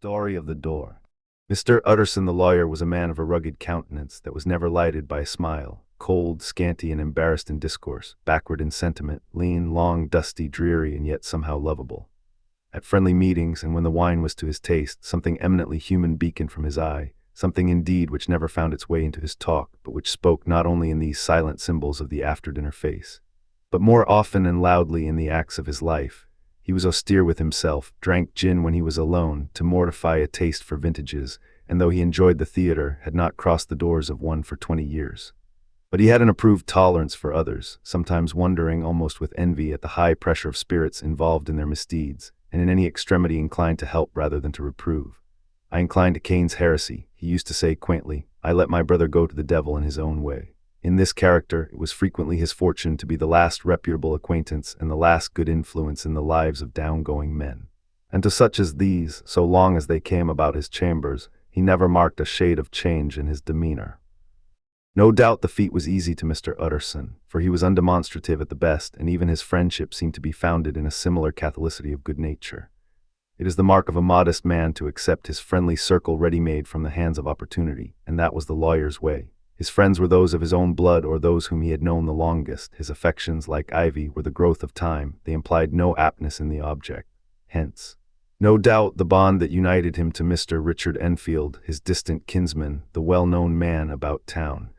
Story of the Door. Mr. Utterson the lawyer was a man of a rugged countenance that was never lighted by a smile, cold, scanty, and embarrassed in discourse, backward in sentiment, lean, long, dusty, dreary, and yet somehow lovable. At friendly meetings, and when the wine was to his taste, something eminently human beaconed from his eye, something indeed which never found its way into his talk, but which spoke not only in these silent symbols of the after-dinner face, but more often and loudly in the acts of his life. He was austere with himself, drank gin when he was alone, to mortify a taste for vintages, and though he enjoyed the theater, had not crossed the doors of one for 20 years. But he had an approved tolerance for others, sometimes wondering almost with envy at the high pressure of spirits involved in their misdeeds, and in any extremity inclined to help rather than to reprove. "I incline to Cain's heresy," he used to say quaintly. "I let my brother go to the devil in his own way." In this character, it was frequently his fortune to be the last reputable acquaintance and the last good influence in the lives of down-going men. And to such as these, so long as they came about his chambers, he never marked a shade of change in his demeanor. No doubt the feat was easy to Mr. Utterson, for he was undemonstrative at the best, and even his friendship seemed to be founded in a similar catholicity of good nature. It is the mark of a modest man to accept his friendly circle ready-made from the hands of opportunity, and that was the lawyer's way. His friends were those of his own blood or those whom he had known the longest. His affections, like ivy, were the growth of time. They implied no aptness in the object. Hence, no doubt, the bond that united him to Mr. Richard Enfield, his distant kinsman, the well-known man about town.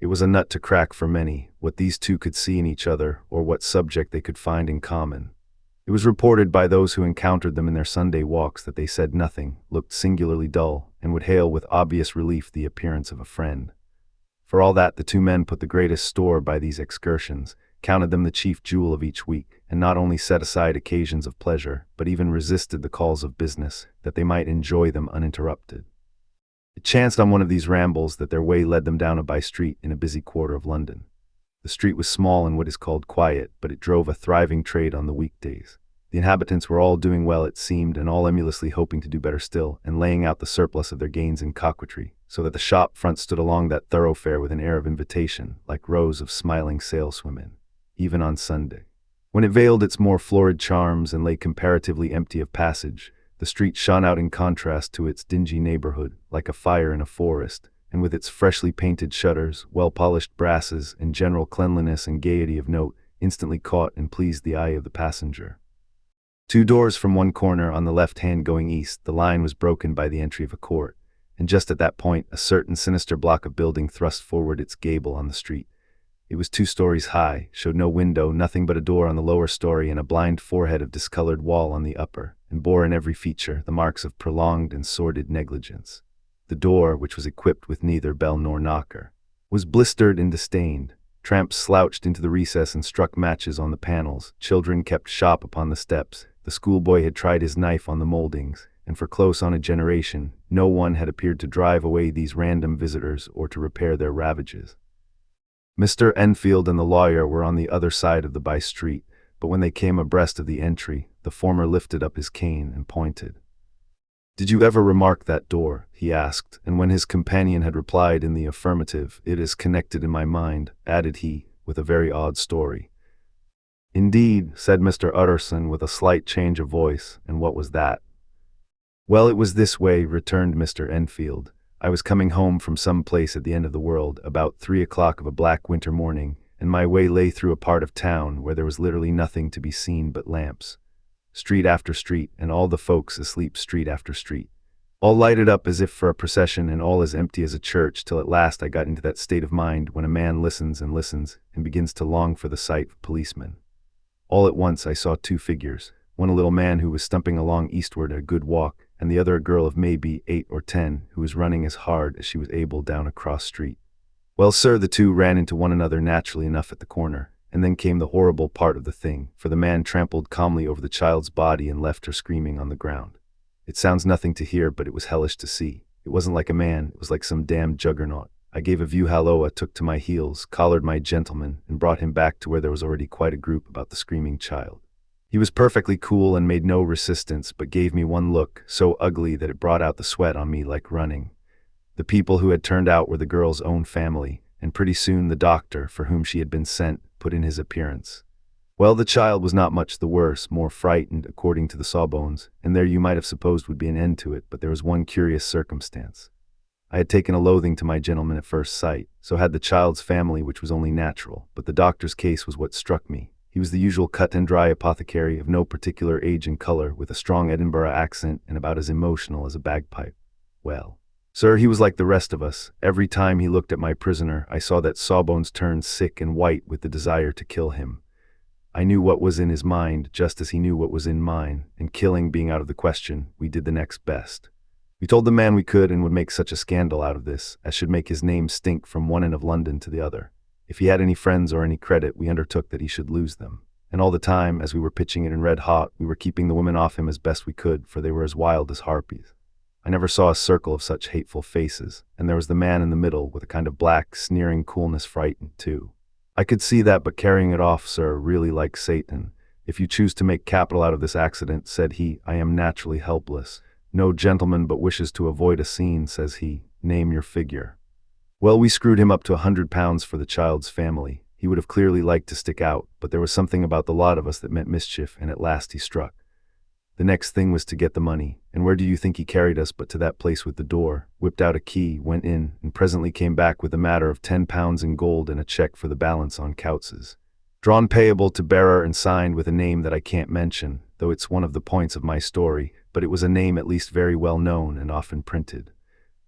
It was a nut to crack for many, what these two could see in each other, or what subject they could find in common. It was reported by those who encountered them in their Sunday walks that they said nothing, looked singularly dull, and would hail with obvious relief the appearance of a friend. For all that, the two men put the greatest store by these excursions, counted them the chief jewel of each week, and not only set aside occasions of pleasure, but even resisted the calls of business, that they might enjoy them uninterrupted. It chanced on one of these rambles that their way led them down a by-street in a busy quarter of London. The street was small and what is called quiet, but it drove a thriving trade on the weekdays. The inhabitants were all doing well, it seemed, and all emulously hoping to do better still, and laying out the surplus of their gains in coquetry, so that the shop front stood along that thoroughfare with an air of invitation, like rows of smiling saleswomen, even on Sunday. When it veiled its more florid charms and lay comparatively empty of passage, the street shone out in contrast to its dingy neighborhood, like a fire in a forest, and with its freshly painted shutters, well-polished brasses, and general cleanliness and gaiety of note, instantly caught and pleased the eye of the passenger. 2 doors from one corner on the left hand going east, the line was broken by the entry of a court, and just at that point a certain sinister block of building thrust forward its gable on the street. It was 2 stories high, showed no window, nothing but a door on the lower story and a blind forehead of discolored wall on the upper, and bore in every feature the marks of prolonged and sordid negligence. The door, which was equipped with neither bell nor knocker, was blistered and distained. Tramps slouched into the recess and struck matches on the panels. Children kept shop upon the steps. The schoolboy had tried his knife on the moldings, and for close on a generation, no one had appeared to drive away these random visitors or to repair their ravages. Mr. Enfield and the lawyer were on the other side of the by-street, but when they came abreast of the entry, the former lifted up his cane and pointed. "Did you ever remark that door?" he asked, and when his companion had replied in the affirmative, "It is connected in my mind," added he, with a very odd story. "Indeed," said Mr. Utterson with a slight change of voice, "and what was that?" "Well, it was this way," returned Mr. Enfield. "I was coming home from some place at the end of the world, about 3 o'clock of a black winter morning, and my way lay through a part of town where there was literally nothing to be seen but lamps. Street after street, and all the folks asleep street after street. All lighted up as if for a procession, and all as empty as a church, till at last I got into that state of mind when a man listens and listens, and begins to long for the sight of policemen. All at once I saw 2 figures, one a little man who was stumping along eastward at a good walk, and the other a girl of maybe 8 or 10, who was running as hard as she was able down a cross street. Well, sir, the 2 ran into one another naturally enough at the corner, and then came the horrible part of the thing, for the man trampled calmly over the child's body and left her screaming on the ground. It sounds nothing to hear, but it was hellish to see. It wasn't like a man, it was like some damned juggernaut. I gave a view halloa, took to my heels, collared my gentleman, and brought him back to where there was already quite a group about the screaming child. He was perfectly cool and made no resistance, but gave me one look, so ugly that it brought out the sweat on me like running. The people who had turned out were the girl's own family, and pretty soon the doctor, for whom she had been sent, put in his appearance. Well, the child was not much the worse, more frightened, according to the sawbones, and there you might have supposed would be an end to it, but there was one curious circumstance. I had taken a loathing to my gentleman at first sight, so had the child's family, which was only natural, but the doctor's case was what struck me. He was the usual cut-and-dry apothecary of no particular age and color, with a strong Edinburgh accent and about as emotional as a bagpipe. Well, sir, he was like the rest of us. Every time he looked at my prisoner, I saw that Sawbones turned sick and white with the desire to kill him. I knew what was in his mind, just as he knew what was in mine, and killing being out of the question, we did the next best. We told the man we could and would make such a scandal out of this as should make his name stink from one end of London to the other. If he had any friends or any credit, we undertook that he should lose them. And all the time, as we were pitching it in red hot, we were keeping the women off him as best we could, for they were as wild as harpies. I never saw a circle of such hateful faces, and there was the man in the middle with a kind of black, sneering coolness, frightened too. I could see that, but carrying it off, sir, really like Satan. If you choose to make capital out of this accident, said he, I am naturally helpless. No gentleman but wishes to avoid a scene, says he. Name your figure. Well, we screwed him up to £100 for the child's family. He would have clearly liked to stick out, but there was something about the lot of us that meant mischief, and at last he struck. The next thing was to get the money, and where do you think he carried us but to that place with the door, whipped out a key, went in, and presently came back with a matter of £10 in gold and a cheque for the balance on Couts's. Drawn payable to bearer and signed with a name that I can't mention, though it's one of the points of my story, but it was a name at least very well known and often printed.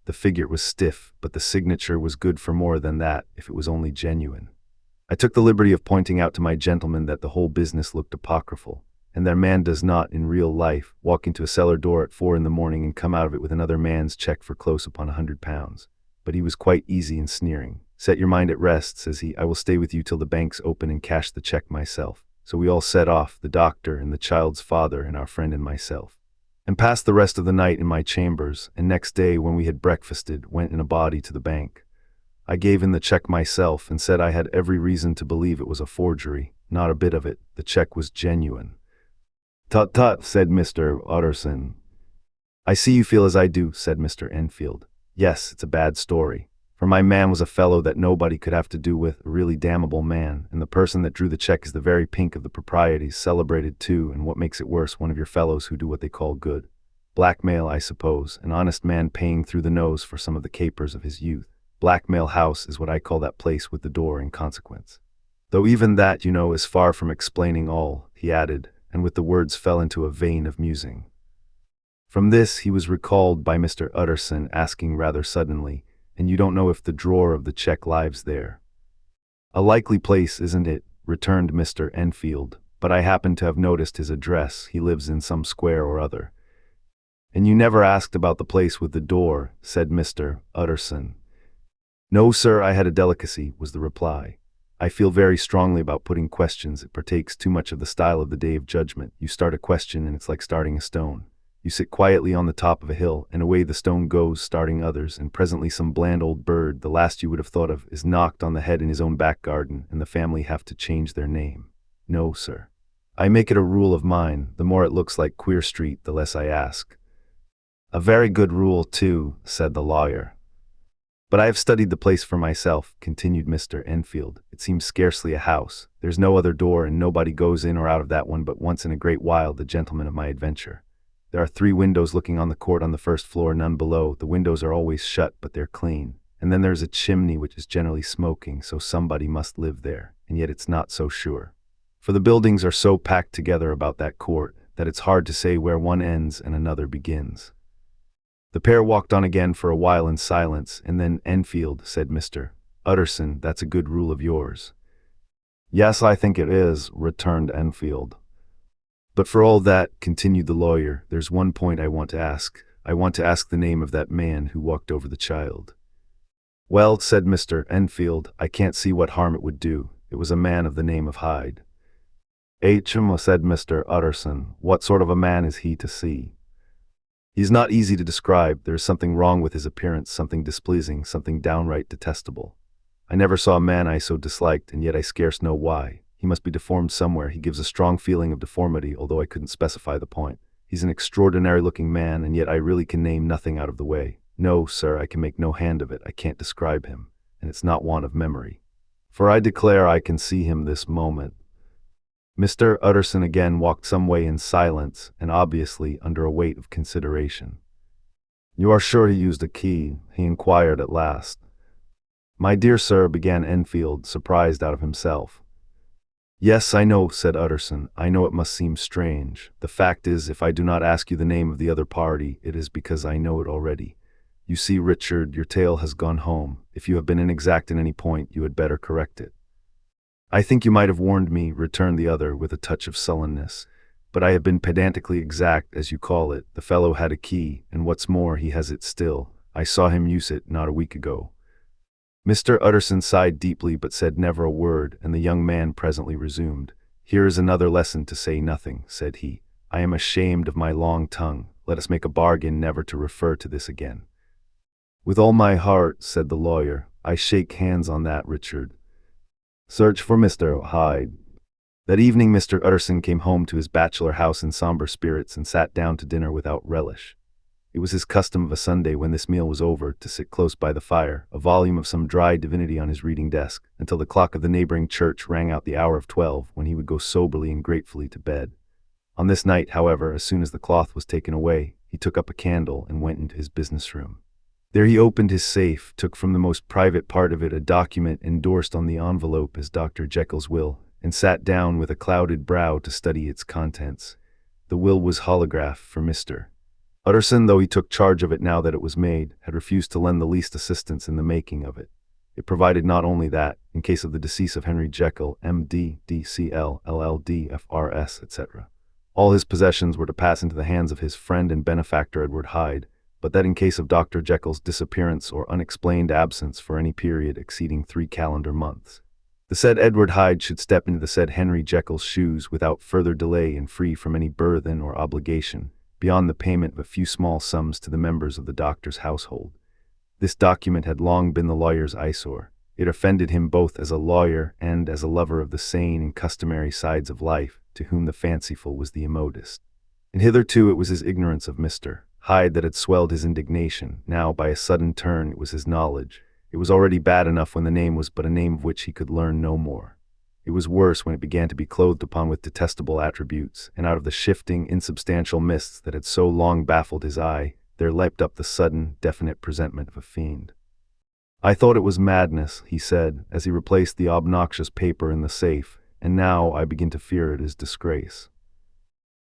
The figure was stiff, but the signature was good for more than that, if it was only genuine. I took the liberty of pointing out to my gentleman that the whole business looked apocryphal, and that a man does not, in real life, walk into a cellar door at 4 in the morning and come out of it with another man's cheque for close upon £100. But he was quite easy and sneering. Set your mind at rest, says he. I will stay with you till the banks open and cash the cheque myself. So we all set off, the doctor and the child's father and our friend and myself, and passed the rest of the night in my chambers, and next day, when we had breakfasted, went in a body to the bank. I gave in the cheque myself and said I had every reason to believe it was a forgery. Not a bit of it. The cheque was genuine. Tut tut, said Mr. Utterson. I see you feel as I do, said Mr. Enfield. Yes, it's a bad story. For my man was a fellow that nobody could have to do with, a really damnable man, and the person that drew the cheque is the very pink of the proprieties, celebrated too, and what makes it worse, one of your fellows who do what they call good. Blackmail, I suppose, an honest man paying through the nose for some of the capers of his youth. Blackmail House is what I call that place with the door in consequence. Though even that, you know, is far from explaining all, he added, and with the words fell into a vein of musing. From this he was recalled by Mr. Utterson asking rather suddenly, and you don't know if the drawer of the cheque lies there? A likely place, isn't it? Returned Mr. Enfield, but I happen to have noticed his address. He lives in some square or other. And you never asked about the place with the door, said Mr. Utterson. No, sir, I had a delicacy, was the reply. I feel very strongly about putting questions. It partakes too much of the style of the Day of Judgment. You start a question and it's like starting a stone. You sit quietly on the top of a hill, and away the stone goes, starting others, and presently some bland old bird, the last you would have thought of, is knocked on the head in his own back garden, and the family have to change their name. No, sir. I make it a rule of mine, the more it looks like Queer Street, the less I ask. A very good rule, too, said the lawyer. But I have studied the place for myself, continued Mr. Enfield. It seems scarcely a house. There's no other door, and nobody goes in or out of that one but once in a great while, the gentleman of my adventure. There are 3 windows looking on the court on the first floor, none below. The windows are always shut, but they're clean. And then there's a chimney which is generally smoking, so somebody must live there, and yet it's not so sure. For the buildings are so packed together about that court that it's hard to say where one ends and another begins. The pair walked on again for a while in silence, and then Enfield, said Mr. Utterson, that's a good rule of yours. Yes, I think it is, returned Enfield. But for all that, continued the lawyer, there's one point I want to ask. I want to ask the name of that man who walked over the child. Well, said Mr. Enfield, I can't see what harm it would do. It was a man of the name of Hyde. H.M., said Mr. Utterson, what sort of a man is he to see? He is not easy to describe. There is something wrong with his appearance, something displeasing, something downright detestable. I never saw a man I so disliked, and yet I scarce know why. He must be deformed somewhere. He gives a strong feeling of deformity, although I couldn't specify the point. He's an extraordinary-looking man, and yet I really can name nothing out of the way. No, sir, I can make no hand of it. I can't describe him, and it's not want of memory. For I declare I can see him this moment. Mr. Utterson again walked some way in silence and obviously under a weight of consideration. "You are sure he used a key?" he inquired at last. "My dear sir," began Enfield, surprised out of himself. "Yes, I know," said Utterson. "I know it must seem strange. The fact is, if I do not ask you the name of the other party, it is because I know it already. You see, Richard, your tale has gone home. If you have been inexact in any point, you had better correct it." "I think you might have warned me," returned the other with a touch of sullenness. "But I have been pedantically exact, as you call it. The fellow had a key, and what's more, he has it still. I saw him use it not a week ago." Mr. Utterson sighed deeply but said never a word, and the young man presently resumed. "Here is another lesson to say nothing," said he. "I am ashamed of my long tongue. Let us make a bargain never to refer to this again." "With all my heart," said the lawyer. "I shake hands on that, Richard. Search for Mr. Hyde." That evening Mr. Utterson came home to his bachelor house in somber spirits and sat down to dinner without relish. It was his custom of a Sunday, when this meal was over, to sit close by the fire, a volume of some dry divinity on his reading desk, until the clock of the neighboring church rang out the hour of 12, when he would go soberly and gratefully to bed. On this night, however, as soon as the cloth was taken away, he took up a candle and went into his business room. There he opened his safe, took from the most private part of it a document endorsed on the envelope as Dr. Jekyll's will, and sat down with a clouded brow to study its contents. The will was holographed for Mr. Utterson, though he took charge of it now that it was made, had refused to lend the least assistance in the making of it. It provided not only that, in case of the decease of Henry Jekyll, M.D., D.C.L., LL.D., F.R.S., etc., all his possessions were to pass into the hands of his friend and benefactor Edward Hyde, but that in case of Dr. Jekyll's disappearance or unexplained absence for any period exceeding 3 calendar months, the said Edward Hyde should step into the said Henry Jekyll's shoes without further delay and free from any burthen or obligation, beyond the payment of a few small sums to the members of the doctor's household. This document had long been the lawyer's eyesore. It offended him both as a lawyer and as a lover of the sane and customary sides of life, to whom the fanciful was the immodest. And hitherto it was his ignorance of Mr. Hyde that had swelled his indignation. Now, by a sudden turn, it was his knowledge. It was already bad enough when the name was but a name of which he could learn no more. It was worse when it began to be clothed upon with detestable attributes, and out of the shifting, insubstantial mists that had so long baffled his eye, there leapt up the sudden, definite presentment of a fiend. "I thought it was madness," he said, as he replaced the obnoxious paper in the safe, "and now I begin to fear it is disgrace."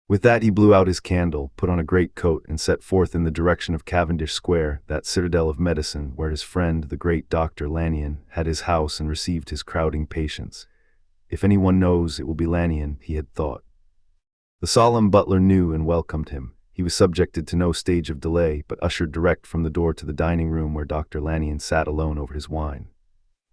With that he blew out his candle, put on a great coat, and set forth in the direction of Cavendish Square, that citadel of medicine where his friend, the great Dr. Lanyon, had his house and received his crowding patients. If anyone knows, it will be Lanyon, he had thought. The solemn butler knew and welcomed him. He was subjected to no stage of delay, but ushered direct from the door to the dining room where Dr. Lanyon sat alone over his wine.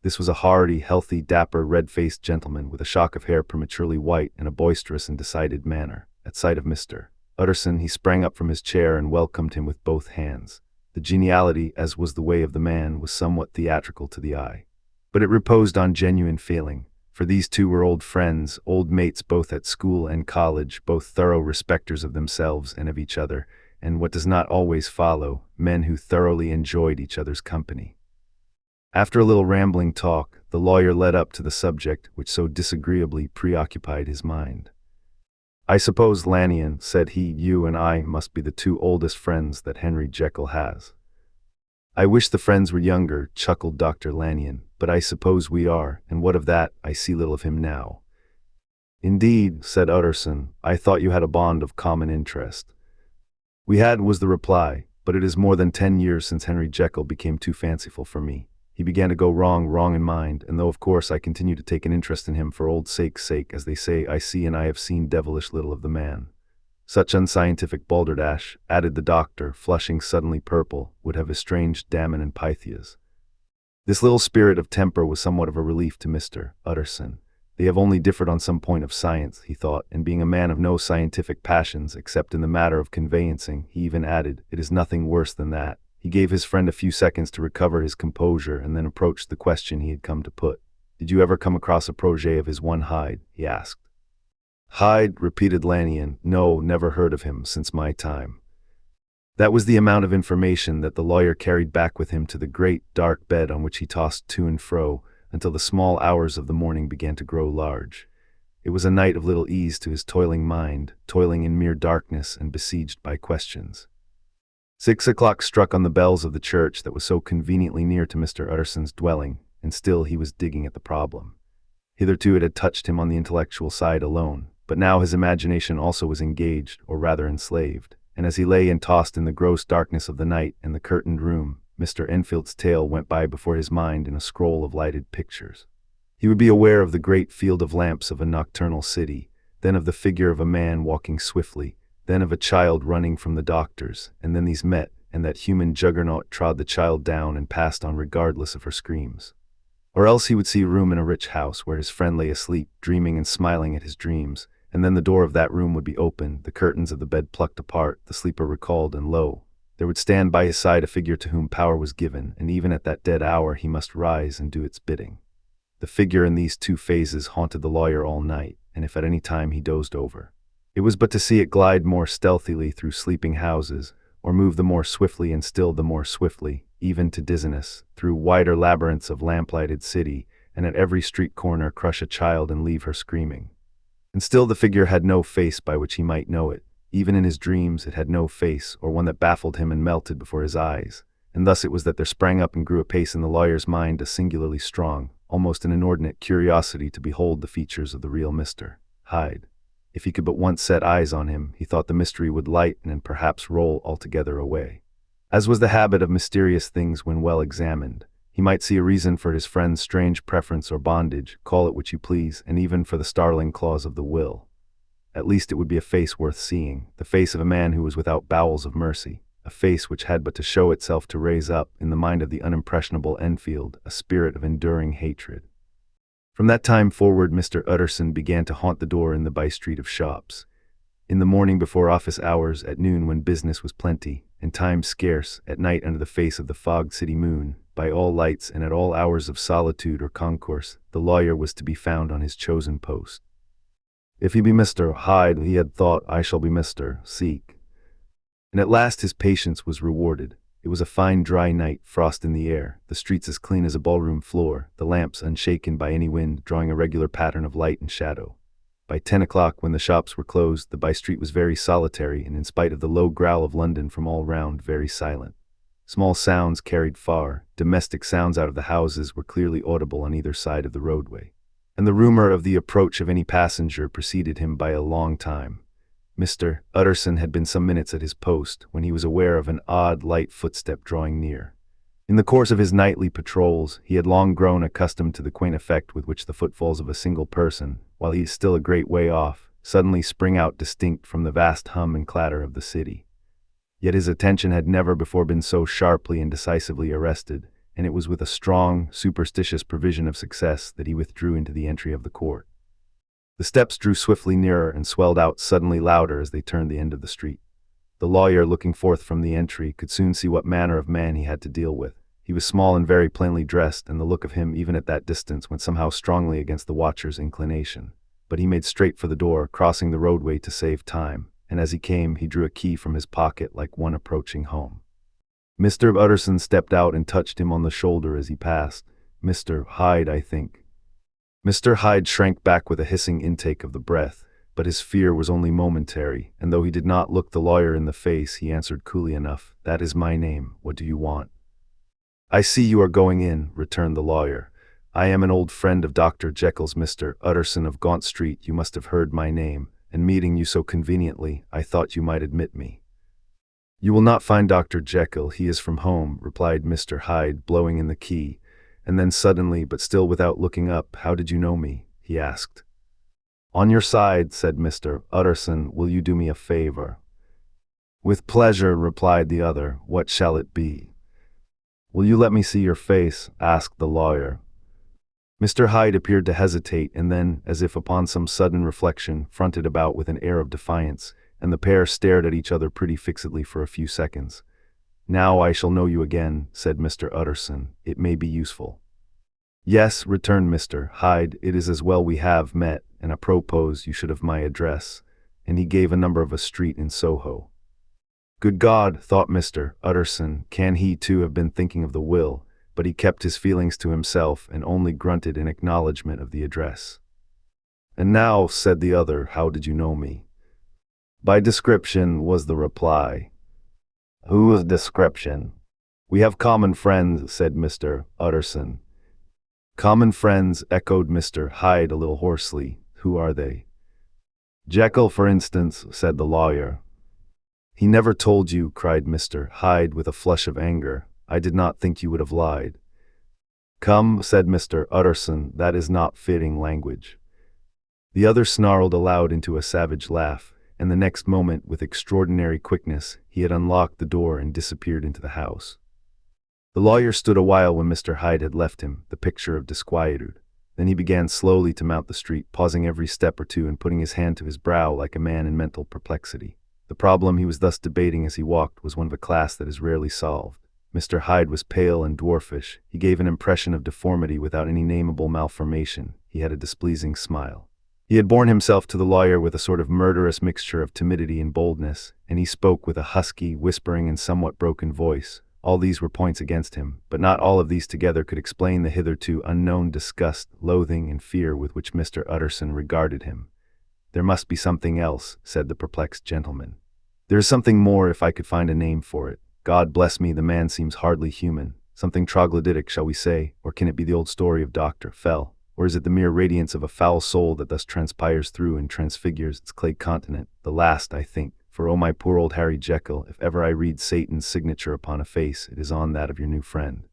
This was a hardy, healthy, dapper, red-faced gentleman with a shock of hair prematurely white and a boisterous and decided manner. At sight of Mr. Utterson, he sprang up from his chair and welcomed him with both hands. The geniality, as was the way of the man, was somewhat theatrical to the eye, but it reposed on genuine feeling. For these two were old friends, old mates both at school and college, both thorough respecters of themselves and of each other, and what does not always follow, men who thoroughly enjoyed each other's company. After a little rambling talk, the lawyer led up to the subject which so disagreeably preoccupied his mind. "I suppose, Lanyon," said he, "you and I must be the two oldest friends that Henry Jekyll has." "I wish the friends were younger," chuckled Dr. Lanyon, "but I suppose we are, and what of that? I see little of him now." "Indeed," said Utterson, "I thought you had a bond of common interest." "We had," was the reply, "but it is more than 10 years since Henry Jekyll became too fanciful for me. He began to go wrong in mind, and though of course I continue to take an interest in him for old sake's sake, as they say, I see and I have seen devilish little of the man. Such unscientific balderdash," added the doctor, flushing suddenly purple, "would have estranged Damon and Pythias." This little spirit of temper was somewhat of a relief to Mr. Utterson. They have only differed on some point of science, he thought, and being a man of no scientific passions, except in the matter of conveyancing, he even added, "It is nothing worse than that." He gave his friend a few seconds to recover his composure and then approached the question he had come to put. "Did you ever come across a protégé of his, one Hyde?" he asked. "Hyde," repeated Lanyon. "No, never heard of him since my time." That was the amount of information that the lawyer carried back with him to the great, dark bed on which he tossed to and fro, until the small hours of the morning began to grow large. It was a night of little ease to his toiling mind, toiling in mere darkness and besieged by questions. 6 o'clock struck on the bells of the church that was so conveniently near to Mr. Utterson's dwelling, and still he was digging at the problem. Hitherto it had touched him on the intellectual side alone, but now his imagination also was engaged, or rather enslaved, and as he lay and tossed in the gross darkness of the night in the curtained room, Mr. Enfield's tale went by before his mind in a scroll of lighted pictures. He would be aware of the great field of lamps of a nocturnal city, then of the figure of a man walking swiftly, then of a child running from the doctors, and then these met, and that human juggernaut trod the child down and passed on regardless of her screams. Or else he would see a room in a rich house where his friend lay asleep, dreaming and smiling at his dreams, and then the door of that room would be opened, the curtains of the bed plucked apart, the sleeper recalled, and lo, there would stand by his side a figure to whom power was given, and even at that dead hour he must rise and do its bidding. The figure in these two phases haunted the lawyer all night, and if at any time he dozed over, it was but to see it glide more stealthily through sleeping houses, or move the more swiftly and still the more swiftly, even to dizziness, through wider labyrinths of lamplighted city, and at every street corner crush a child and leave her screaming. And still the figure had no face by which he might know it. Even in his dreams it had no face, or one that baffled him and melted before his eyes. And thus it was that there sprang up and grew apace in the lawyer's mind a singularly strong, almost an inordinate curiosity to behold the features of the real Mr. Hyde. If he could but once set eyes on him, he thought the mystery would lighten and perhaps roll altogether away. As was the habit of mysterious things when well examined, he might see a reason for his friend's strange preference or bondage, call it which you please, and even for the startling clause of the will. At least it would be a face worth seeing, the face of a man who was without bowels of mercy, a face which had but to show itself to raise up, in the mind of the unimpressionable Enfield, a spirit of enduring hatred. From that time forward Mr. Utterson began to haunt the door in the by-street of shops. In the morning before office hours, at noon when business was plenty, and time scarce, at night under the face of the fogged city moon, by all lights and at all hours of solitude or concourse, the lawyer was to be found on his chosen post. If he be Mr. Hyde, he had thought, I shall be Mr. Seek. And at last his patience was rewarded. It was a fine dry night, frost in the air, the streets as clean as a ballroom floor, the lamps unshaken by any wind, drawing a regular pattern of light and shadow. By 10 o'clock, when the shops were closed, the by-street was very solitary, and in spite of the low growl of London from all round, very silent. Small sounds carried far, domestic sounds out of the houses were clearly audible on either side of the roadway, and the rumor of the approach of any passenger preceded him by a long time. Mr. Utterson had been some minutes at his post, when he was aware of an odd, light footstep drawing near. In the course of his nightly patrols, he had long grown accustomed to the quaint effect with which the footfalls of a single person, while he is still a great way off, suddenly spring out distinct from the vast hum and clatter of the city. Yet his attention had never before been so sharply and decisively arrested, and it was with a strong, superstitious prevision of success that he withdrew into the entry of the court. The steps drew swiftly nearer and swelled out suddenly louder as they turned the end of the street. The lawyer, looking forth from the entry, could soon see what manner of man he had to deal with. He was small and very plainly dressed, and the look of him even at that distance went somehow strongly against the watcher's inclination. But he made straight for the door, crossing the roadway to save time, and as he came he drew a key from his pocket like one approaching home. Mr. Utterson stepped out and touched him on the shoulder as he passed. Mr. Hyde, I think. Mr. Hyde shrank back with a hissing intake of the breath, but his fear was only momentary, and though he did not look the lawyer in the face, he answered coolly enough, That is my name. What do you want? I see you are going in, returned the lawyer. I am an old friend of Dr. Jekyll's, Mr. Utterson of Gaunt Street. You must have heard my name, and meeting you so conveniently, I thought you might admit me. You will not find Dr. Jekyll, he is from home, replied Mr. Hyde, blowing in the key. And then suddenly, but still without looking up, How did you know me? He asked. On your side, said Mr. Utterson, will you do me a favor? With pleasure, replied the other. What shall it be? Will you let me see your face? Asked the lawyer. Mr. Hyde appeared to hesitate, and then, as if upon some sudden reflection, fronted about with an air of defiance, and the pair stared at each other pretty fixedly for a few seconds. Now I shall know you again, said Mr. Utterson. It may be useful. Yes, returned Mr. Hyde, it is as well we have met, and apropos you should have my address. And he gave a number of a street in Soho. Good God, thought Mr. Utterson, can he too have been thinking of the will? But he kept his feelings to himself and only grunted in acknowledgment of the address. "And now," said the other, "how did you know me?" "By description," was the reply. "Whose description?" "We have common friends," said Mr. Utterson. "Common friends," echoed Mr. Hyde a little hoarsely. "Who are they?" "Jekyll, for instance," said the lawyer. "He never told you," cried Mr. Hyde with a flush of anger. "I did not think you would have lied." "Come," said Mr. Utterson, "that is not fitting language." The other snarled aloud into a savage laugh, and the next moment, with extraordinary quickness, he had unlocked the door and disappeared into the house. The lawyer stood a while when Mr. Hyde had left him, the picture of disquietude. Then he began slowly to mount the street, pausing every step or two and putting his hand to his brow like a man in mental perplexity. The problem he was thus debating as he walked was one of a class that is rarely solved. Mr. Hyde was pale and dwarfish. He gave an impression of deformity without any nameable malformation. He had a displeasing smile. He had borne himself to the lawyer with a sort of murderous mixture of timidity and boldness, and he spoke with a husky, whispering and somewhat broken voice. All these were points against him, but not all of these together could explain the hitherto unknown disgust, loathing, and fear with which Mr. Utterson regarded him. "There must be something else," said the perplexed gentleman. "There is something more, if I could find a name for it. God bless me, the man seems hardly human. Something troglodytic, shall we say, or can it be the old story of Dr. Fell? Or is it the mere radiance of a foul soul that thus transpires through and transfigures its clay continent? The last, I think. For oh my poor old Harry Jekyll, if ever I read Satan's signature upon a face, it is on that of your new friend."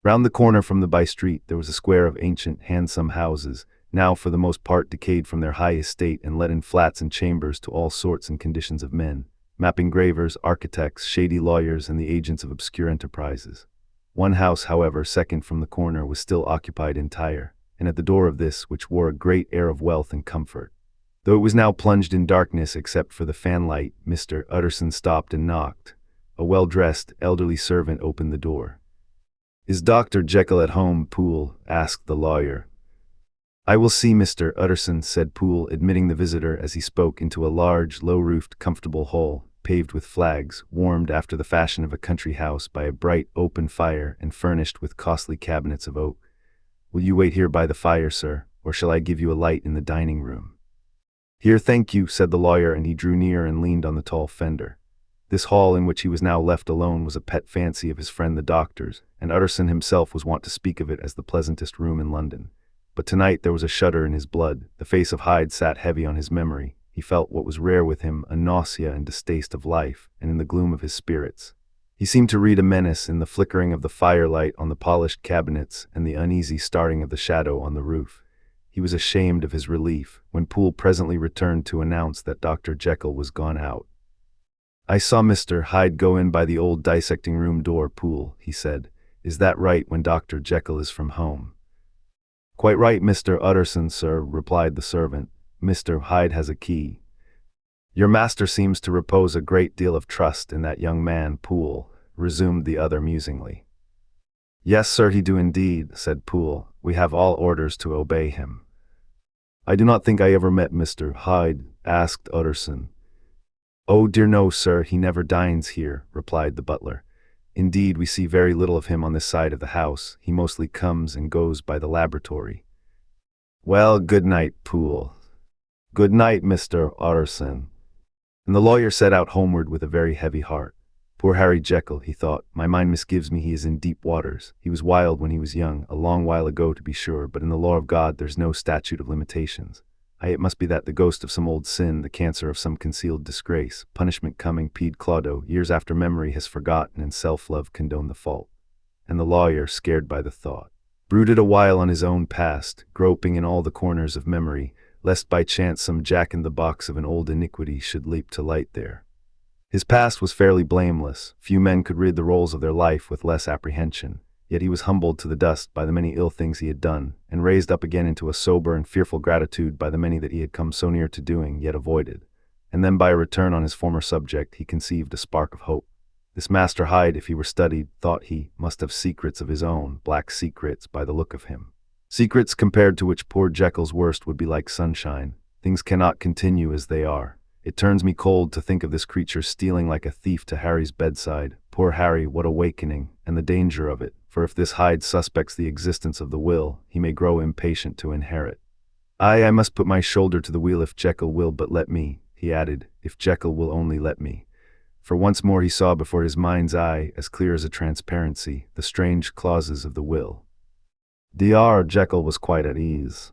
Round the corner from the by-street there was a square of ancient, handsome houses, now for the most part decayed from their high estate and let in flats and chambers to all sorts and conditions of men, map engravers, architects, shady lawyers, and the agents of obscure enterprises. One house, however, second from the corner, was still occupied entire, and at the door of this, which wore a great air of wealth and comfort, though it was now plunged in darkness except for the fanlight, Mr. Utterson stopped and knocked. A well-dressed, elderly servant opened the door. "Is Dr. Jekyll at home, Poole?" asked the lawyer. "I will see Mr. Utterson," said Poole, admitting the visitor as he spoke into a large, low-roofed, comfortable hall, paved with flags, warmed after the fashion of a country house by a bright, open fire and furnished with costly cabinets of oak. "Will you wait here by the fire, sir, or shall I give you a light in the dining-room?" "Here, thank you," said the lawyer, and he drew near and leaned on the tall fender. This hall in which he was now left alone was a pet fancy of his friend the doctor's, and Utterson himself was wont to speak of it as the pleasantest room in London. But tonight there was a shudder in his blood. The face of Hyde sat heavy on his memory. He felt what was rare with him, a nausea and distaste of life, and in the gloom of his spirits he seemed to read a menace in the flickering of the firelight on the polished cabinets and the uneasy starting of the shadow on the roof. He was ashamed of his relief when Poole presently returned to announce that Dr. Jekyll was gone out. "I saw Mr. Hyde go in by the old dissecting-room door, Poole," he said. "Is that right when Dr. Jekyll is from home?" "Quite right, Mr. Utterson, sir," replied the servant. "Mr. Hyde has a key." "Your master seems to repose a great deal of trust in that young man, Poole," resumed the other musingly. "Yes, sir, he do indeed," said Poole. "We have all orders to obey him." "I do not think I ever met Mr. Hyde?" asked Utterson. "Oh dear no, sir, he never dines here," replied the butler. "Indeed, we see very little of him on this side of the house. He mostly comes and goes by the laboratory." "Well, good night, Poole." "Good night, Mr. Utterson." And the lawyer set out homeward with a very heavy heart. Poor Harry Jekyll, he thought. My mind misgives me he is in deep waters. He was wild when he was young, a long while ago to be sure, but in the law of God there's no statute of limitations. It must be that the ghost of some old sin, the cancer of some concealed disgrace, punishment coming, pede claudo, years after memory has forgotten and self-love condoned the fault. And the lawyer, scared by the thought, brooded a while on his own past, groping in all the corners of memory, lest by chance some jack-in-the-box of an old iniquity should leap to light there. His past was fairly blameless. Few men could rid the rolls of their life with less apprehension. Yet he was humbled to the dust by the many ill things he had done, and raised up again into a sober and fearful gratitude by the many that he had come so near to doing, yet avoided. And then by a return on his former subject he conceived a spark of hope. This Master Hyde, if he were studied, thought he, must have secrets of his own, black secrets by the look of him. Secrets compared to which poor Jekyll's worst would be like sunshine. Things cannot continue as they are. It turns me cold to think of this creature stealing like a thief to Harry's bedside. Poor Harry, what awakening, and the danger of it, for if this Hyde suspects the existence of the will, he may grow impatient to inherit. I must put my shoulder to the wheel if Jekyll will but let me," he added, "if Jekyll will only let me." For once more he saw before his mind's eye, as clear as a transparency, the strange clauses of the will. Dr. Jekyll was quite at ease.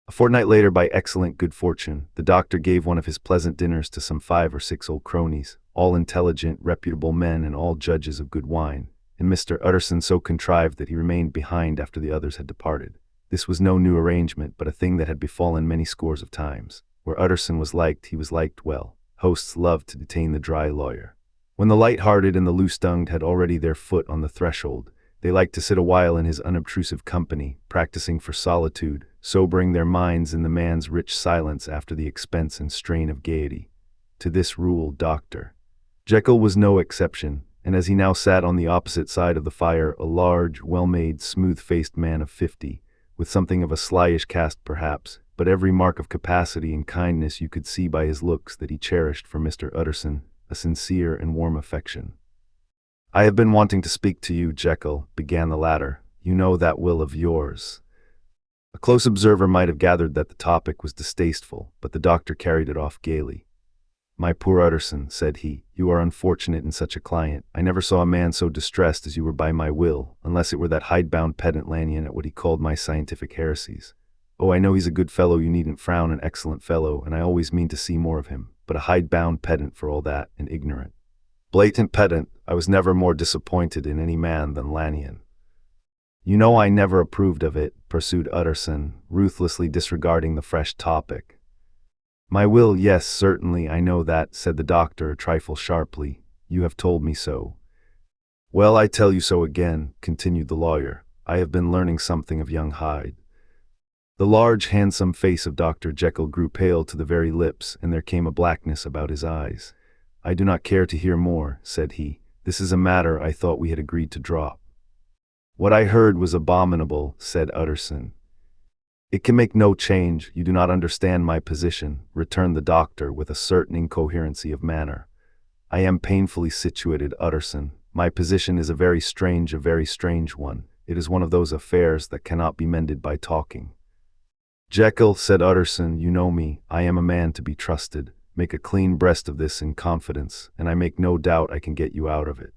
A fortnight later, by excellent good fortune, the doctor gave one of his pleasant dinners to some 5 or 6 old cronies, all intelligent, reputable men and all judges of good wine, and Mr. Utterson so contrived that he remained behind after the others had departed. This was no new arrangement, but a thing that had befallen many scores of times. Where Utterson was liked, he was liked well. Hosts loved to detain the dry lawyer. When the light-hearted and the loose-tongued had already their foot on the threshold, they liked to sit a while in his unobtrusive company, practicing for solitude, sobering their minds in the man's rich silence after the expense and strain of gaiety. To this rule, Dr. Jekyll was no exception, and as he now sat on the opposite side of the fire, a large, well-made, smooth-faced man of 50, with something of a slyish cast perhaps, but every mark of capacity and kindness you could see by his looks that he cherished for Mr. Utterson a sincere and warm affection. "I have been wanting to speak to you, Jekyll," began the latter. "You know that will of yours." A close observer might have gathered that the topic was distasteful, but the doctor carried it off gaily. "My poor Utterson," said he, "you are unfortunate in such a client. I never saw a man so distressed as you were by my will, unless it were that hidebound pedant Lanyon at what he called my scientific heresies. Oh, I know he's a good fellow, you needn't frown, an excellent fellow, and I always mean to see more of him, but a hidebound pedant for all that, and ignorant. Blatant pedant. I was never more disappointed in any man than Lanyon." "You know I never approved of it," pursued Utterson, ruthlessly disregarding the fresh topic. "My will, yes, certainly, I know that," said the doctor a trifle sharply. "You have told me so." "Well, I tell you so again," continued the lawyer. "I have been learning something of young Hyde." The large, handsome face of Dr. Jekyll grew pale to the very lips, and there came a blackness about his eyes. "I do not care to hear more," said he. "This is a matter I thought we had agreed to drop." "What I heard was abominable," said Utterson. "It can make no change. You do not understand my position," returned the doctor with a certain incoherency of manner. "I am painfully situated, Utterson. My position is a very strange one. It is one of those affairs that cannot be mended by talking." "Jekyll," said Utterson, "you know me. I am a man to be trusted. Make a clean breast of this in confidence, and I make no doubt I can get you out of it."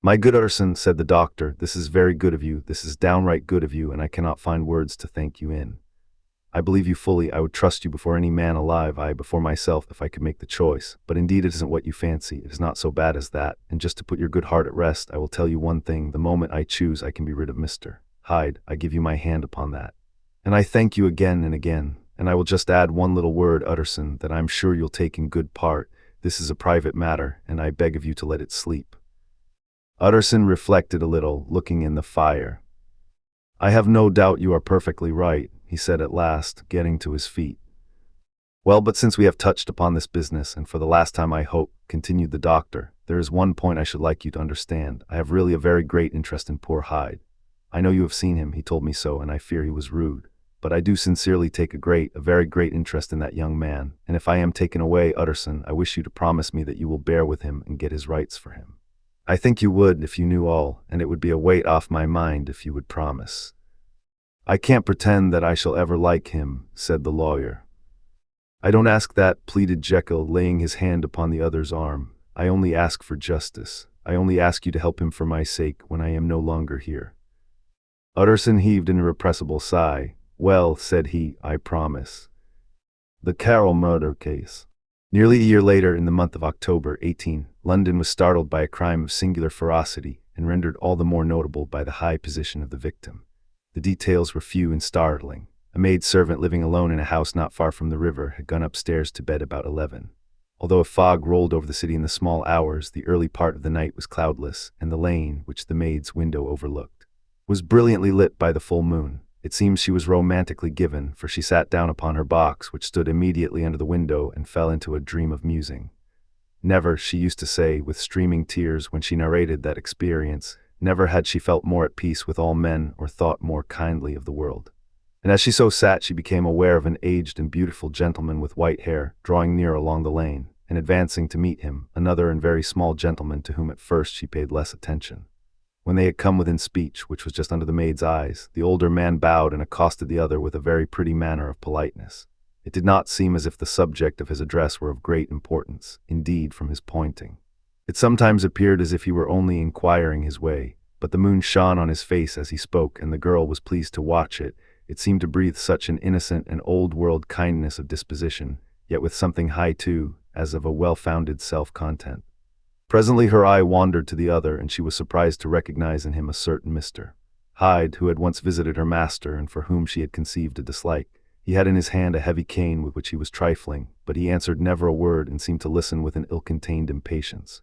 "My good Utterson," said the doctor, "this is very good of you. This is downright good of you, and I cannot find words to thank you in. I believe you fully. I would trust you before any man alive, before myself, if I could make the choice. But indeed it isn't what you fancy. It is not so bad as that. And just to put your good heart at rest, I will tell you one thing. The moment I choose, I can be rid of Mr. Hyde. I give you my hand upon that. And I thank you again and again. And I will just add one little word, Utterson, that I'm sure you'll take in good part. This is a private matter, and I beg of you to let it sleep." Utterson reflected a little, looking in the fire. "I have no doubt you are perfectly right," he said at last, getting to his feet. "Well, but since we have touched upon this business, and for the last time I hope," continued the doctor, "there is one point I should like you to understand. I have really a very great interest in poor Hyde. I know you have seen him, he told me so, and I fear he was rude. But I do sincerely take a very great interest in that young man, and if I am taken away, Utterson, I wish you to promise me that you will bear with him and get his rights for him. I think you would if you knew all, and it would be a weight off my mind if you would promise." "I can't pretend that I shall ever like him," said the lawyer. "I don't ask that," pleaded Jekyll, laying his hand upon the other's arm. "I only ask for justice. I only ask you to help him for my sake when I am no longer here." Utterson heaved an irrepressible sigh. "Well," said he, "I promise." The Carroll murder case. Nearly a year later, in the month of October, 18, London was startled by a crime of singular ferocity, and rendered all the more notable by the high position of the victim. The details were few and startling. A maid-servant living alone in a house not far from the river had gone upstairs to bed about 11. Although a fog rolled over the city in the small hours, the early part of the night was cloudless, and the lane, which the maid's window overlooked, was brilliantly lit by the full moon. It seems she was romantically given, for she sat down upon her box, which stood immediately under the window, and fell into a dream of musing. Never, she used to say, with streaming tears when she narrated that experience, never had she felt more at peace with all men or thought more kindly of the world. And as she so sat, she became aware of an aged and beautiful gentleman with white hair drawing near along the lane, and advancing to meet him, another and very small gentleman to whom at first she paid less attention. When they had come within speech, which was just under the maid's eyes, the older man bowed and accosted the other with a very pretty manner of politeness. It did not seem as if the subject of his address were of great importance, indeed, from his pointing. It sometimes appeared as if he were only inquiring his way, but the moon shone on his face as he spoke, and the girl was pleased to watch it. It seemed to breathe such an innocent and old-world kindness of disposition, yet with something high too, as of a well-founded self-content. Presently her eye wandered to the other, and she was surprised to recognize in him a certain Mr. Hyde, who had once visited her master and for whom she had conceived a dislike. He had in his hand a heavy cane with which he was trifling, but he answered never a word and seemed to listen with an ill-contained impatience.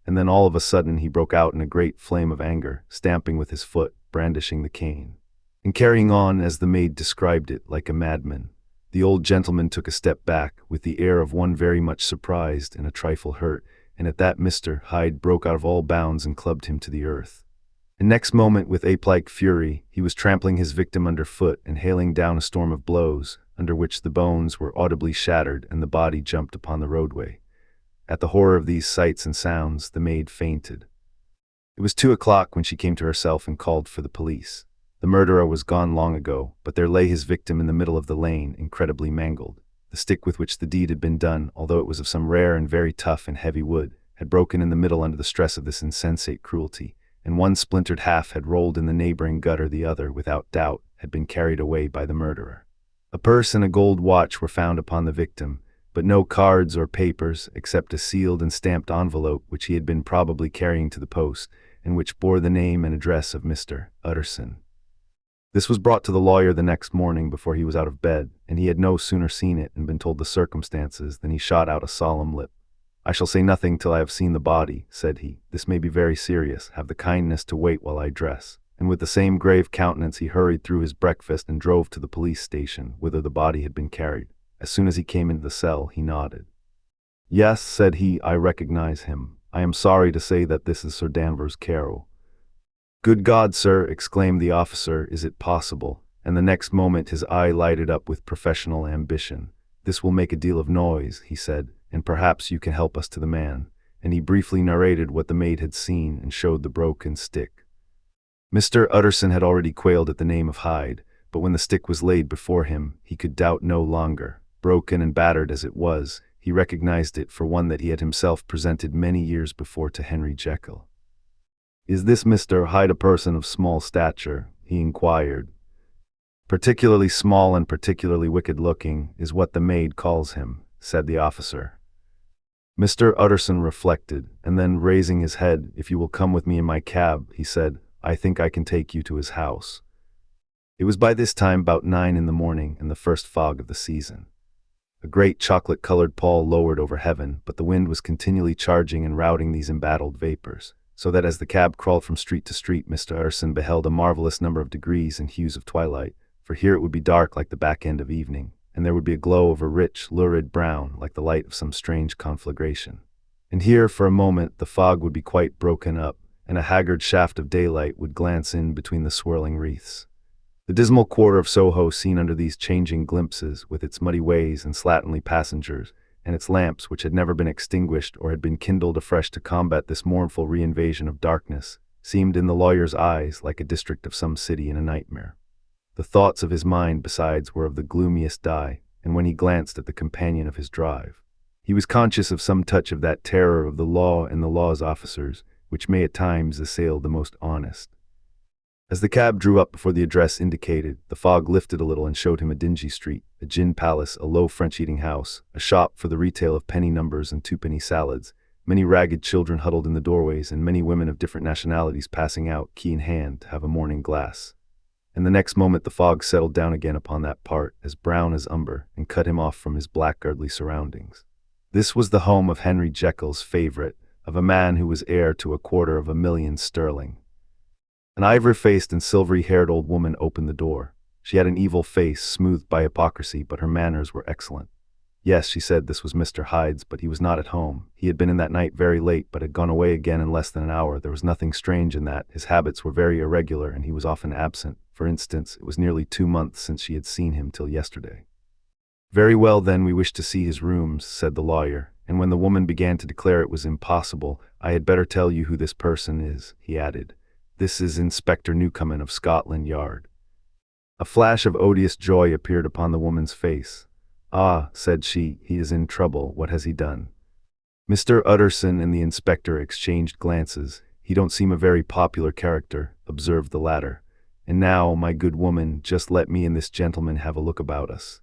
And then all of a sudden he broke out in a great flame of anger, stamping with his foot, brandishing the cane, and carrying on, as the maid described it, like a madman. The old gentleman took a step back, with the air of one very much surprised and a trifle hurt, and at that Mr. Hyde broke out of all bounds and clubbed him to the earth. And next moment, with ape-like fury, he was trampling his victim underfoot and hailing down a storm of blows, under which the bones were audibly shattered and the body jumped upon the roadway. At the horror of these sights and sounds, the maid fainted. It was 2 o'clock when she came to herself and called for the police. The murderer was gone long ago, but there lay his victim in the middle of the lane, incredibly mangled. The stick with which the deed had been done, although it was of some rare and very tough and heavy wood, had broken in the middle under the stress of this insensate cruelty, and one splintered half had rolled in the neighboring gutter, the other, without doubt, had been carried away by the murderer. A purse and a gold watch were found upon the victim, but no cards or papers, except a sealed and stamped envelope which he had been probably carrying to the post, and which bore the name and address of Mr. Utterson. This was brought to the lawyer the next morning before he was out of bed, and he had no sooner seen it and been told the circumstances than he shot out a solemn lip. "I shall say nothing till I have seen the body," said he. "This may be very serious. Have the kindness to wait while I dress." And with the same grave countenance he hurried through his breakfast and drove to the police station, whither the body had been carried. As soon as he came into the cell, he nodded. "Yes," said he, "I recognize him. I am sorry to say that this is Sir Danvers Carew." "Good God, sir," exclaimed the officer, "is it possible?" And the next moment his eye lighted up with professional ambition. "This will make a deal of noise," he said, "and perhaps you can help us to the man." And he briefly narrated what the maid had seen and showed the broken stick. Mr. Utterson had already quailed at the name of Hyde, but when the stick was laid before him, he could doubt no longer. Broken and battered as it was, he recognized it for one that he had himself presented many years before to Henry Jekyll. "Is this Mr. Hyde a person of small stature?" he inquired. "Particularly small and particularly wicked-looking is what the maid calls him," said the officer. Mr. Utterson reflected, and then raising his head, "If you will come with me in my cab," he said, "I think I can take you to his house." It was by this time about 9 in the morning, and the first fog of the season. A great chocolate-colored pall lowered over heaven, but the wind was continually charging and routing these embattled vapors, so that as the cab crawled from street to street, Mr. Utterson beheld a marvelous number of degrees and hues of twilight, for here it would be dark like the back end of evening, and there would be a glow of a rich, lurid brown, like the light of some strange conflagration. And here, for a moment, the fog would be quite broken up, and a haggard shaft of daylight would glance in between the swirling wreaths. The dismal quarter of Soho, seen under these changing glimpses, with its muddy ways and slatternly passengers, and its lamps which had never been extinguished or had been kindled afresh to combat this mournful reinvasion of darkness, seemed in the lawyer's eyes like a district of some city in a nightmare. The thoughts of his mind, besides, were of the gloomiest dye, and when he glanced at the companion of his drive, he was conscious of some touch of that terror of the law and the law's officers, which may at times assail the most honest. As the cab drew up before the address indicated, the fog lifted a little and showed him a dingy street, a gin palace, a low French eating house, a shop for the retail of penny numbers and twopenny salads, many ragged children huddled in the doorways, and many women of different nationalities passing out, key in hand, to have a morning glass. And the next moment the fog settled down again upon that part, as brown as umber, and cut him off from his blackguardly surroundings. This was the home of Henry Jekyll's favorite, of a man who was heir to 250,000 sterling. An ivory-faced and silvery-haired old woman opened the door. She had an evil face, smoothed by hypocrisy, but her manners were excellent. Yes, she said, this was Mr. Hyde's, but he was not at home. He had been in that night very late, but had gone away again in less than an hour. There was nothing strange in that. His habits were very irregular, and he was often absent. For instance, it was nearly 2 months since she had seen him till yesterday. "Very well, then, we wish to see his rooms," said the lawyer, and when the woman began to declare it was impossible, "I had better tell you who this person is," he added. This is Inspector Newcomen of Scotland Yard." A flash of odious joy appeared upon the woman's face. "Ah," said she, "he is in trouble. What has he done?" Mr. Utterson and the inspector exchanged glances. "He don't seem a very popular character," observed the latter. "And now, my good woman, just let me and this gentleman have a look about us."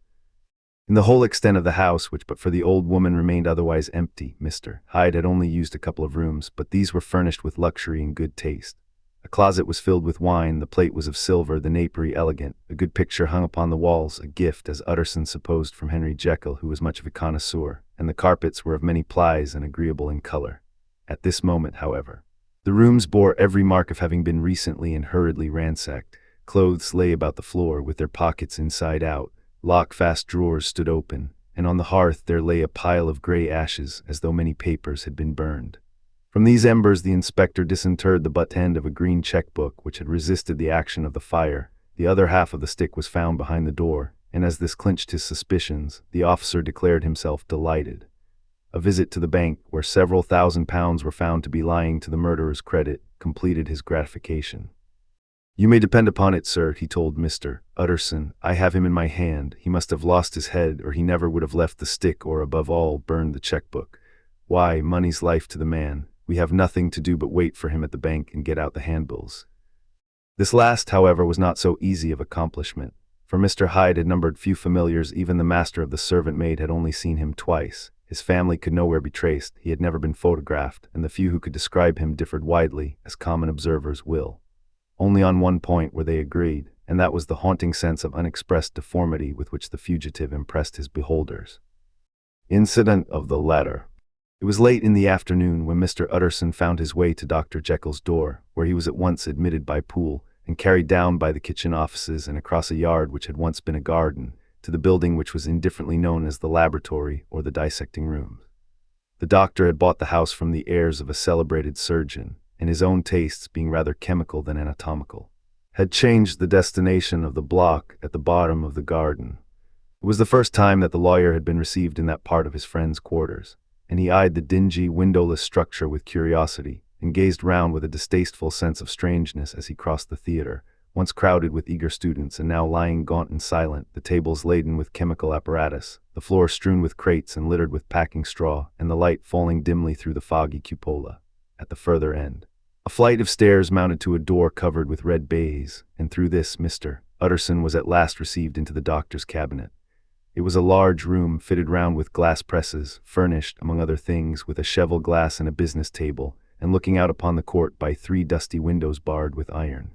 In the whole extent of the house, which but for the old woman remained otherwise empty, Mr. Hyde had only used a couple of rooms, but these were furnished with luxury and good taste. A closet was filled with wine, the plate was of silver, the napery elegant, a good picture hung upon the walls, a gift, as Utterson supposed, from Henry Jekyll, who was much of a connoisseur, and the carpets were of many plies and agreeable in color. At this moment, however, the rooms bore every mark of having been recently and hurriedly ransacked. Clothes lay about the floor, with their pockets inside out, lock-fast drawers stood open, and on the hearth there lay a pile of grey ashes, as though many papers had been burned. From these embers the inspector disinterred the butt end of a green check-book which had resisted the action of the fire. The other half of the stick was found behind the door, and as this clinched his suspicions, the officer declared himself delighted. A visit to the bank, where several £1,000s were found to be lying to the murderer's credit, completed his gratification. "You may depend upon it, sir," he told Mr. Utterson. "I have him in my hand. He must have lost his head, or he never would have left the stick, or, above all, burned the check-book. Why, money's life to the man. We have nothing to do but wait for him at the bank and get out the handbills." This last, however, was not so easy of accomplishment, for Mr. Hyde had numbered few familiars. Even the master of the servant maid had only seen him twice. His family could nowhere be traced, he had never been photographed, and the few who could describe him differed widely, as common observers will. Only on one point were they agreed, and that was the haunting sense of unexpressed deformity with which the fugitive impressed his beholders. Incident of the letter. It was late in the afternoon when Mr. Utterson found his way to Dr. Jekyll's door, where he was at once admitted by Poole, and carried down by the kitchen offices and across a yard which had once been a garden, to the building which was indifferently known as the laboratory or the dissecting room. The doctor had bought the house from the heirs of a celebrated surgeon, and his own tastes, being rather chemical than anatomical, had changed the destination of the block at the bottom of the garden. It was the first time that the lawyer had been received in that part of his friend's quarters, and he eyed the dingy, windowless structure with curiosity, and gazed round with a distasteful sense of strangeness as he crossed the theatre, once crowded with eager students and now lying gaunt and silent, the tables laden with chemical apparatus, the floor strewn with crates and littered with packing straw, and the light falling dimly through the foggy cupola. At the further end, a flight of stairs mounted to a door covered with red baize, and through this Mr. Utterson was at last received into the doctor's cabinet. It was a large room fitted round with glass presses, furnished, among other things, with a cheval glass and a business table, and looking out upon the court by 3 dusty windows barred with iron.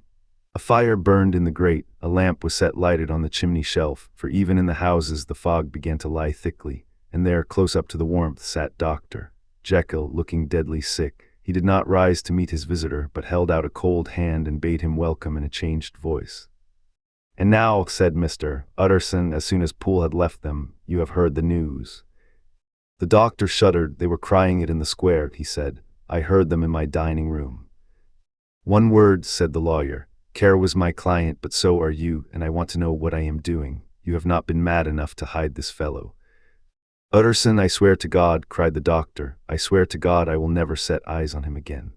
A fire burned in the grate, a lamp was set lighted on the chimney shelf, for even in the houses the fog began to lie thickly, and there, close up to the warmth, sat Dr. Jekyll, looking deadly sick. He did not rise to meet his visitor, but held out a cold hand and bade him welcome in a changed voice. "And now," said Mr. Utterson, as soon as Poole had left them, "you have heard the news." The doctor shuddered. "They were crying it in the square," he said. "I heard them in my dining room." "One word," said the lawyer. "Care was my client, but so are you, and I want to know what I am doing. You have not been mad enough to hide this fellow." "Utterson, I swear to God," cried the doctor, "I swear to God I will never set eyes on him again.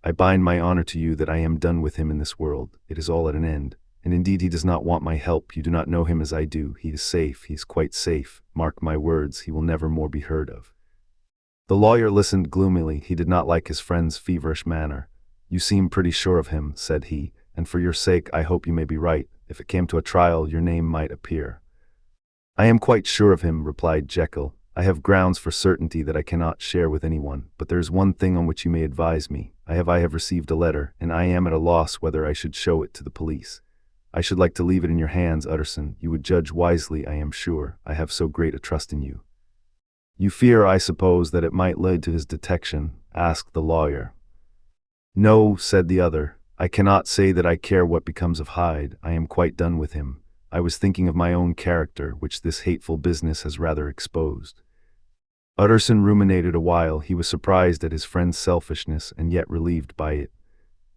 I bind my honor to you that I am done with him in this world. It is all at an end. And indeed he does not want my help. You do not know him as I do. He is safe. He is quite safe. Mark my words, he will never more be heard of." The lawyer listened gloomily. He did not like his friend's feverish manner. "You seem pretty sure of him," said he, "and for your sake I hope you may be right. If it came to a trial, your name might appear." "I am quite sure of him," replied Jekyll. "I have grounds for certainty that I cannot share with anyone, but there is one thing on which you may advise me. I have received a letter, and I am at a loss whether I should show it to the police. I should like to leave it in your hands, Utterson. You would judge wisely, I am sure. I have so great a trust in you." "You fear, I suppose, that it might lead to his detection?" asked the lawyer. "No," said the other. "I cannot say that I care what becomes of Hyde. I am quite done with him. I was thinking of my own character, which this hateful business has rather exposed." Utterson ruminated a while. He was surprised at his friend's selfishness, and yet relieved by it.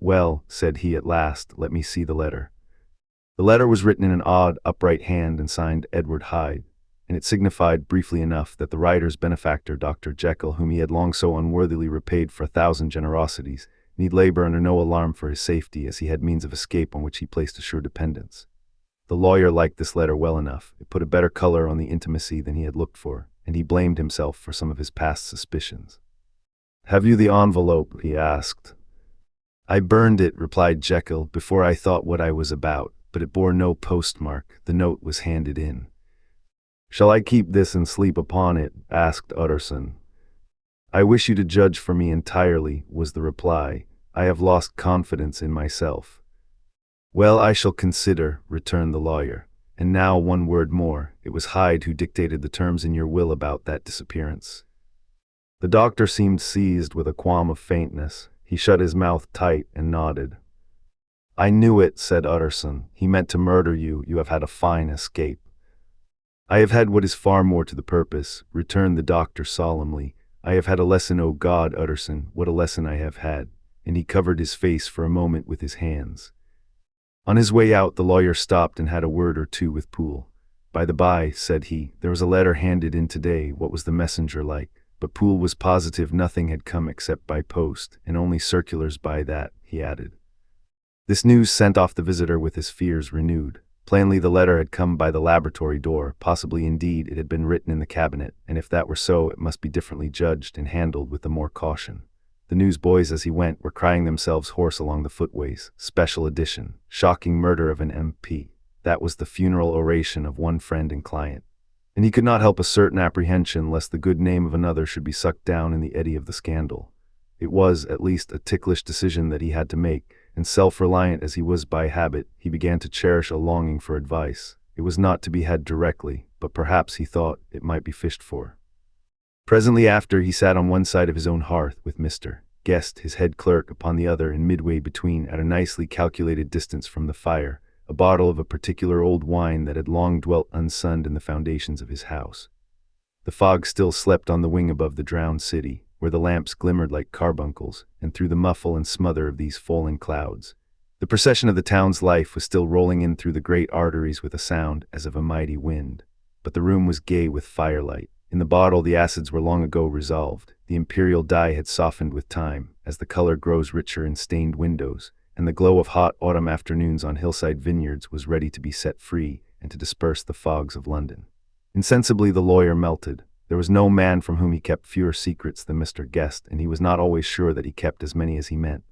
"Well," said he at last, "let me see the letter." The letter was written in an odd, upright hand and signed Edward Hyde, and it signified, briefly enough, that the writer's benefactor, Dr. Jekyll, whom he had long so unworthily repaid for 1,000 generosities, need labor under no alarm for his safety, as he had means of escape on which he placed assured dependence. The lawyer liked this letter well enough. It put a better color on the intimacy than he had looked for, and he blamed himself for some of his past suspicions. "Have you the envelope?" he asked. "I burned it," replied Jekyll, "before I thought what I was about, but it bore no postmark. The note was handed in." "Shall I keep this and sleep upon it?" asked Utterson. "I wish you to judge for me entirely," was the reply. "I have lost confidence in myself." "Well, I shall consider," returned the lawyer. "And now one word more. It was Hyde who dictated the terms in your will about that disappearance." The doctor seemed seized with a qualm of faintness. He shut his mouth tight and nodded. "I knew it," said Utterson. "He meant to murder you. You have had a fine escape." "I have had what is far more to the purpose," returned the doctor solemnly. "I have had a lesson, O God, Utterson, what a lesson I have had." And he covered his face for a moment with his hands. On his way out, the lawyer stopped and had a word or two with Poole. "By the by," said he, "there was a letter handed in today. What was the messenger like?" But Poole was positive nothing had come except by post, and only circulars by that, he added. This news sent off the visitor with his fears renewed. Plainly the letter had come by the laboratory door. Possibly indeed it had been written in the cabinet, and if that were so, it must be differently judged and handled with the more caution. The newsboys, as he went, were crying themselves hoarse along the footways. Special edition. Shocking murder of an MP. That was the funeral oration of one friend and client. And he could not help a certain apprehension lest the good name of another should be sucked down in the eddy of the scandal. It was, at least, a ticklish decision that he had to make, and self-reliant as he was by habit, he began to cherish a longing for advice. It was not to be had directly, but perhaps, he thought, it might be fished for. Presently after, he sat on one side of his own hearth, with Mr. Guest, his head clerk, upon the other, and midway between, at a nicely calculated distance from the fire, a bottle of a particular old wine that had long dwelt unsunned in the foundations of his house. The fog still slept on the wing above the drowned city, where the lamps glimmered like carbuncles, and through the muffle and smother of these falling clouds. The procession of the town's life was still rolling in through the great arteries with a sound as of a mighty wind. But the room was gay with firelight. In the bottle the acids were long ago resolved. The imperial dye had softened with time, as the color grows richer in stained windows, and the glow of hot autumn afternoons on hillside vineyards was ready to be set free and to disperse the fogs of London. Insensibly the lawyer melted. There was no man from whom he kept fewer secrets than Mr. Guest, and he was not always sure that he kept as many as he meant.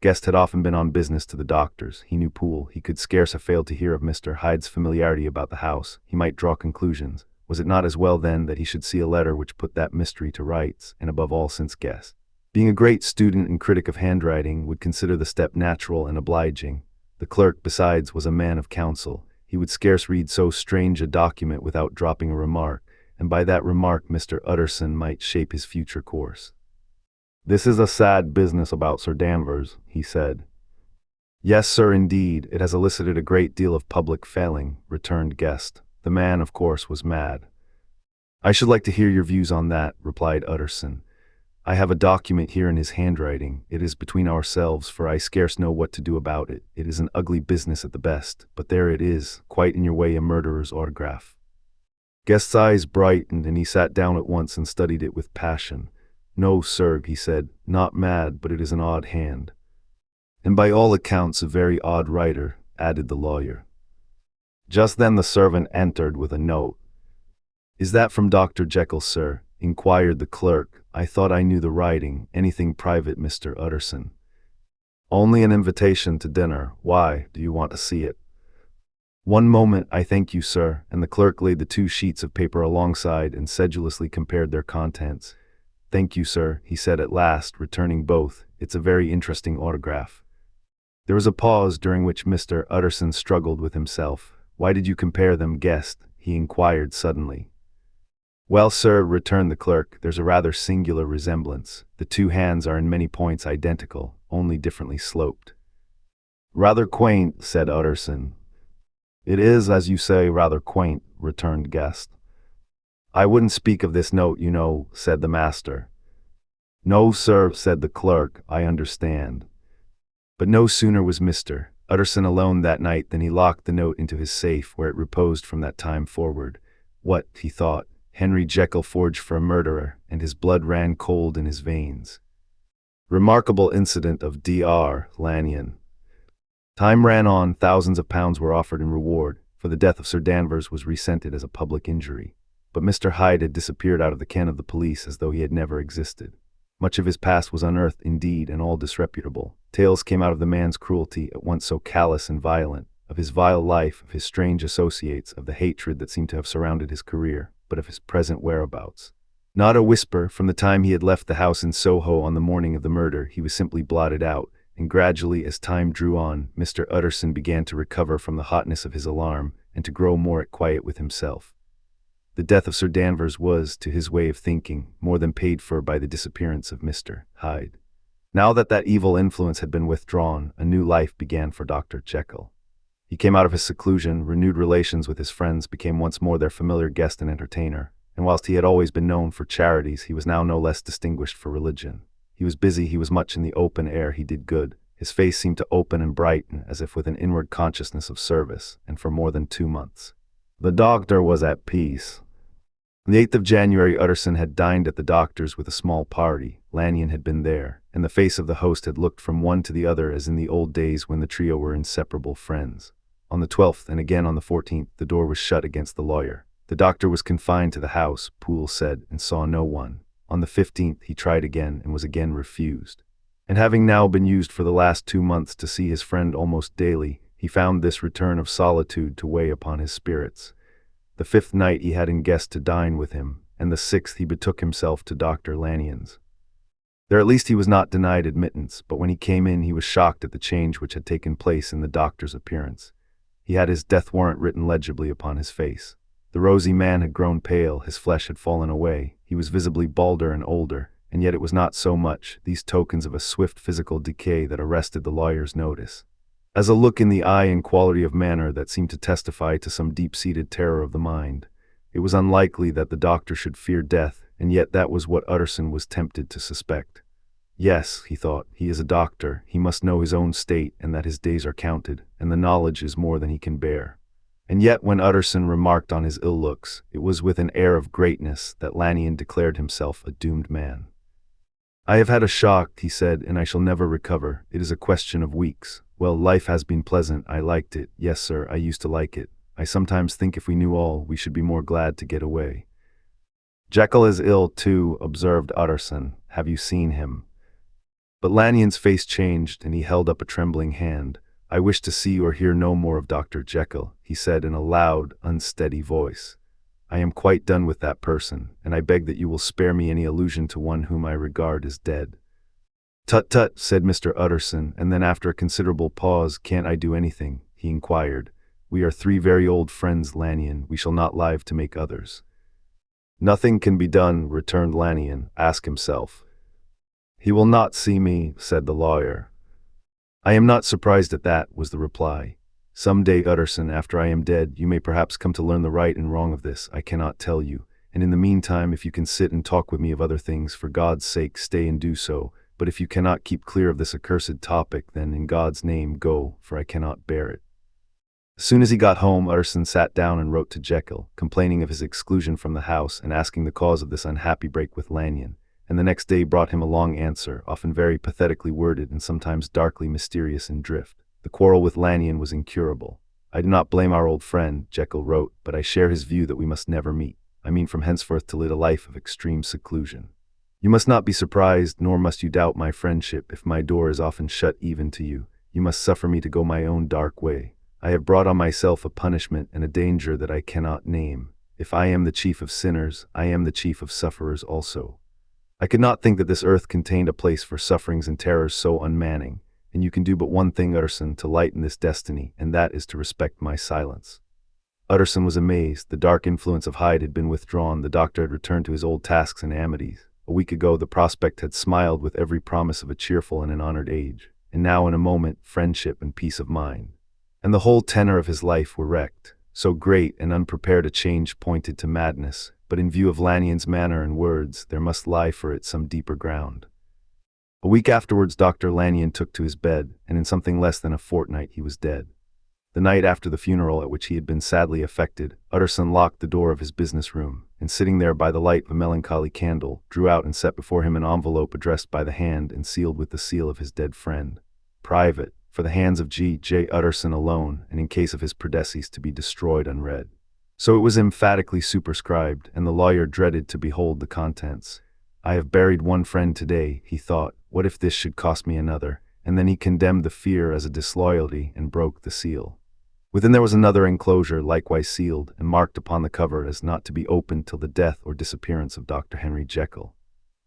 Guest had often been on business to the doctors. He knew Poole. He could scarce have failed to hear of Mr. Hyde's familiarity about the house. He might draw conclusions. Was it not as well, then, that he should see a letter which put that mystery to rights, and above all, since Guest, being a great student and critic of handwriting, would consider the step natural and obliging. The clerk, besides, was a man of counsel. He would scarce read so strange a document without dropping a remark, and by that remark Mr. Utterson might shape his future course. "This is a sad business about Sir Danvers," he said. "Yes, sir, indeed. It has elicited a great deal of public feeling," returned Guest. "The man, of course, was mad." "I should like to hear your views on that," replied Utterson. "I have a document here in his handwriting. It is between ourselves, for I scarce know what to do about it. It is an ugly business at the best, but there it is, quite in your way, a murderer's autograph." Guest's eyes brightened, and he sat down at once and studied it with passion. "No, sir," he said, "not mad, but it is an odd hand." "And by all accounts a very odd writer," added the lawyer. Just then the servant entered with a note. "Is that from Dr. Jekyll, sir?" inquired the clerk. "I thought I knew the writing. Anything private, Mr. Utterson?" "Only an invitation to dinner. Why, do you want to see it?" "One moment, I thank you, sir," and the clerk laid the 2 sheets of paper alongside and sedulously compared their contents. "Thank you, sir," he said at last, returning both. "It's a very interesting autograph." There was a pause, during which Mr. Utterson struggled with himself. "Why did you compare them, Guest?" he inquired suddenly. "Well, sir," returned the clerk, "there's a rather singular resemblance. The 2 hands are in many points identical, only differently sloped." "Rather quaint," said Utterson. "It is, as you say, rather quaint," returned Guest. "I wouldn't speak of this note, you know," said the master. "No, sir," said the clerk, "I understand." But no sooner was Mr. Utterson alone that night than he locked the note into his safe, where it reposed from that time forward. What, he thought, Henry Jekyll forged for a murderer, and his blood ran cold in his veins. Remarkable incident of Dr. Lanyon. Time ran on, thousands of pounds were offered in reward, for the death of Sir Danvers was resented as a public injury. But Mr. Hyde had disappeared out of the ken of the police as though he had never existed. Much of his past was unearthed indeed, and all disreputable. Tales came out of the man's cruelty, at once so callous and violent, of his vile life, of his strange associates, of the hatred that seemed to have surrounded his career, but of his present whereabouts. Not a whisper. From the time he had left the house in Soho on the morning of the murder, he was simply blotted out, and gradually, as time drew on, Mr. Utterson began to recover from the hotness of his alarm, and to grow more at quiet with himself. The death of Sir Danvers was, to his way of thinking, more than paid for by the disappearance of Mr. Hyde. Now that evil influence had been withdrawn, a new life began for Dr. Jekyll. He came out of his seclusion, renewed relations with his friends, became once more their familiar guest and entertainer, and whilst he had always been known for charities, he was now no less distinguished for religion. He was busy, he was much in the open air, he did good. His face seemed to open and brighten, as if with an inward consciousness of service, and for more than 2 months. The doctor was at peace. On the 8th of January, Utterson had dined at the doctor's with a small party. Lanyon had been there, and the face of the host had looked from one to the other as in the old days when the trio were inseparable friends. On the 12th, and again on the 14th, the door was shut against the lawyer. The doctor was confined to the house, Poole said, and saw no one. On the 15th, he tried again, and was again refused. And having now been used for the last 2 months to see his friend almost daily, he found this return of solitude to weigh upon his spirits. The 5th night he had in guest to dine with him, and the 6th he betook himself to Dr. Lanyon's. There at least he was not denied admittance, but when he came in he was shocked at the change which had taken place in the doctor's appearance. He had his death warrant written legibly upon his face. The rosy man had grown pale, his flesh had fallen away, he was visibly balder and older, and yet it was not so much, these tokens of a swift physical decay, that arrested the lawyer's notice, as a look in the eye and quality of manner that seemed to testify to some deep-seated terror of the mind. It was unlikely that the doctor should fear death, and yet that was what Utterson was tempted to suspect. Yes, he thought, he is a doctor, he must know his own state, and that his days are counted, and the knowledge is more than he can bear. And yet when Utterson remarked on his ill looks, it was with an air of greatness that Lanyon declared himself a doomed man. "I have had a shock," he said, "and I shall never recover. It is a question of weeks. Well, life has been pleasant. I liked it. Yes, sir, I used to like it. I sometimes think if we knew all, we should be more glad to get away." "Jekyll is ill, too," observed Utterson. "Have you seen him?" But Lanyon's face changed, and he held up a trembling hand. "I wish to see or hear no more of Dr. Jekyll," he said in a loud, unsteady voice. "I am quite done with that person, and I beg that you will spare me any allusion to one whom I regard as dead." "Tut, tut," said Mr. Utterson, and then after a considerable pause, "Can't I do anything?" he inquired. "We are 3 very old friends, Lanyon. We shall not live to make others." "Nothing can be done," returned Lanyon. "Ask himself." "He will not see me," said the lawyer. "I am not surprised at that," was the reply. "Some day, Utterson, after I am dead, you may perhaps come to learn the right and wrong of this. I cannot tell you. And in the meantime, if you can sit and talk with me of other things, for God's sake stay and do so. But if you cannot keep clear of this accursed topic, then in God's name go, for I cannot bear it." As soon as he got home, Utterson sat down and wrote to Jekyll, complaining of his exclusion from the house and asking the cause of this unhappy break with Lanyon, and the next day brought him a long answer, often very pathetically worded and sometimes darkly mysterious in drift. The quarrel with Lanyon was incurable. "I do not blame our old friend," Jekyll wrote, "but I share his view that we must never meet. I mean from henceforth to lead a life of extreme seclusion. You must not be surprised, nor must you doubt my friendship, if my door is often shut even to you. You must suffer me to go my own dark way. I have brought on myself a punishment and a danger that I cannot name. If I am the chief of sinners, I am the chief of sufferers also. I could not think that this earth contained a place for sufferings and terrors so unmanning, and you can do but one thing, Utterson, to lighten this destiny, and that is to respect my silence." Utterson was amazed. The dark influence of Hyde had been withdrawn. The doctor had returned to his old tasks and amities. A week ago, the prospect had smiled with every promise of a cheerful and an honored age, and now in a moment, friendship and peace of mind. And the whole tenor of his life were wrecked. So great and unprepared a change pointed to madness, but in view of Lanyon's manner and words, there must lie for it some deeper ground. A week afterwards, Dr. Lanyon took to his bed, and in something less than a fortnight he was dead. The night after the funeral at which he had been sadly affected, Utterson locked the door of his business room, and sitting there by the light of a melancholy candle, drew out and set before him an envelope addressed by the hand and sealed with the seal of his dead friend. Private, for the hands of G. J. Utterson alone, and in case of his predecease to be destroyed unread. So it was emphatically superscribed, and the lawyer dreaded to behold the contents. I have buried one friend today, he thought. What if this should cost me another? And then he condemned the fear as a disloyalty and broke the seal. Within there was another enclosure, likewise sealed, and marked upon the cover as not to be opened till the death or disappearance of Dr. Henry Jekyll.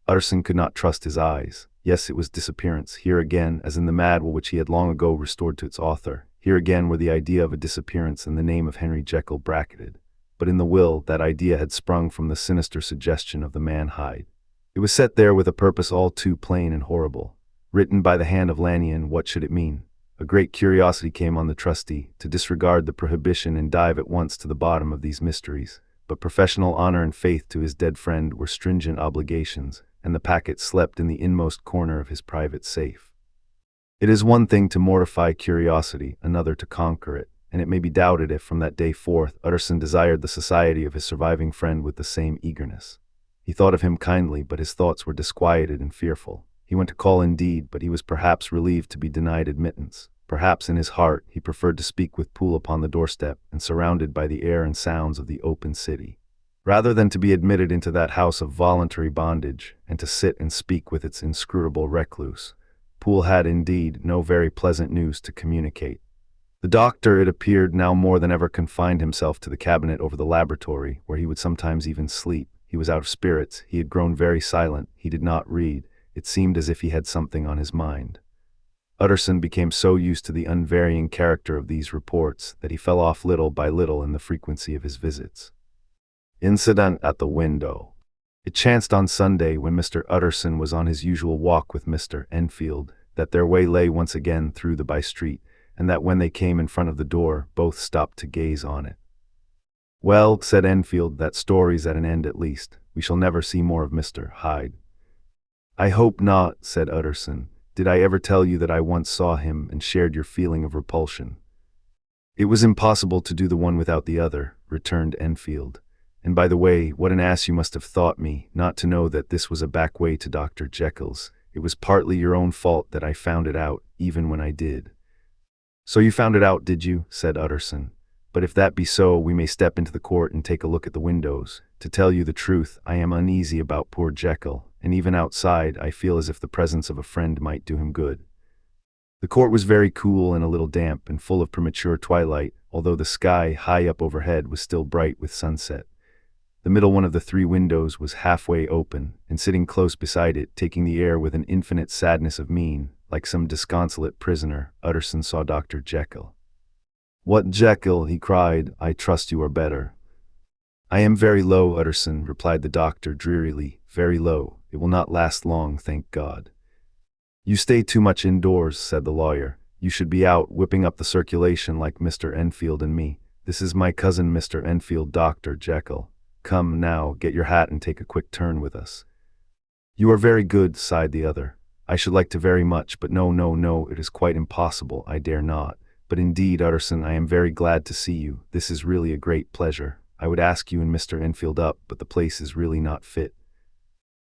Utterson could not trust his eyes. Yes, it was disappearance, here again, as in the mad will which he had long ago restored to its author. Here again were the idea of a disappearance and the name of Henry Jekyll bracketed. But in the will, that idea had sprung from the sinister suggestion of the man Hyde. It was set there with a purpose all too plain and horrible. Written by the hand of Lanyon, what should it mean? A great curiosity came on the trustee, to disregard the prohibition and dive at once to the bottom of these mysteries. But professional honor and faith to his dead friend were stringent obligations, and the packet slept in the inmost corner of his private safe. It is one thing to mortify curiosity, another to conquer it, and it may be doubted if from that day forth Utterson desired the society of his surviving friend with the same eagerness. He thought of him kindly, but his thoughts were disquieted and fearful. He went to call indeed, but he was perhaps relieved to be denied admittance. Perhaps in his heart he preferred to speak with Poole upon the doorstep and surrounded by the air and sounds of the open city, rather than to be admitted into that house of voluntary bondage, and to sit and speak with its inscrutable recluse. Poole had, indeed, no very pleasant news to communicate. The doctor, it appeared, now more than ever confined himself to the cabinet over the laboratory, where he would sometimes even sleep. He was out of spirits, he had grown very silent, he did not read. It seemed as if he had something on his mind. Utterson became so used to the unvarying character of these reports that he fell off little by little in the frequency of his visits. Incident at the window. It chanced on Sunday, when Mr. Utterson was on his usual walk with Mr. Enfield, that their way lay once again through the by-street, and that when they came in front of the door, both stopped to gaze on it. "Well," said Enfield, "that story's at an end at least. We shall never see more of Mr. Hyde." "I hope not," said Utterson. "Did I ever tell you that I once saw him and shared your feeling of repulsion?" "It was impossible to do the one without the other," returned Enfield. "And by the way, what an ass you must have thought me, not to know that this was a back way to Dr. Jekyll's. It was partly your own fault that I found it out, even when I did." "So you found it out, did you?" said Utterson. "But if that be so, we may step into the court and take a look at the windows. To tell you the truth, I am uneasy about poor Jekyll, and even outside I feel as if the presence of a friend might do him good." The court was very cool and a little damp and full of premature twilight, although the sky high up overhead was still bright with sunset. The middle one of the three windows was halfway open, and sitting close beside it, taking the air with an infinite sadness of mien, like some disconsolate prisoner, Utterson saw Dr. Jekyll. "What Jekyll?" he cried. "I trust you are better." "I am very low, Utterson," replied the doctor drearily, "very low. It will not last long, thank God." "You stay too much indoors," said the lawyer. "You should be out, whipping up the circulation like Mr. Enfield and me. This is my cousin Mr. Enfield, Dr. Jekyll. Come, now, get your hat and take a quick turn with us." "You are very good," sighed the other. "I should like to very much, but no, it is quite impossible, I dare not. But indeed, Utterson, I am very glad to see you. This is really a great pleasure. I would ask you and Mr. Enfield up, but the place is really not fit."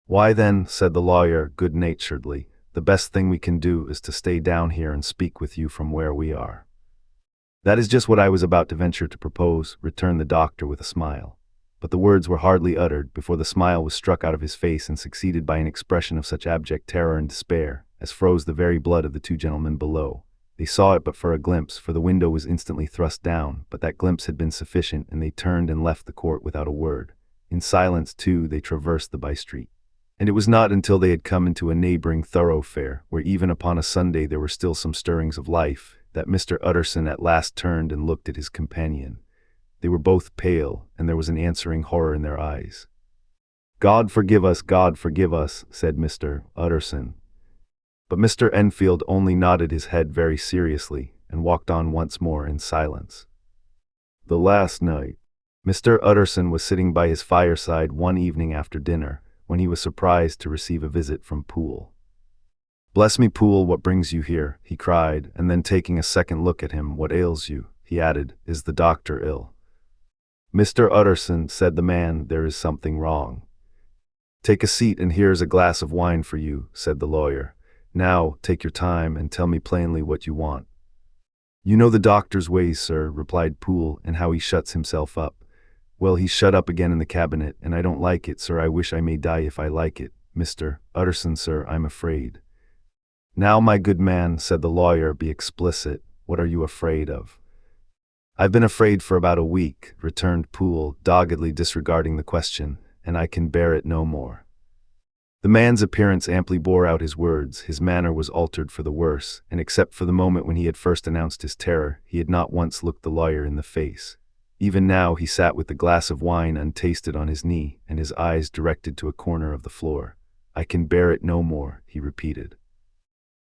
"Why then," said the lawyer good-naturedly, "the best thing we can do is to stay down here and speak with you from where we are." "That is just what I was about to venture to propose," returned the doctor with a smile. But the words were hardly uttered before the smile was struck out of his face and succeeded by an expression of such abject terror and despair as froze the very blood of the two gentlemen below. They saw it but for a glimpse, for the window was instantly thrust down, but that glimpse had been sufficient, and they turned and left the court without a word. In silence, too, they traversed the by-street. And it was not until they had come into a neighboring thoroughfare, where even upon a Sunday there were still some stirrings of life, that Mr. Utterson at last turned and looked at his companion. They were both pale, and there was an answering horror in their eyes. God forgive us," said Mr. Utterson. But Mr. Enfield only nodded his head very seriously, and walked on once more in silence. The last night. Mr. Utterson was sitting by his fireside one evening after dinner, when he was surprised to receive a visit from Poole. "Bless me, Poole, what brings you here?" he cried, and then taking a second look at him, "What ails you?" he added. Is the doctor ill? Mr. Utterson, said the man, there is something wrong. Take a seat and here's a glass of wine for you, said the lawyer. Now, take your time and tell me plainly what you want. You know the doctor's ways, sir, replied Poole, and how he shuts himself up. Well, he's shut up again in the cabinet, and I don't like it, sir. I wish I may die if I like it. Mr. Utterson, sir, I'm afraid. Now, my good man, said the lawyer, be explicit. What are you afraid of? I've been afraid for about a week, returned Poole, doggedly disregarding the question, and I can bear it no more. The man's appearance amply bore out his words. His manner was altered for the worse, and except for the moment when he had first announced his terror, he had not once looked the lawyer in the face. Even now he sat with the glass of wine untasted on his knee, and his eyes directed to a corner of the floor. I can bear it no more, he repeated.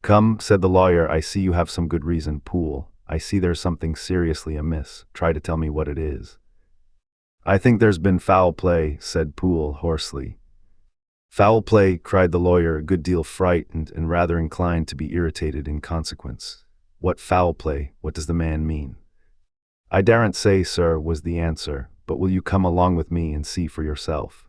Come, said the lawyer, I see you have some good reason, Poole. I see there's something seriously amiss. Try to tell me what it is. I think there's been foul play, said Poole hoarsely. Foul play, cried the lawyer, a good deal frightened and rather inclined to be irritated in consequence. What foul play? What does the man mean? I daren't say, sir, was the answer, but will you come along with me and see for yourself?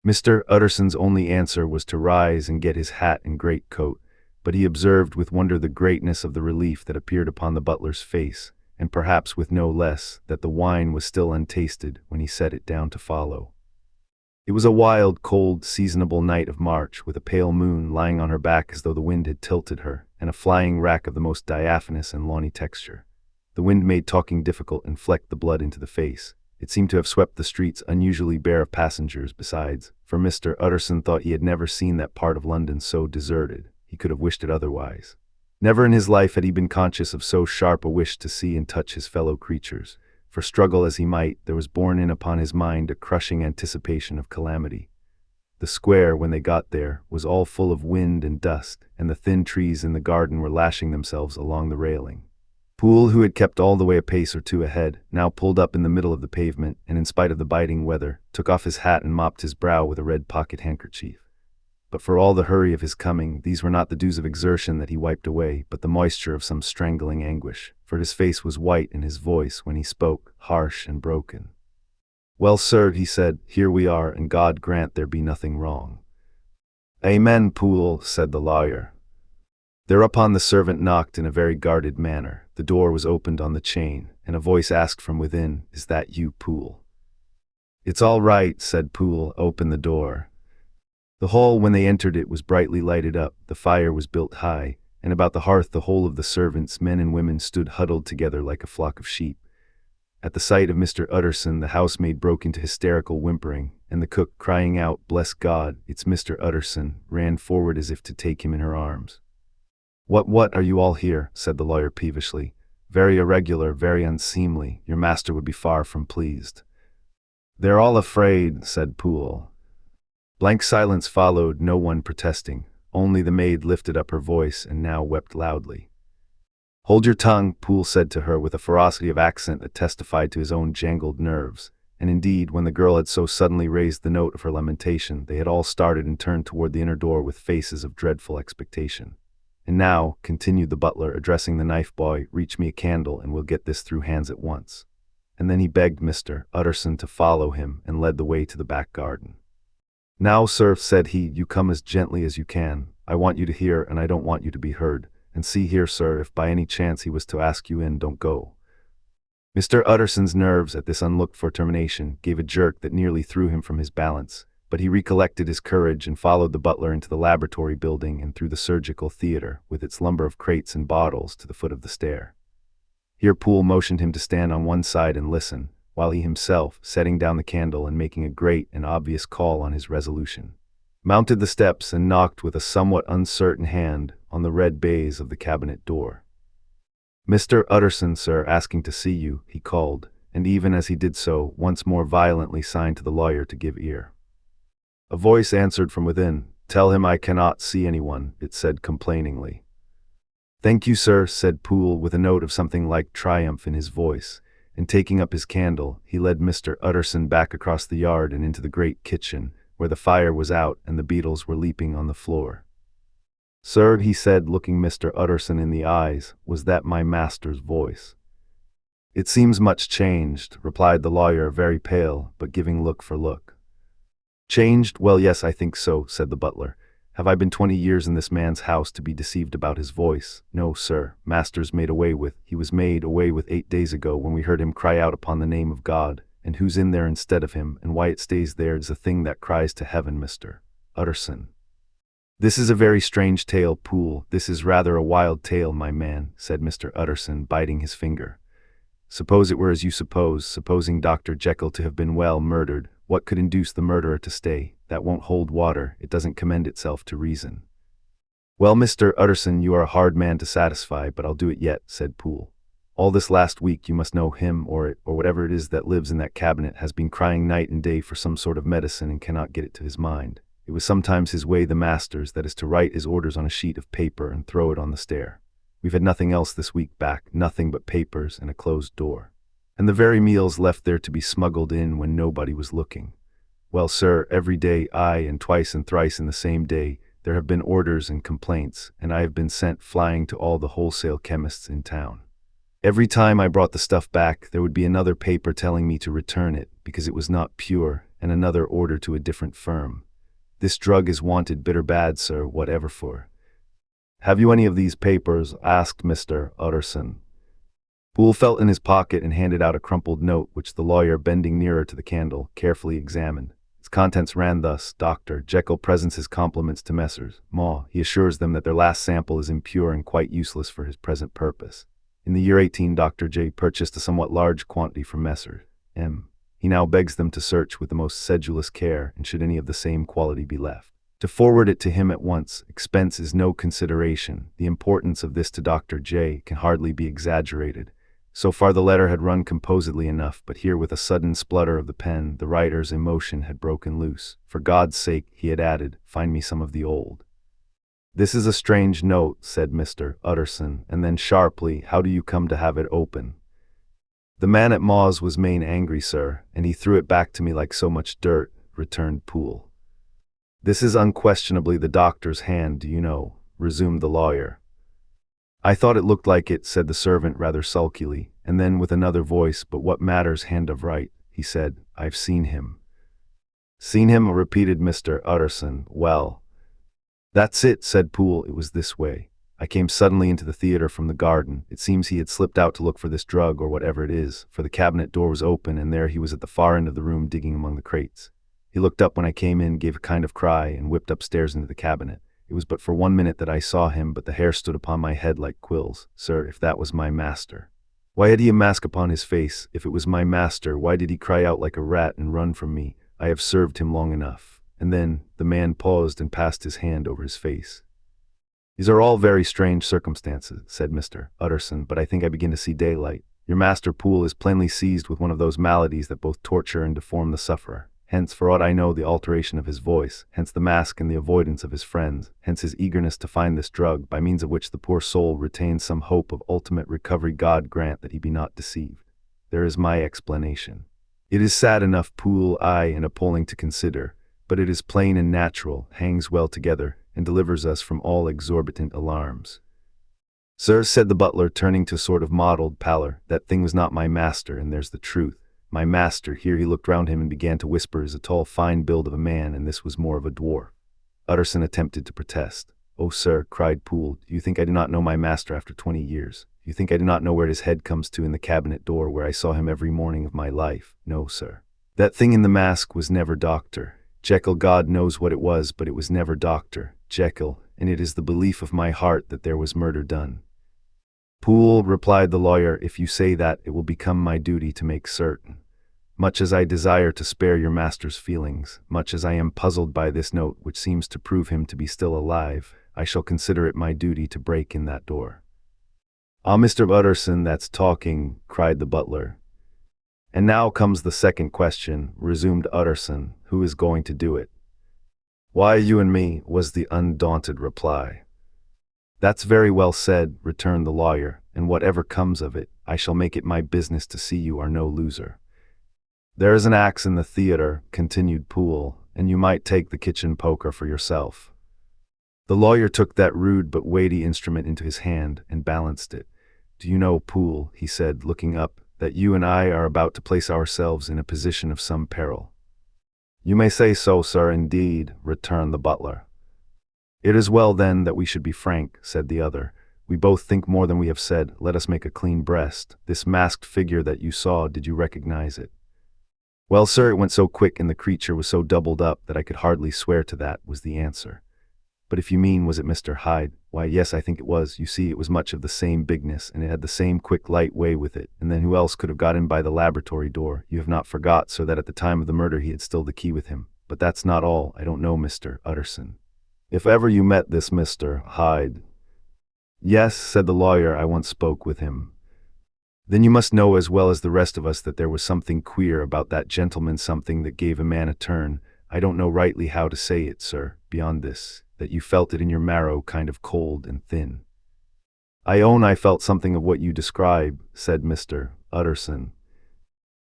Mr. Utterson's only answer was to rise and get his hat and greatcoat, but he observed with wonder the greatness of the relief that appeared upon the butler's face, and perhaps with no less, that the wine was still untasted when he set it down to follow. It was a wild, cold, seasonable night of March, with a pale moon lying on her back as though the wind had tilted her, and a flying rack of the most diaphanous and lawny texture. The wind made talking difficult and flecked the blood into the face. It seemed to have swept the streets unusually bare of passengers besides, for Mr. Utterson thought he had never seen that part of London so deserted. He could have wished it otherwise. Never in his life had he been conscious of so sharp a wish to see and touch his fellow creatures. For struggle as he might, there was borne in upon his mind a crushing anticipation of calamity. The square, when they got there, was all full of wind and dust, and the thin trees in the garden were lashing themselves along the railing. Poole, who had kept all the way a pace or two ahead, now pulled up in the middle of the pavement, and in spite of the biting weather, took off his hat and mopped his brow with a red pocket handkerchief. But for all the hurry of his coming, these were not the dews of exertion that he wiped away, but the moisture of some strangling anguish, for his face was white and his voice, when he spoke, harsh and broken. Well, sir, he said, here we are, and God grant there be nothing wrong. Amen, Poole, said the lawyer. Thereupon the servant knocked in a very guarded manner. The door was opened on the chain, and a voice asked from within, Is that you, Poole? It's all right, said Poole, open the door. The hall, when they entered it, was brightly lighted up, the fire was built high, and about the hearth the whole of the servants, men and women, stood huddled together like a flock of sheep. At the sight of Mr. Utterson, the housemaid broke into hysterical whimpering, and the cook, crying out, Bless God, it's Mr. Utterson, ran forward as if to take him in her arms. What, are you all here? Said the lawyer peevishly. Very irregular, very unseemly. Your master would be far from pleased. They're all afraid, said Poole. Blank silence followed, no one protesting. Only the maid lifted up her voice and now wept loudly. Hold your tongue, Poole said to her with a ferocity of accent that testified to his own jangled nerves. And indeed, when the girl had so suddenly raised the note of her lamentation, they had all started and turned toward the inner door with faces of dreadful expectation. And now, continued the butler, addressing the knife boy, reach me a candle and we'll get this through hands at once. And then he begged Mr. Utterson to follow him and led the way to the back garden. Now, sir, said he, you come as gently as you can. I want you to hear, and I don't want you to be heard. And see here, sir, if by any chance he was to ask you in, don't go. Mr. Utterson's nerves at this unlooked-for termination gave a jerk that nearly threw him from his balance, but he recollected his courage and followed the butler into the laboratory building and through the surgical theater, with its lumber of crates and bottles, to the foot of the stair. Here Poole motioned him to stand on one side and listen, while he himself, setting down the candle and making a great and obvious call on his resolution, mounted the steps and knocked with a somewhat uncertain hand on the red baize of the cabinet door. Mr. Utterson, sir, asking to see you, he called, and even as he did so, once more violently signed to the lawyer to give ear. A voice answered from within. Tell him I cannot see anyone, it said complainingly. Thank you, sir, said Poole with a note of something like triumph in his voice, and taking up his candle, he led Mr. Utterson back across the yard and into the great kitchen, where the fire was out and the beetles were leaping on the floor. Sir, he said, looking Mr. Utterson in the eyes, was that my master's voice? It seems much changed, replied the lawyer, very pale, but giving look for look. Changed? Well, yes, I think so, said the butler. Have I been 20 years in this man's house to be deceived about his voice? No, sir. Master's made away with. He was made away with 8 days ago when we heard him cry out upon the name of God. And who's in there instead of him, and why it stays there is a thing that cries to heaven, Mr. Utterson. This is a very strange tale, Poole. This is rather a wild tale, my man, said Mr. Utterson, biting his finger. Suppose it were as you suppose, supposing Dr. Jekyll to have been murdered, what could induce the murderer to stay? That won't hold water, it doesn't commend itself to reason. Well, Mr. Utterson, you are a hard man to satisfy, but I'll do it yet, said Poole. All this last week you must know him or it, or whatever it is that lives in that cabinet, has been crying night and day for some sort of medicine and cannot get it to his mind. It was sometimes his way, the master's, that is to write his orders on a sheet of paper and throw it on the stair. We've had nothing else this week back, nothing but papers and a closed door. And the very meals left there to be smuggled in when nobody was looking. Well, sir, every day, aye, and twice and thrice in the same day, there have been orders and complaints, and I have been sent flying to all the wholesale chemists in town. Every time I brought the stuff back, there would be another paper telling me to return it, because it was not pure, and another order to a different firm. This drug is wanted bitter bad, sir, whatever for. Have you any of these papers? Asked Mr. Utterson. Poole felt in his pocket and handed out a crumpled note, which the lawyer, bending nearer to the candle, carefully examined. Its contents ran thus: Dr. Jekyll presents his compliments to Messrs. Maw. He assures them that their last sample is impure and quite useless for his present purpose. In the year 18, Dr. J purchased a somewhat large quantity from Messrs. M. He now begs them to search with the most sedulous care, and should any of the same quality be left, to forward it to him at once. Expense is no consideration. The importance of this to Dr. J can hardly be exaggerated. So far the letter had run composedly enough, but here, with a sudden splutter of the pen, the writer's emotion had broken loose. For God's sake, he had added, find me some of the old. This is a strange note, said Mr. Utterson, and then sharply, how do you come to have it open? The man at Maw's was main angry, sir, and he threw it back to me like so much dirt, returned Poole. This is unquestionably the doctor's hand, do you know, resumed the lawyer. I thought it looked like it, said the servant rather sulkily, and then with another voice, but what matters hand of right, he said, I've seen him. Seen him, repeated Mr. Utterson. Well, that's it, said Poole. It was this way. I came suddenly into the theater from the garden. It seems he had slipped out to look for this drug, or whatever it is, for the cabinet door was open, and there he was at the far end of the room digging among the crates. He looked up when I came in, gave a kind of cry, and whipped upstairs into the cabinet. It was but for 1 minute that I saw him, but the hair stood upon my head like quills. Sir, if that was my master. Why had he a mask upon his face? If it was my master, why did he cry out like a rat and run from me? I have served him long enough. And then the man paused and passed his hand over his face. These are all very strange circumstances, said Mr. Utterson, but I think I begin to see daylight. Your master, Poole, is plainly seized with one of those maladies that both torture and deform the sufferer. Hence, for aught I know, the alteration of his voice, hence the mask and the avoidance of his friends, hence his eagerness to find this drug, by means of which the poor soul retains some hope of ultimate recovery. God grant that he be not deceived. There is my explanation. It is sad enough, Poole, aye, and appalling to consider, but it is plain and natural, hangs well together, and delivers us from all exorbitant alarms. Sir, said the butler, turning to a sort of mottled pallor, that thing was not my master, and there's the truth. My master, here he looked round him and began to whisper, is a tall, fine build of a man, and this was more of a dwarf. Utterson attempted to protest. Oh, sir, cried Poole, do you think I do not know my master after 20 years? Do you think I do not know where his head comes to in the cabinet door, where I saw him every morning of my life? No, sir. That thing in the mask was never Dr. Jekyll. God knows what it was, but it was never Dr. Jekyll, and it is the belief of my heart that there was murder done. Poole, replied the lawyer, if you say that, it will become my duty to make certain. Much as I desire to spare your master's feelings, much as I am puzzled by this note which seems to prove him to be still alive, I shall consider it my duty to break in that door. Ah, Mr. Utterson, that's talking, cried the butler. And now comes the second question, resumed Utterson, who is going to do it? Why, you and me, was the undaunted reply. That's very well said, returned the lawyer, and whatever comes of it, I shall make it my business to see you are no loser. There is an axe in the theater, continued Poole, and you might take the kitchen poker for yourself. The lawyer took that rude but weighty instrument into his hand and balanced it. Do you know, Poole, he said, looking up, that you and I are about to place ourselves in a position of some peril." "You may say so, sir, indeed," returned the butler. "It is well, then, that we should be frank," said the other. "We both think more than we have said. Let us make a clean breast. This masked figure that you saw, did you recognize it?" "Well, sir, it went so quick and the creature was so doubled up that I could hardly swear to that," was the answer. "But if you mean, was it Mr. Hyde? Why, yes, I think it was. You see, it was much of the same bigness, and it had the same quick, light way with it. And then who else could have got in by the laboratory door? You have not forgot, so that at the time of the murder he had still the key with him. But that's not all. I don't know Mr. Utterson." "If ever you met this Mr. Hyde—" "Yes," said the lawyer, "I once spoke with him." "Then you must know as well as the rest of us that there was something queer about that gentleman, something that gave a man a turn. I don't know rightly how to say it, sir, beyond this, that you felt it in your marrow, kind of cold and thin." "I own I felt something of what you describe," said Mr. Utterson.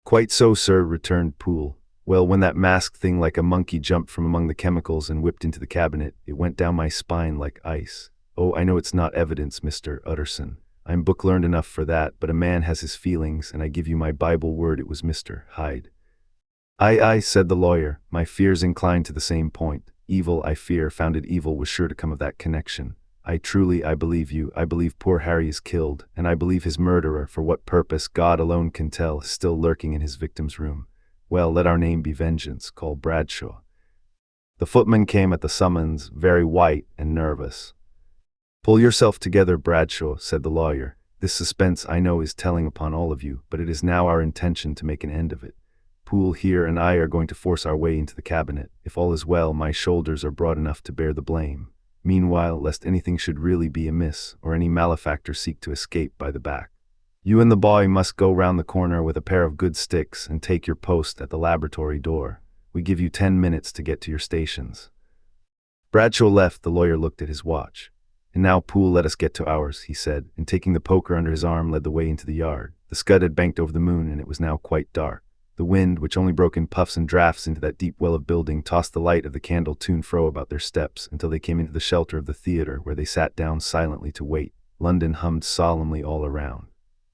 "Quite so, sir," returned Poole. "Well, when that masked thing like a monkey jumped from among the chemicals and whipped into the cabinet, it went down my spine like ice. Oh, I know it's not evidence, Mr. Utterson. I'm book-learned enough for that, but a man has his feelings, and I give you my Bible word it was Mr. Hyde." Aye, said the lawyer, "my fears incline to the same point. Evil, I fear, founded evil was sure to come of that connection. I believe you. I believe poor Harry is killed, and I believe his murderer, for what purpose God alone can tell, is still lurking in his victim's room. Well, let our name be Vengeance. Call Bradshaw." The footman came at the summons, very white and nervous. "Pull yourself together, Bradshaw," said the lawyer. "This suspense, I know, is telling upon all of you, but it is now our intention to make an end of it. Poole here and I are going to force our way into the cabinet. If all is well, my shoulders are broad enough to bear the blame. Meanwhile, lest anything should really be amiss, or any malefactor seek to escape by the back, you and the boy must go round the corner with a pair of good sticks and take your post at the laboratory door. We give you 10 minutes to get to your stations." Bradshaw left. The lawyer looked at his watch. "And now, Poole, let us get to ours," he said, and taking the poker under his arm led the way into the yard. The scud had banked over the moon, and it was now quite dark. The wind, which only broke in puffs and drafts into that deep well of building, tossed the light of the candle to and fro about their steps until they came into the shelter of the theater, where they sat down silently to wait. London hummed solemnly all around.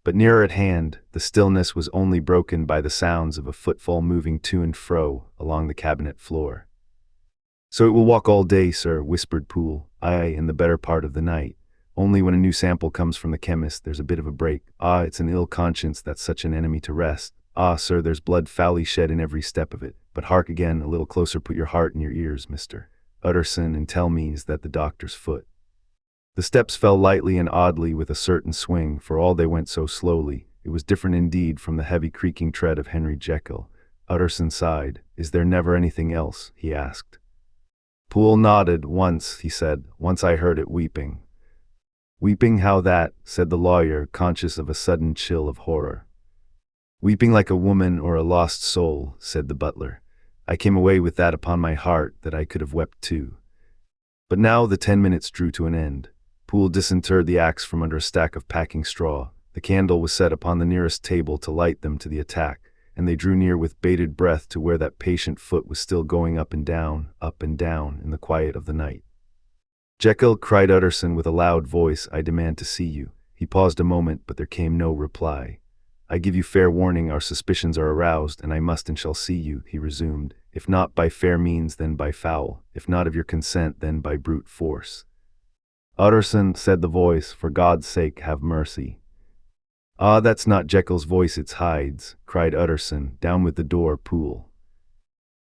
But nearer at hand, the stillness was only broken by the sounds of a footfall moving to and fro along the cabinet floor. "So it will walk all day, sir," whispered Poole. "Aye, in the better part of the night. Only when a new sample comes from the chemist, there's a bit of a break. Ah, it's an ill conscience that's such an enemy to rest. Ah, sir, there's blood foully shed in every step of it. But hark again, a little closer, put your heart in your ears, Mr. Utterson, and tell me, is that the doctor's foot?" The steps fell lightly and oddly with a certain swing, for all they went so slowly. It was different indeed from the heavy creaking tread of Henry Jekyll. Utterson sighed. "Is there never anything else?" he asked. Poole nodded. "Once," he said. "Once I heard it weeping." "Weeping, how that?" said the lawyer, conscious of a sudden chill of horror. "Weeping like a woman or a lost soul," said the butler. "I came away with that upon my heart, that I could have wept too." But now the 10 minutes drew to an end. Poole disinterred the axe from under a stack of packing straw. The candle was set upon the nearest table to light them to the attack, and they drew near with bated breath to where that patient foot was still going up and down in the quiet of the night. "Jekyll," cried Utterson with a loud voice, "I demand to see you." He paused a moment, but there came no reply. "I give you fair warning, our suspicions are aroused, and I must and shall see you," he resumed. "If not by fair means, then by foul. If not of your consent, then by brute force." "Utterson," said the voice, "for God's sake, have mercy." "Ah, that's not Jekyll's voice, it's Hyde's," cried Utterson. "Down with the door, Poole."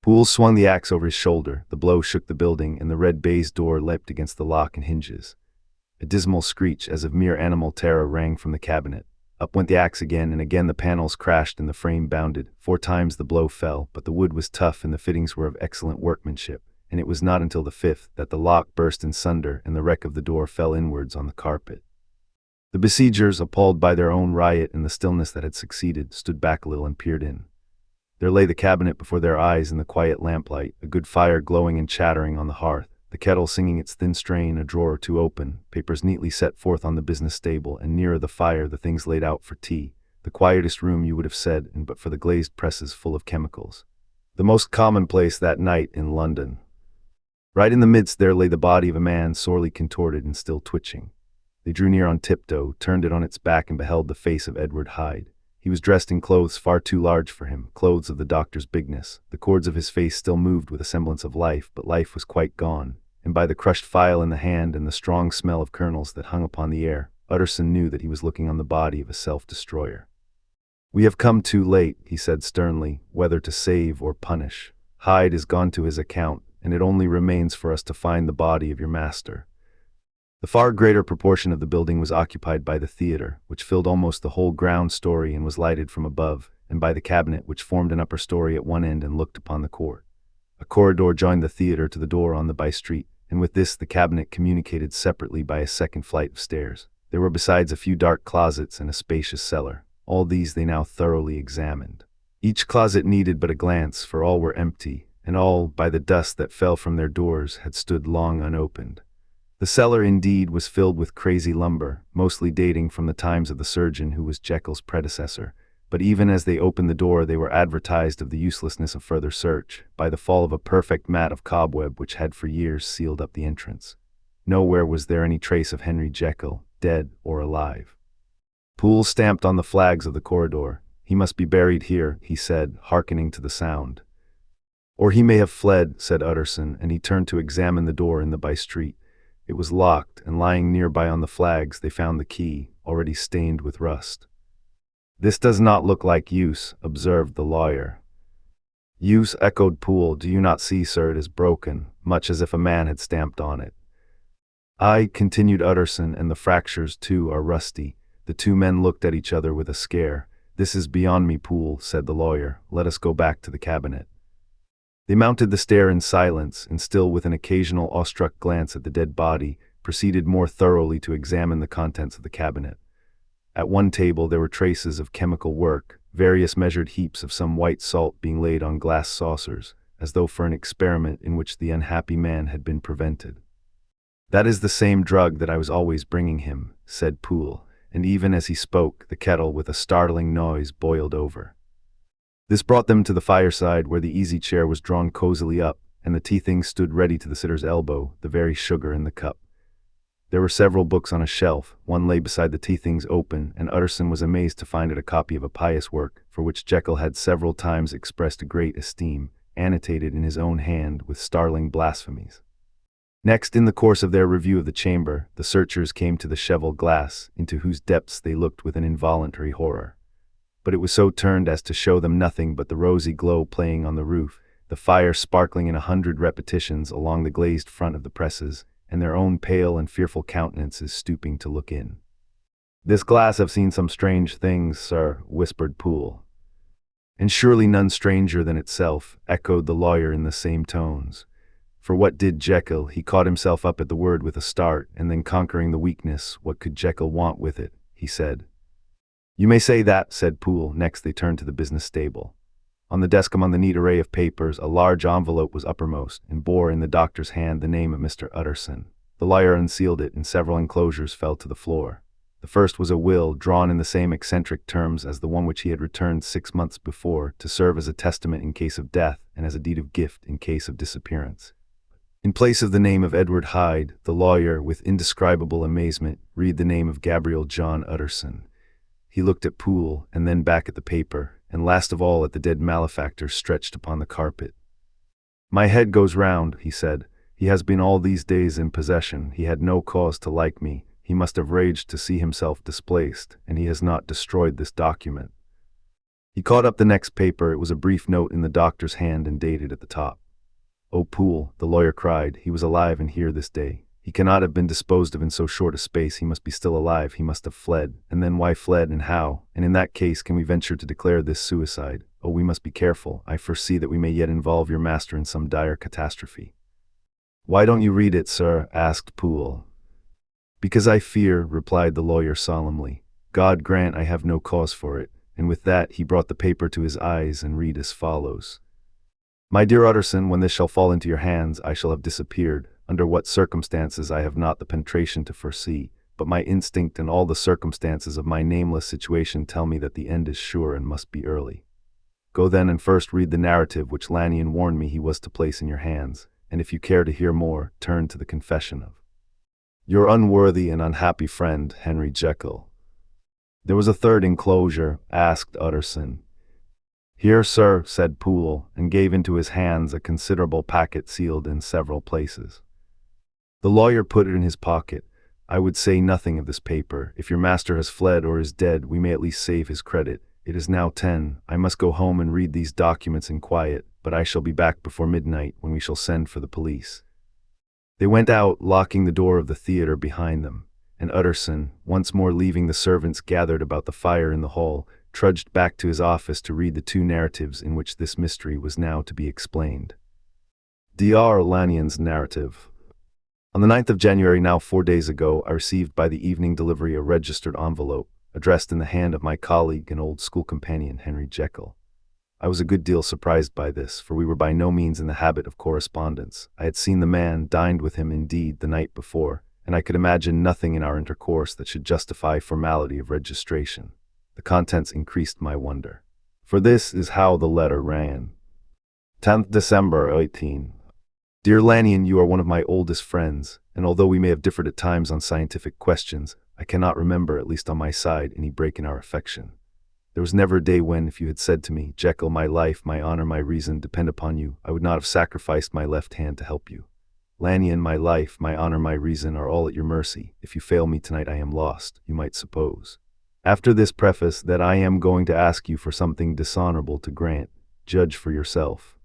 Poole swung the axe over his shoulder. The blow shook the building, and the red baize door leapt against the lock and hinges. A dismal screech, as of mere animal terror, rang from the cabinet. Up went the axe again, and again the panels crashed and the frame bounded. 4 times the blow fell, but the wood was tough and the fittings were of excellent workmanship, and it was not until the 5th that the lock burst in sunder and the wreck of the door fell inwards on the carpet. The besiegers, appalled by their own riot and the stillness that had succeeded, stood back a little and peered in. There lay the cabinet before their eyes in the quiet lamplight, a good fire glowing and chattering on the hearth, the kettle singing its thin strain, a drawer or two open, papers neatly set forth on the business table, and nearer the fire the things laid out for tea. The quietest room, you would have said, and but for the glazed presses full of chemicals. The most commonplace that night in London. Right in the midst there lay the body of a man, sorely contorted and still twitching. They drew near on tiptoe, turned it on its back, and beheld the face of Edward Hyde. He was dressed in clothes far too large for him, clothes of the doctor's bigness. The cords of his face still moved with a semblance of life, but life was quite gone, and by the crushed file in the hand and the strong smell of kernels that hung upon the air, Utterson knew that he was looking on the body of a self-destroyer. "We have come too late," he said sternly, "whether to save or punish. Hyde is gone to his account, and it only remains for us to find the body of your master." The far greater proportion of the building was occupied by the theater, which filled almost the whole ground story and was lighted from above, and by the cabinet, which formed an upper story at one end and looked upon the court. A corridor joined the theater to the door on the by-street, and with this the cabinet communicated separately by a second flight of stairs. There were besides a few dark closets and a spacious cellar. All these they now thoroughly examined. Each closet needed but a glance, for all were empty, and all, by the dust that fell from their doors, had stood long unopened. The cellar, indeed, was filled with crazy lumber, mostly dating from the times of the surgeon who was Jekyll's predecessor, but even as they opened the door they were advertised of the uselessness of further search, by the fall of a perfect mat of cobweb which had for years sealed up the entrance. Nowhere was there any trace of Henry Jekyll, dead or alive. Poole stamped on the flags of the corridor. "He must be buried here," he said, hearkening to the sound. "Or he may have fled," said Utterson, and he turned to examine the door in the by-street. It was locked, and lying nearby on the flags they found the key, already stained with rust. "This does not look like use," observed the lawyer. "Use?" echoed Poole. "Do you not see, sir, it is broken, much as if a man had stamped on it." "Aye," continued Utterson, "and the fractures, too, are rusty." The two men looked at each other with a scare. "This is beyond me, Poole," said the lawyer. "Let us go back to the cabinet." They mounted the stair in silence, and still with an occasional awestruck glance at the dead body, proceeded more thoroughly to examine the contents of the cabinet. At one table there were traces of chemical work, various measured heaps of some white salt being laid on glass saucers, as though for an experiment in which the unhappy man had been prevented. "That is the same drug that I was always bringing him," said Poole, and even as he spoke, the kettle with a startling noise boiled over. This brought them to the fireside, where the easy chair was drawn cozily up, and the tea-things stood ready to the sitter's elbow, the very sugar in the cup. There were several books on a shelf. One lay beside the tea-things open, and Utterson was amazed to find it a copy of a pious work, for which Jekyll had several times expressed a great esteem, annotated in his own hand with startling blasphemies. Next, in the course of their review of the chamber, the searchers came to the cheval glass, into whose depths they looked with an involuntary horror. But it was so turned as to show them nothing but the rosy glow playing on the roof, the fire sparkling in 100 repetitions along the glazed front of the presses, and their own pale and fearful countenances stooping to look in. "This glass have seen some strange things, sir," whispered Poole. "And surely none stranger than itself," echoed the lawyer in the same tones. "For what did Jekyll?" He caught himself up at the word with a start, and then conquering the weakness, "What could Jekyll want with it?" he said. "You may say that," said Poole. Next they turned to the business table. On the desk among the neat array of papers, a large envelope was uppermost, and bore in the doctor's hand the name of Mr. Utterson. The lawyer unsealed it, and several enclosures fell to the floor. The first was a will, drawn in the same eccentric terms as the one which he had returned 6 months before, to serve as a testament in case of death, and as a deed of gift in case of disappearance. In place of the name of Edward Hyde, the lawyer, with indescribable amazement, read the name of Gabriel John Utterson. He looked at Poole, and then back at the paper, and last of all at the dead malefactor stretched upon the carpet. "My head goes round," he said. "He has been all these days in possession. He had no cause to like me. He must have raged to see himself displaced, and he has not destroyed this document." He caught up the next paper. It was a brief note in the doctor's hand and dated at the top. "Oh, Poole," the lawyer cried, "he was alive and here this day. He cannot have been disposed of in so short a space. He must be still alive. He must have fled. And then why fled, and how? And in that case, can we venture to declare this suicide? Oh, we must be careful. I foresee that we may yet involve your master in some dire catastrophe." "Why don't you read it, sir?" asked Poole. "Because I fear," replied the lawyer solemnly. "God grant I have no cause for it." And with that he brought the paper to his eyes and read as follows. "My dear Utterson, when this shall fall into your hands, I shall have disappeared. Under what circumstances I have not the penetration to foresee, but my instinct and all the circumstances of my nameless situation tell me that the end is sure and must be early. Go then and first read the narrative which Lanyon warned me he was to place in your hands, and if you care to hear more, turn to the confession of your unworthy and unhappy friend, Henry Jekyll." There was a third enclosure, asked Utterson. Here, sir, said Poole, and gave into his hands a considerable packet sealed in several places. The lawyer put it in his pocket. I would say nothing of this paper. If your master has fled or is dead, we may at least save his credit. It is now 10. I must go home and read these documents in quiet, but I shall be back before midnight, when we shall send for the police. They went out, locking the door of the theater behind them, and Utterson, once more leaving the servants gathered about the fire in the hall, trudged back to his office to read the 2 narratives in which this mystery was now to be explained. Dr. Lannion's narrative. On the 9th of January, now 4 days ago, I received by the evening delivery a registered envelope, addressed in the hand of my colleague and old school companion, Henry Jekyll. I was a good deal surprised by this, for we were by no means in the habit of correspondence. I had seen the man, dined with him indeed the night before, and I could imagine nothing in our intercourse that should justify formality of registration. The contents increased my wonder. For this is how the letter ran. 10th December 18. Dear Lannion, you are one of my oldest friends, and although we may have differed at times on scientific questions, I cannot remember, at least on my side, any break in our affection. There was never a day when, if you had said to me, Jekyll, my life, my honor, my reason depend upon you, I would not have sacrificed my left hand to help you. Lannion, my life, my honor, my reason are all at your mercy. If you fail me tonight, I am lost, you might suppose. After this preface, that I am going to ask you for something dishonorable to grant, judge for yourself.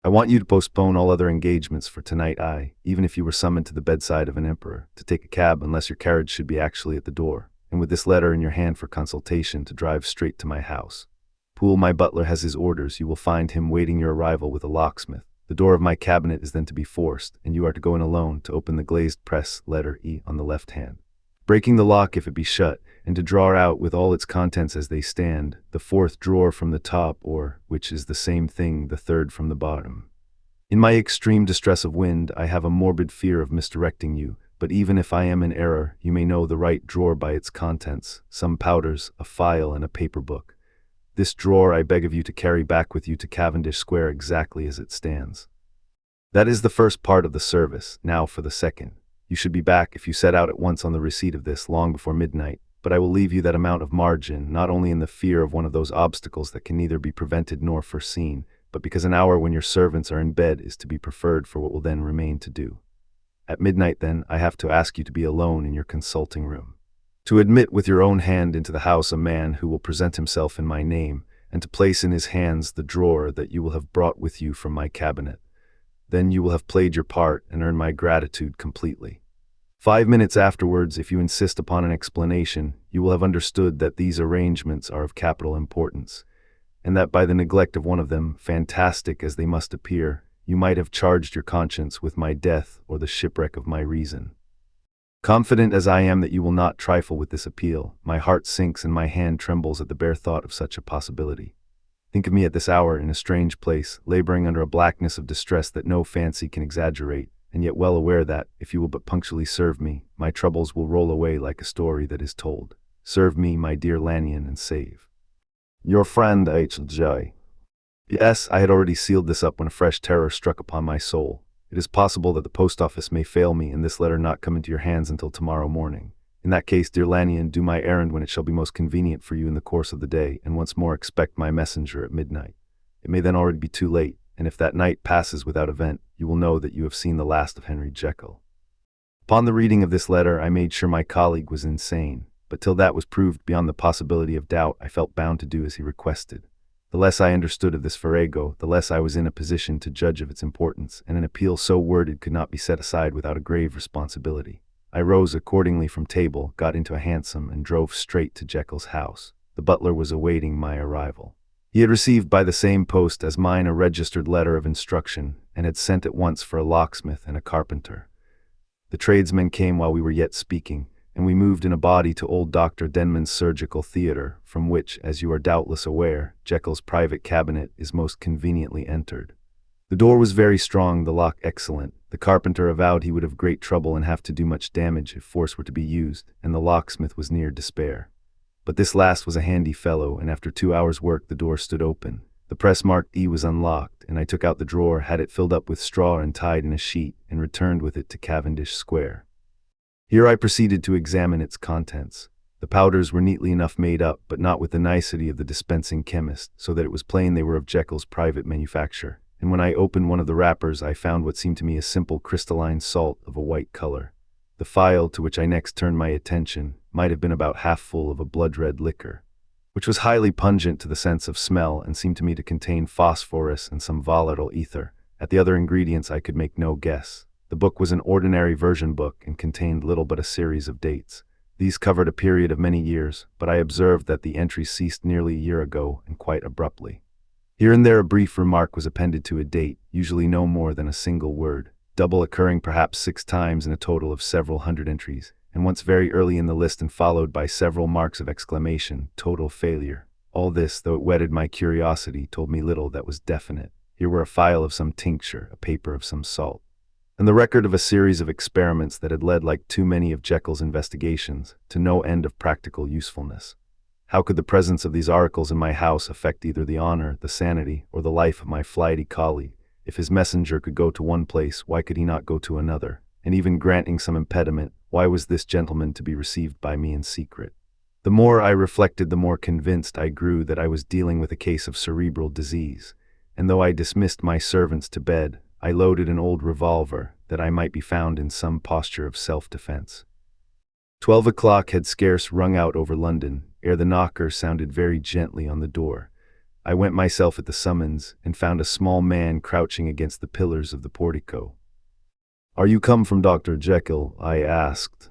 I want you to postpone all other engagements for tonight. Even if you were summoned to the bedside of an emperor, to take a cab unless your carriage should be actually at the door, and with this letter in your hand for consultation, to drive straight to my house. Poole, my butler, has his orders. You will find him waiting your arrival with a locksmith. The door of my cabinet is then to be forced, and you are to go in alone to open the glazed press, letter E, on the left hand, breaking the lock if it be shut, and to draw out with all its contents as they stand, the 4th drawer from the top, or, which is the same thing, the 3rd from the bottom. In my extreme distress of wind, I have a morbid fear of misdirecting you, but even if I am in error, you may know the right drawer by its contents, some powders, a file, and a paper book. This drawer I beg of you to carry back with you to Cavendish Square exactly as it stands. That is the first part of the service. Now for the second. You should be back, if you set out at once on the receipt of this, long before midnight, but I will leave you that amount of margin, not only in the fear of one of those obstacles that can neither be prevented nor foreseen, but because an hour when your servants are in bed is to be preferred for what will then remain to do. At midnight, then, I have to ask you to be alone in your consulting room, to admit with your own hand into the house a man who will present himself in my name, and to place in his hands the drawer that you will have brought with you from my cabinet. Then you will have played your part and earned my gratitude completely. 5 minutes afterwards, if you insist upon an explanation, you will have understood that these arrangements are of capital importance, and that by the neglect of one of them, fantastic as they must appear, you might have charged your conscience with my death or the shipwreck of my reason. Confident as I am that you will not trifle with this appeal, my heart sinks and my hand trembles at the bare thought of such a possibility. Think of me at this hour in a strange place, laboring under a blackness of distress that no fancy can exaggerate, and yet well aware that, if you will but punctually serve me, my troubles will roll away like a story that is told. Serve me, my dear Lannion, and save. Your friend H.J. Yes, I had already sealed this up when a fresh terror struck upon my soul. It is possible that the post office may fail me and this letter not come into your hands until tomorrow morning. In that case, dear Lannion, do my errand when it shall be most convenient for you in the course of the day, and once more expect my messenger at midnight. It may then already be too late, and if that night passes without event, you will know that you have seen the last of Henry Jekyll. Upon the reading of this letter, I made sure my colleague was insane, but till that was proved beyond the possibility of doubt, I felt bound to do as he requested. The less I understood of this farrago, the less I was in a position to judge of its importance, and an appeal so worded could not be set aside without a grave responsibility. I rose accordingly from table, got into a hansom, and drove straight to Jekyll's house. The butler was awaiting my arrival. He had received by the same post as mine a registered letter of instruction, and had sent at once for a locksmith and a carpenter. The tradesmen came while we were yet speaking, and we moved in a body to old Dr. Denman's surgical theater, from which, as you are doubtless aware, Jekyll's private cabinet is most conveniently entered. The door was very strong, the lock excellent. The carpenter avowed he would have great trouble and have to do much damage if force were to be used, and the locksmith was near despair. But this last was a handy fellow, and after 2 hours' work the door stood open. The press marked E was unlocked, and I took out the drawer, had it filled up with straw and tied in a sheet, and returned with it to Cavendish Square. Here I proceeded to examine its contents. The powders were neatly enough made up, but not with the nicety of the dispensing chemist, so that it was plain they were of Jekyll's private manufacture. And when I opened one of the wrappers, I found what seemed to me a simple crystalline salt of a white color. The phial to which I next turned my attention might have been about half full of a blood-red liquor, which was highly pungent to the sense of smell and seemed to me to contain phosphorus and some volatile ether. At the other ingredients I could make no guess. The book was an ordinary version book and contained little but a series of dates. These covered a period of many years, but I observed that the entry ceased nearly a year ago and quite abruptly. Here and there a brief remark was appended to a date, usually no more than a single word, double occurring perhaps 6 times in a total of several hundred entries, and once very early in the list and followed by several marks of exclamation, total failure. All this, though it whetted my curiosity, told me little that was definite. Here were a phial of some tincture, a paper of some salt, and the record of a series of experiments that had led, like too many of Jekyll's investigations, to no end of practical usefulness. How could the presence of these articles in my house affect either the honor, the sanity, or the life of my flighty colleague? If his messenger could go to one place, why could he not go to another? And even granting some impediment, why was this gentleman to be received by me in secret? The more I reflected, the more convinced I grew that I was dealing with a case of cerebral disease, and though I dismissed my servants to bed, I loaded an old revolver, that I might be found in some posture of self-defense. 12 o'clock had scarce rung out over London, ere the knocker sounded very gently on the door. I went myself at the summons, and found a small man crouching against the pillars of the portico. "Are you come from Dr. Jekyll?" I asked.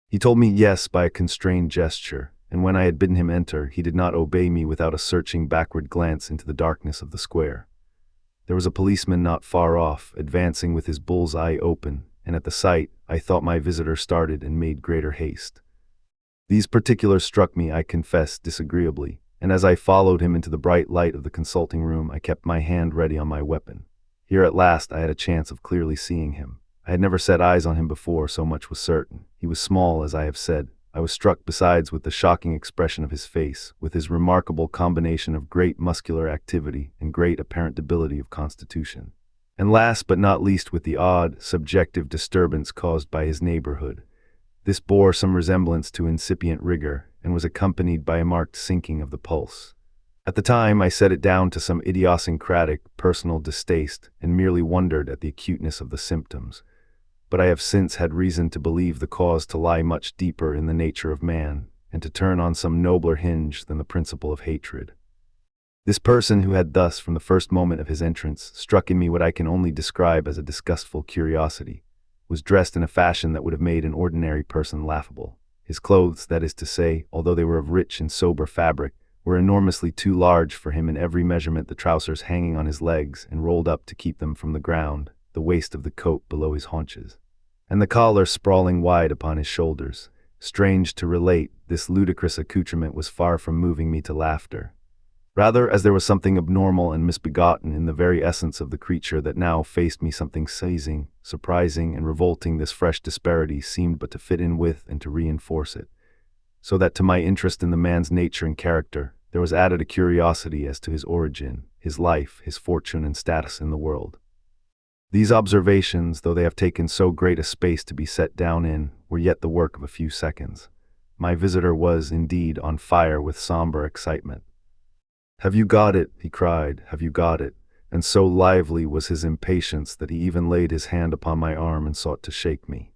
He told me yes by a constrained gesture, and when I had bidden him enter, he did not obey me without a searching backward glance into the darkness of the square. There was a policeman not far off, advancing with his bull's eye open, and at the sight, I thought my visitor started and made greater haste. These particulars struck me, I confess, disagreeably, and as I followed him into the bright light of the consulting room, I kept my hand ready on my weapon. Here at last I had a chance of clearly seeing him. I had never set eyes on him before, so much was certain. He was small, as I have said. I was struck besides with the shocking expression of his face, with his remarkable combination of great muscular activity and great apparent debility of constitution. And last but not least with the odd, subjective disturbance caused by his neighborhood. This bore some resemblance to incipient rigor, and was accompanied by a marked sinking of the pulse. At the time I set it down to some idiosyncratic, personal distaste, and merely wondered at the acuteness of the symptoms. But I have since had reason to believe the cause to lie much deeper in the nature of man, and to turn on some nobler hinge than the principle of hatred. This person, who had thus, from the first moment of his entrance, struck in me what I can only describe as a disgustful curiosity, was dressed in a fashion that would have made an ordinary person laughable. His clothes, that is to say, although they were of rich and sober fabric, were enormously too large for him in every measurement, the trousers hanging on his legs and rolled up to keep them from the ground, the waist of the coat below his haunches, and the collar sprawling wide upon his shoulders. Strange to relate, this ludicrous accoutrement was far from moving me to laughter. Rather, as there was something abnormal and misbegotten in the very essence of the creature that now faced me, something seizing, surprising, and revolting, this fresh disparity seemed but to fit in with and to reinforce it, so that to my interest in the man's nature and character, there was added a curiosity as to his origin, his life, his fortune and status in the world. These observations, though they have taken so great a space to be set down in, were yet the work of a few seconds. My visitor was, indeed, on fire with somber excitement. "Have you got it?" he cried. "Have you got it?" And so lively was his impatience that he even laid his hand upon my arm and sought to shake me.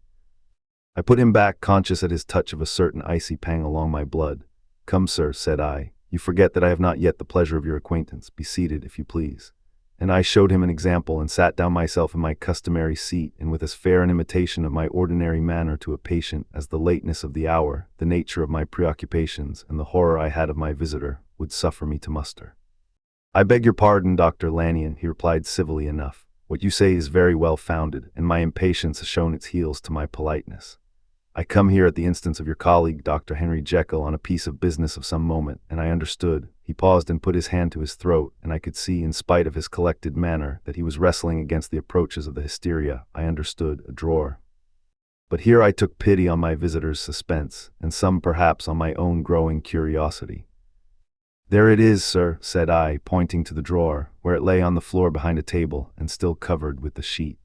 I put him back, conscious at his touch of a certain icy pang along my blood. "Come, sir," said I, "you forget that I have not yet the pleasure of your acquaintance. Be seated, if you please." And I showed him an example, and sat down myself in my customary seat, and with as fair an imitation of my ordinary manner to a patient as the lateness of the hour, the nature of my preoccupations, and the horror I had of my visitor, would suffer me to muster. "I beg your pardon, Dr. Lanyon," he replied civilly enough. "What you say is very well founded, and my impatience has shown its heels to my politeness. I come here at the instance of your colleague, Dr. Henry Jekyll, on a piece of business of some moment, and I understood." He paused and put his hand to his throat, and I could see, in spite of his collected manner, that he was wrestling against the approaches of the hysteria. I understood, a drawer. But here I took pity on my visitor's suspense, and some perhaps on my own growing curiosity. "There it is, sir," said I, pointing to the drawer, where it lay on the floor behind a table, and still covered with the sheet.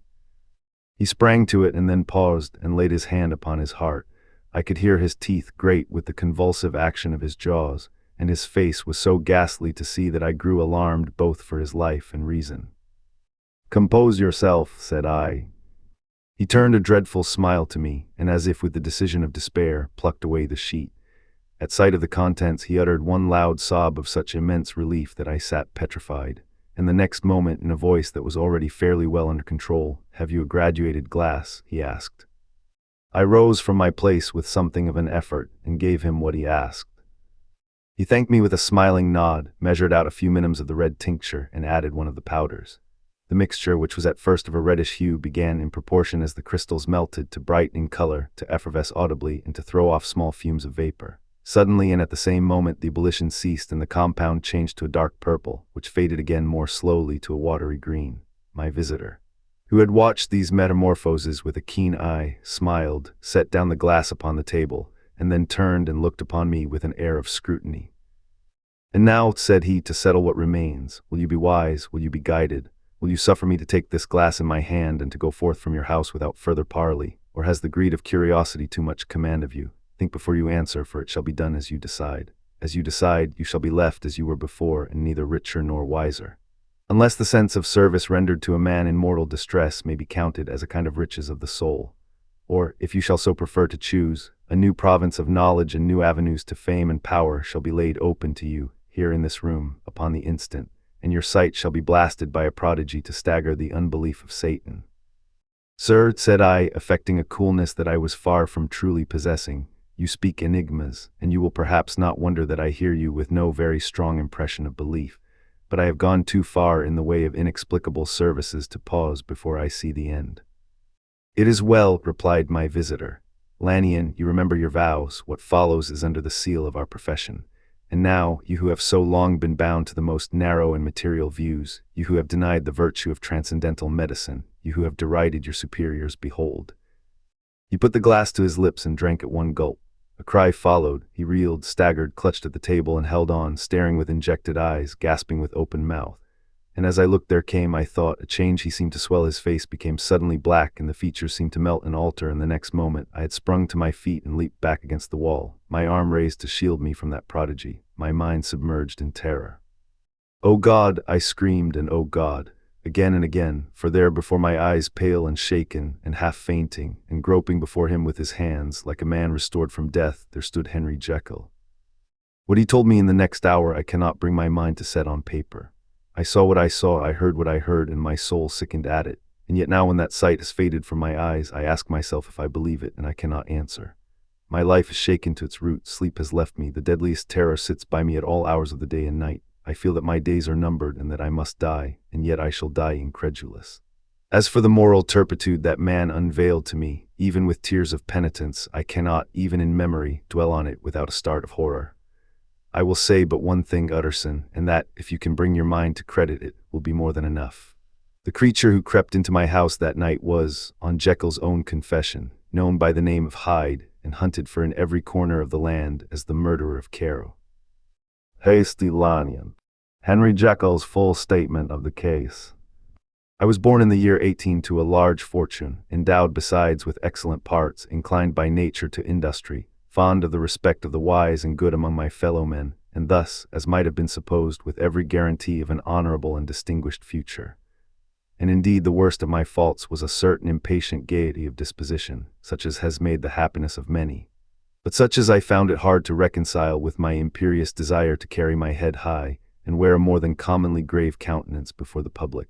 He sprang to it and then paused and laid his hand upon his heart. I could hear his teeth grate with the convulsive action of his jaws, and his face was so ghastly to see that I grew alarmed both for his life and reason. "Compose yourself," said I. He turned a dreadful smile to me, and as if with the decision of despair, plucked away the sheet. At sight of the contents, he uttered one loud sob of such immense relief that I sat petrified, and the next moment, in a voice that was already fairly well under control, "Have you a graduated glass?" he asked. I rose from my place with something of an effort, and gave him what he asked. He thanked me with a smiling nod, measured out a few minims of the red tincture, and added one of the powders. The mixture, which was at first of a reddish hue, began, in proportion as the crystals melted, to brighten in color, to effervesce audibly, and to throw off small fumes of vapor. Suddenly, and at the same moment, the ebullition ceased, and the compound changed to a dark purple, which faded again more slowly to a watery green. My visitor, who had watched these metamorphoses with a keen eye, smiled, set down the glass upon the table, and then turned and looked upon me with an air of scrutiny. "And now," said he, "to settle what remains, will you be wise, will you be guided? Will you suffer me to take this glass in my hand and to go forth from your house without further parley, or has the greed of curiosity too much command of you? Think before you answer, for it shall be done as you decide. As you decide, you shall be left as you were before, and neither richer nor wiser. Unless the sense of service rendered to a man in mortal distress may be counted as a kind of riches of the soul. Or, if you shall so prefer to choose, a new province of knowledge and new avenues to fame and power shall be laid open to you, here in this room, upon the instant, and your sight shall be blasted by a prodigy to stagger the unbelief of Satan." "Sir," said I, affecting a coolness that I was far from truly possessing, "you speak enigmas, and you will perhaps not wonder that I hear you with no very strong impression of belief, but I have gone too far in the way of inexplicable services to pause before I see the end." "It is well," replied my visitor. "Lannion, you remember your vows. What follows is under the seal of our profession. And now, you who have so long been bound to the most narrow and material views, you who have denied the virtue of transcendental medicine, you who have derided your superiors, behold." He put the glass to his lips and drank at one gulp. A cry followed. He reeled, staggered, clutched at the table, and held on, staring with injected eyes, gasping with open mouth. And as I looked, there came, I thought, a change. He seemed to swell, his face became suddenly black, and the features seemed to melt and alter, and the next moment I had sprung to my feet and leaped back against the wall, my arm raised to shield me from that prodigy, my mind submerged in terror. "O God!" I screamed, and "O God!" again and again, for there before my eyes, pale and shaken, and half fainting, and groping before him with his hands, like a man restored from death, there stood Henry Jekyll. What he told me in the next hour I cannot bring my mind to set on paper. I saw what I saw, I heard what I heard, and my soul sickened at it. And yet now when that sight has faded from my eyes, I ask myself if I believe it, and I cannot answer. My life is shaken to its root, sleep has left me, the deadliest terror sits by me at all hours of the day and night. I feel that my days are numbered and that I must die, and yet I shall die incredulous. As for the moral turpitude that man unveiled to me, even with tears of penitence, I cannot, even in memory, dwell on it without a start of horror. I will say but one thing, Utterson, and that, if you can bring your mind to credit it, will be more than enough. The creature who crept into my house that night was, on Jekyll's own confession, known by the name of Hyde, and hunted for in every corner of the land as the murderer of Caro. Hasty Lannion. Henry Jekyll's full statement of the case. I was born in the year 18 to a large fortune, endowed besides with excellent parts, inclined by nature to industry, fond of the respect of the wise and good among my fellow men, and thus, as might have been supposed, with every guarantee of an honorable and distinguished future. And indeed the worst of my faults was a certain impatient gaiety of disposition, such as has made the happiness of many, but such as I found it hard to reconcile with my imperious desire to carry my head high, and wear a more than commonly grave countenance before the public.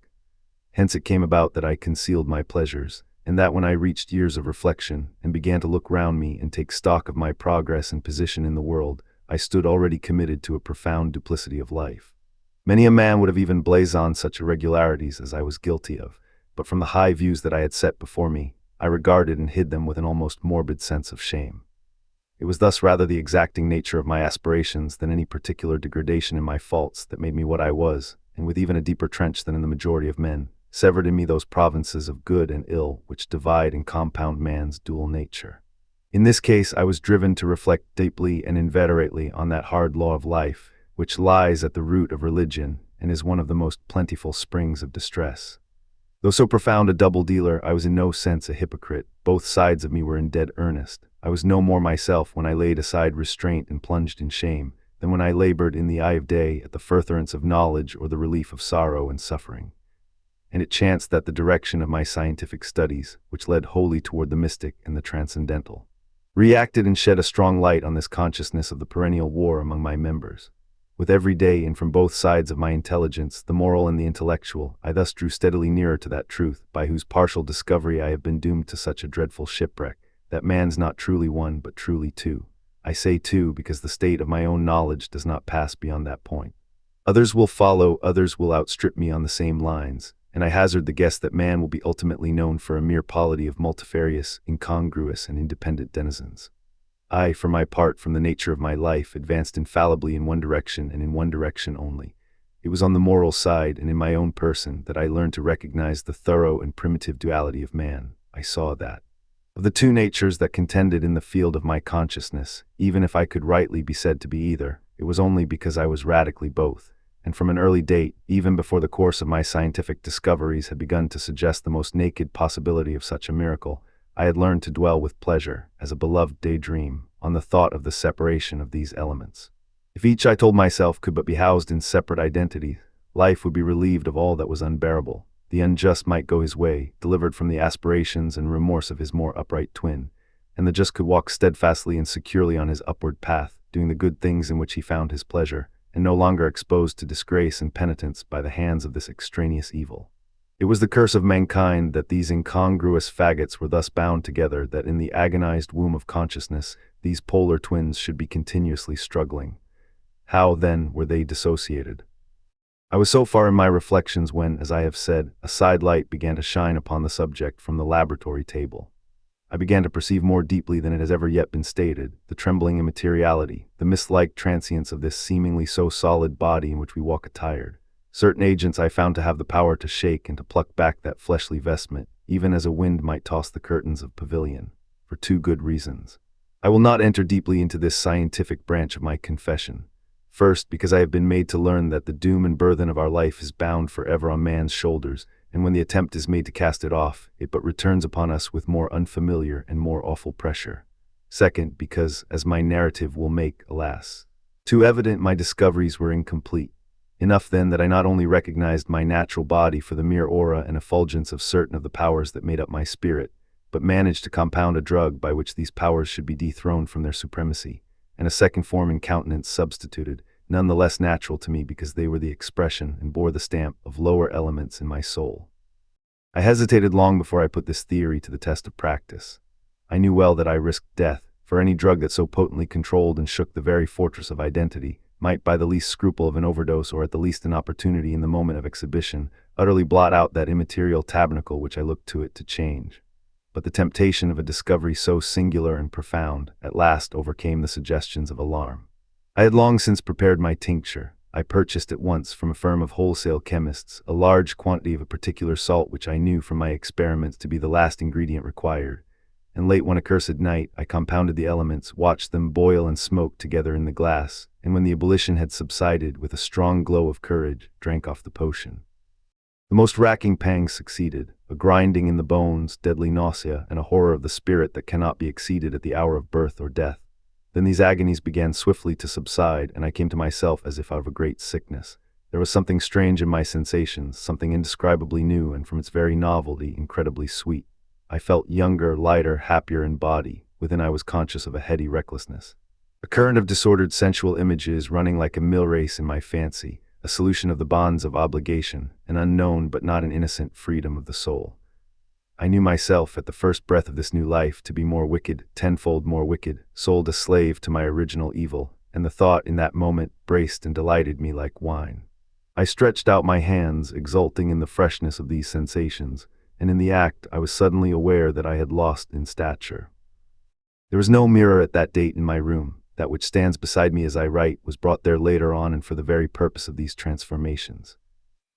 Hence it came about that I concealed my pleasures, and that when I reached years of reflection, and began to look round me and take stock of my progress and position in the world, I stood already committed to a profound duplicity of life. Many a man would have even blazoned such irregularities as I was guilty of, but from the high views that I had set before me, I regarded and hid them with an almost morbid sense of shame. It was thus rather the exacting nature of my aspirations than any particular degradation in my faults that made me what I was, and with even a deeper trench than in the majority of men, severed in me those provinces of good and ill which divide and compound man's dual nature. In this case I was driven to reflect deeply and inveterately on that hard law of life, which lies at the root of religion and is one of the most plentiful springs of distress. Though so profound a double-dealer, I was in no sense a hypocrite. Both sides of me were in dead earnest. I was no more myself when I laid aside restraint and plunged in shame, than when I labored in the eye of day at the furtherance of knowledge or the relief of sorrow and suffering. And it chanced that the direction of my scientific studies, which led wholly toward the mystic and the transcendental, reacted and shed a strong light on this consciousness of the perennial war among my members. With every day, and from both sides of my intelligence, the moral and the intellectual, I thus drew steadily nearer to that truth, by whose partial discovery I have been doomed to such a dreadful shipwreck, that man's not truly one but truly two. I say two because the state of my own knowledge does not pass beyond that point. Others will follow, others will outstrip me on the same lines, and I hazard the guess that man will be ultimately known for a mere polity of multifarious, incongruous, and independent denizens. I, for my part, from the nature of my life, advanced infallibly in one direction and in one direction only. It was on the moral side and in my own person that I learned to recognize the thorough and primitive duality of man. I saw that, of the two natures that contended in the field of my consciousness, even if I could rightly be said to be either, it was only because I was radically both. And from an early date, even before the course of my scientific discoveries had begun to suggest the most naked possibility of such a miracle, I had learned to dwell with pleasure, as a beloved daydream, on the thought of the separation of these elements. If each, I told myself, could but be housed in separate identity, life would be relieved of all that was unbearable. The unjust might go his way, delivered from the aspirations and remorse of his more upright twin, and the just could walk steadfastly and securely on his upward path, doing the good things in which he found his pleasure, and no longer exposed to disgrace and penitence by the hands of this extraneous evil. It was the curse of mankind that these incongruous faggots were thus bound together, that in the agonized womb of consciousness these polar twins should be continuously struggling. How, then, were they dissociated? I was so far in my reflections when, as I have said, a side light began to shine upon the subject from the laboratory table. I began to perceive more deeply than it has ever yet been stated, the trembling immateriality, the mist-like transience of this seemingly so solid body in which we walk attired. Certain agents I found to have the power to shake and to pluck back that fleshly vestment, even as a wind might toss the curtains of pavilion, for two good reasons. I will not enter deeply into this scientific branch of my confession. First, because I have been made to learn that the doom and burthen of our life is bound forever on man's shoulders, and when the attempt is made to cast it off, it but returns upon us with more unfamiliar and more awful pressure. Second, because, as my narrative will make, alas, too evident, my discoveries were incomplete. Enough then that I not only recognized my natural body for the mere aura and effulgence of certain of the powers that made up my spirit, but managed to compound a drug by which these powers should be dethroned from their supremacy, and a second form and countenance substituted, none the less natural to me because they were the expression and bore the stamp of lower elements in my soul. I hesitated long before I put this theory to the test of practice. I knew well that I risked death, for any drug that so potently controlled and shook the very fortress of identity might, by the least scruple of an overdose or at the least an opportunity in the moment of exhibition, utterly blot out that immaterial tabernacle which I looked to it to change. But the temptation of a discovery so singular and profound at last overcame the suggestions of alarm. I had long since prepared my tincture. I purchased at once from a firm of wholesale chemists a large quantity of a particular salt which I knew from my experiments to be the last ingredient required, and late one accursed night I compounded the elements, watched them boil and smoke together in the glass, and when the ebullition had subsided, with a strong glow of courage, drank off the potion. The most racking pangs succeeded, a grinding in the bones, deadly nausea, and a horror of the spirit that cannot be exceeded at the hour of birth or death. Then these agonies began swiftly to subside, and I came to myself as if out of a great sickness. There was something strange in my sensations, something indescribably new, and from its very novelty, incredibly sweet. I felt younger, lighter, happier in body. Within I was conscious of a heady recklessness. A current of disordered sensual images running like a mill race in my fancy, a solution of the bonds of obligation, an unknown but not an innocent freedom of the soul. I knew myself, at the first breath of this new life, to be more wicked, tenfold more wicked, sold a slave to my original evil, and the thought in that moment braced and delighted me like wine. I stretched out my hands, exulting in the freshness of these sensations, and in the act I was suddenly aware that I had lost in stature. There was no mirror at that date in my room. That which stands beside me as I write was brought there later on and for the very purpose of these transformations.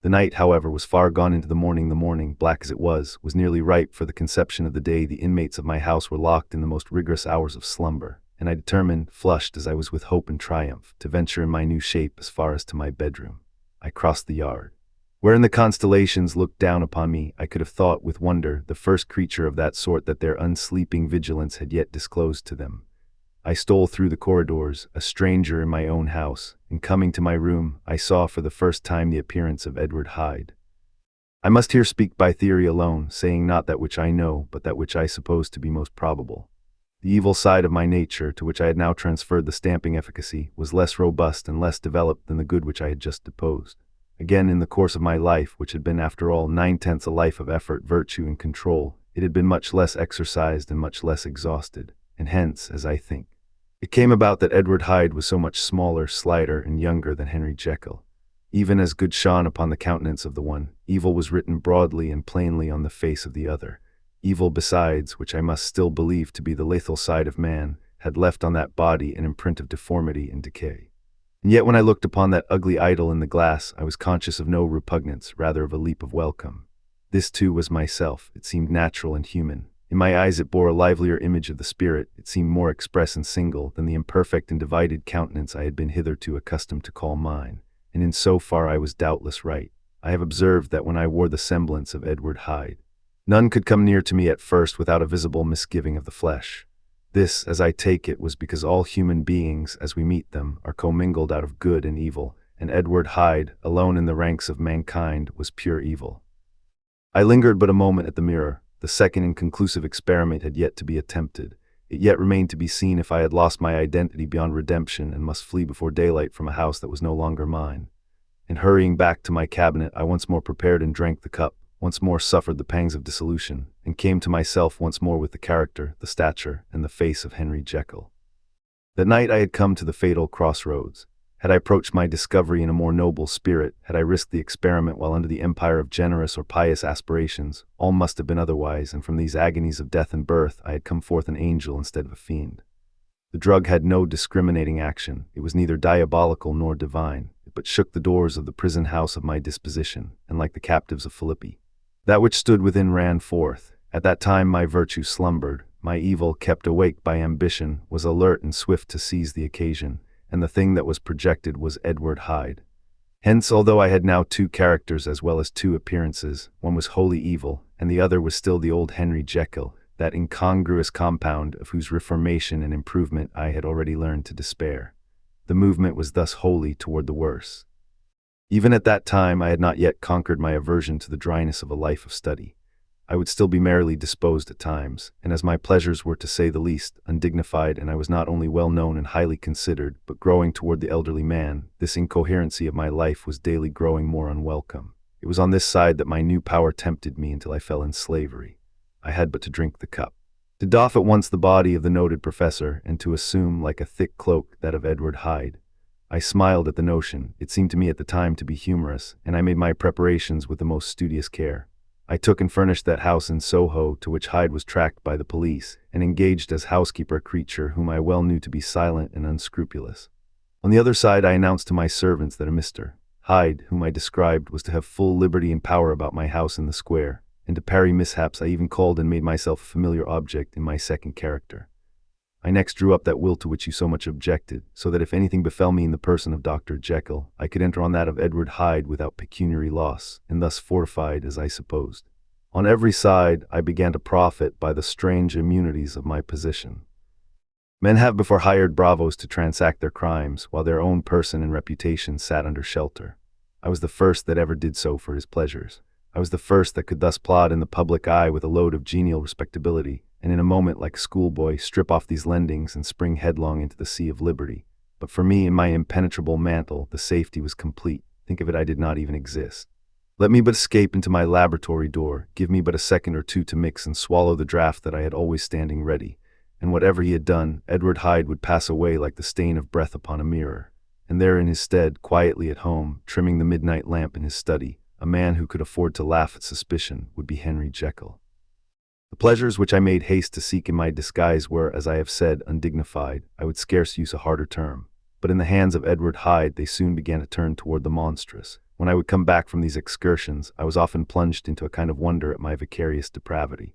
The night, however, was far gone into the morning. The morning, black as it was nearly ripe for the conception of the day. The inmates of my house were locked in the most rigorous hours of slumber, and I determined, flushed as I was with hope and triumph, to venture in my new shape as far as to my bedroom. I crossed the yard. Wherein the constellations looked down upon me, I could have thought with wonder, the first creature of that sort that their unsleeping vigilance had yet disclosed to them. I stole through the corridors, a stranger in my own house, and coming to my room, I saw for the first time the appearance of Edward Hyde. I must here speak by theory alone, saying not that which I know, but that which I suppose to be most probable. The evil side of my nature, to which I had now transferred the stamping efficacy, was less robust and less developed than the good which I had just deposed. Again, in the course of my life, which had been after all 9/10 a life of effort, virtue, and control, it had been much less exercised and much less exhausted, and hence, as I think, it came about that Edward Hyde was so much smaller, slighter, and younger than Henry Jekyll. Even as good shone upon the countenance of the one, evil was written broadly and plainly on the face of the other. Evil besides, which I must still believe to be the lethal side of man, had left on that body an imprint of deformity and decay. And yet when I looked upon that ugly idol in the glass, I was conscious of no repugnance, rather of a leap of welcome. This too was myself. It seemed natural and human. In my eyes it bore a livelier image of the spirit. It seemed more express and single than the imperfect and divided countenance I had been hitherto accustomed to call mine. And in so far I was doubtless right. I have observed that when I wore the semblance of Edward Hyde, none could come near to me at first without a visible misgiving of the flesh. This, as I take it, was because all human beings, as we meet them, are commingled out of good and evil, and Edward Hyde, alone in the ranks of mankind, was pure evil. I lingered but a moment at the mirror. The second and conclusive experiment had yet to be attempted. It yet remained to be seen if I had lost my identity beyond redemption and must flee before daylight from a house that was no longer mine. And hurrying back to my cabinet, I once more prepared and drank the cup, once more suffered the pangs of dissolution, and came to myself once more with the character, the stature, and the face of Henry Jekyll. That night I had come to the fatal crossroads. Had I approached my discovery in a more noble spirit, had I risked the experiment while under the empire of generous or pious aspirations, all must have been otherwise, and from these agonies of death and birth I had come forth an angel instead of a fiend. The drug had no discriminating action. It was neither diabolical nor divine, but shook the doors of the prison house of my disposition, and like the captives of Philippi, that which stood within ran forth. At that time my virtue slumbered, my evil, kept awake by ambition, was alert and swift to seize the occasion, and the thing that was projected was Edward Hyde. Hence, although I had now two characters as well as two appearances, one was wholly evil, and the other was still the old Henry Jekyll, that incongruous compound of whose reformation and improvement I had already learned to despair. The movement was thus wholly toward the worse. Even at that time I had not yet conquered my aversion to the dryness of a life of study. I would still be merrily disposed at times, and as my pleasures were, to say the least, undignified, and I was not only well known and highly considered, but growing toward the elderly man, this incoherency of my life was daily growing more unwelcome. It was on this side that my new power tempted me until I fell in slavery. I had but to drink the cup, to doff at once the body of the noted professor, and to assume, like a thick cloak, that of Edward Hyde. I smiled at the notion. It seemed to me at the time to be humorous, and I made my preparations with the most studious care. I took and furnished that house in Soho to which Hyde was tracked by the police, and engaged as housekeeper a creature whom I well knew to be silent and unscrupulous. On the other side I announced to my servants that a Mr. Hyde, whom I described, was to have full liberty and power about my house in the square, and to parry mishaps I even called and made myself a familiar object in my second character. I next drew up that will to which you so much objected, so that if anything befell me in the person of Dr. Jekyll, I could enter on that of Edward Hyde without pecuniary loss, and thus fortified, as I supposed. On every side I began to profit by the strange immunities of my position. Men have before hired bravos to transact their crimes, while their own person and reputation sat under shelter. I was the first that ever did so for his pleasures. I was the first that could thus plod in the public eye with a load of genial respectability, and in a moment, like a schoolboy, strip off these lendings and spring headlong into the sea of liberty. But for me, in my impenetrable mantle, the safety was complete. Think of it, I did not even exist. Let me but escape into my laboratory door, give me but a second or two to mix and swallow the draught that I had always standing ready, and whatever he had done, Edward Hyde would pass away like the stain of breath upon a mirror, and there in his stead, quietly at home, trimming the midnight lamp in his study, a man who could afford to laugh at suspicion would be Henry Jekyll. The pleasures which I made haste to seek in my disguise were, as I have said, undignified. I would scarce use a harder term. But in the hands of Edward Hyde they soon began to turn toward the monstrous. When I would come back from these excursions, I was often plunged into a kind of wonder at my vicarious depravity.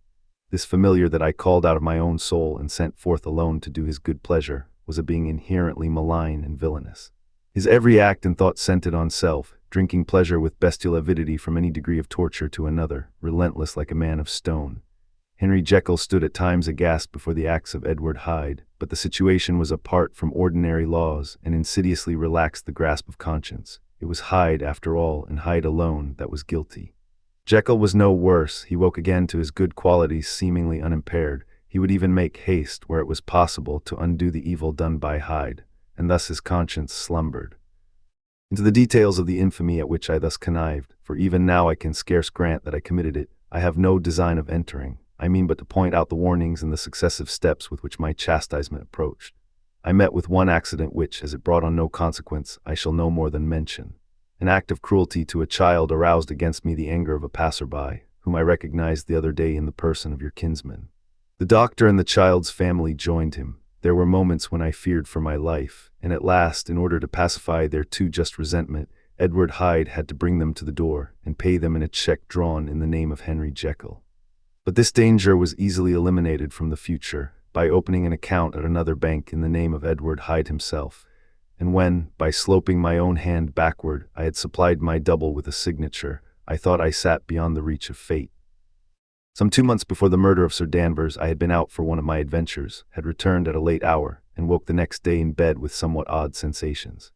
This familiar that I called out of my own soul and sent forth alone to do his good pleasure was a being inherently malign and villainous. His every act and thought centered on self, drinking pleasure with bestial avidity from any degree of torture to another, relentless like a man of stone. Henry Jekyll stood at times aghast before the acts of Edward Hyde, but the situation was apart from ordinary laws and insidiously relaxed the grasp of conscience. It was Hyde, after all, and Hyde alone, that was guilty. Jekyll was no worse. He woke again to his good qualities seemingly unimpaired. He would even make haste, where it was possible, to undo the evil done by Hyde, and thus his conscience slumbered. Into the details of the infamy at which I thus connived, for even now I can scarce grant that I committed it, I have no design of entering. I mean but to point out the warnings and the successive steps with which my chastisement approached. I met with one accident which, as it brought on no consequence, I shall no more than mention. An act of cruelty to a child aroused against me the anger of a passer-by, whom I recognized the other day in the person of your kinsman. The doctor and the child's family joined him. There were moments when I feared for my life, and at last, in order to pacify their too just resentment, Edward Hyde had to bring them to the door and pay them in a check drawn in the name of Henry Jekyll. But this danger was easily eliminated from the future by opening an account at another bank in the name of Edward Hyde himself, and when, by sloping my own hand backward, I had supplied my double with a signature, I thought I sat beyond the reach of fate. Some 2 months before the murder of Sir Danvers, I had been out for one of my adventures, had returned at a late hour, and woke the next day in bed with somewhat odd sensations.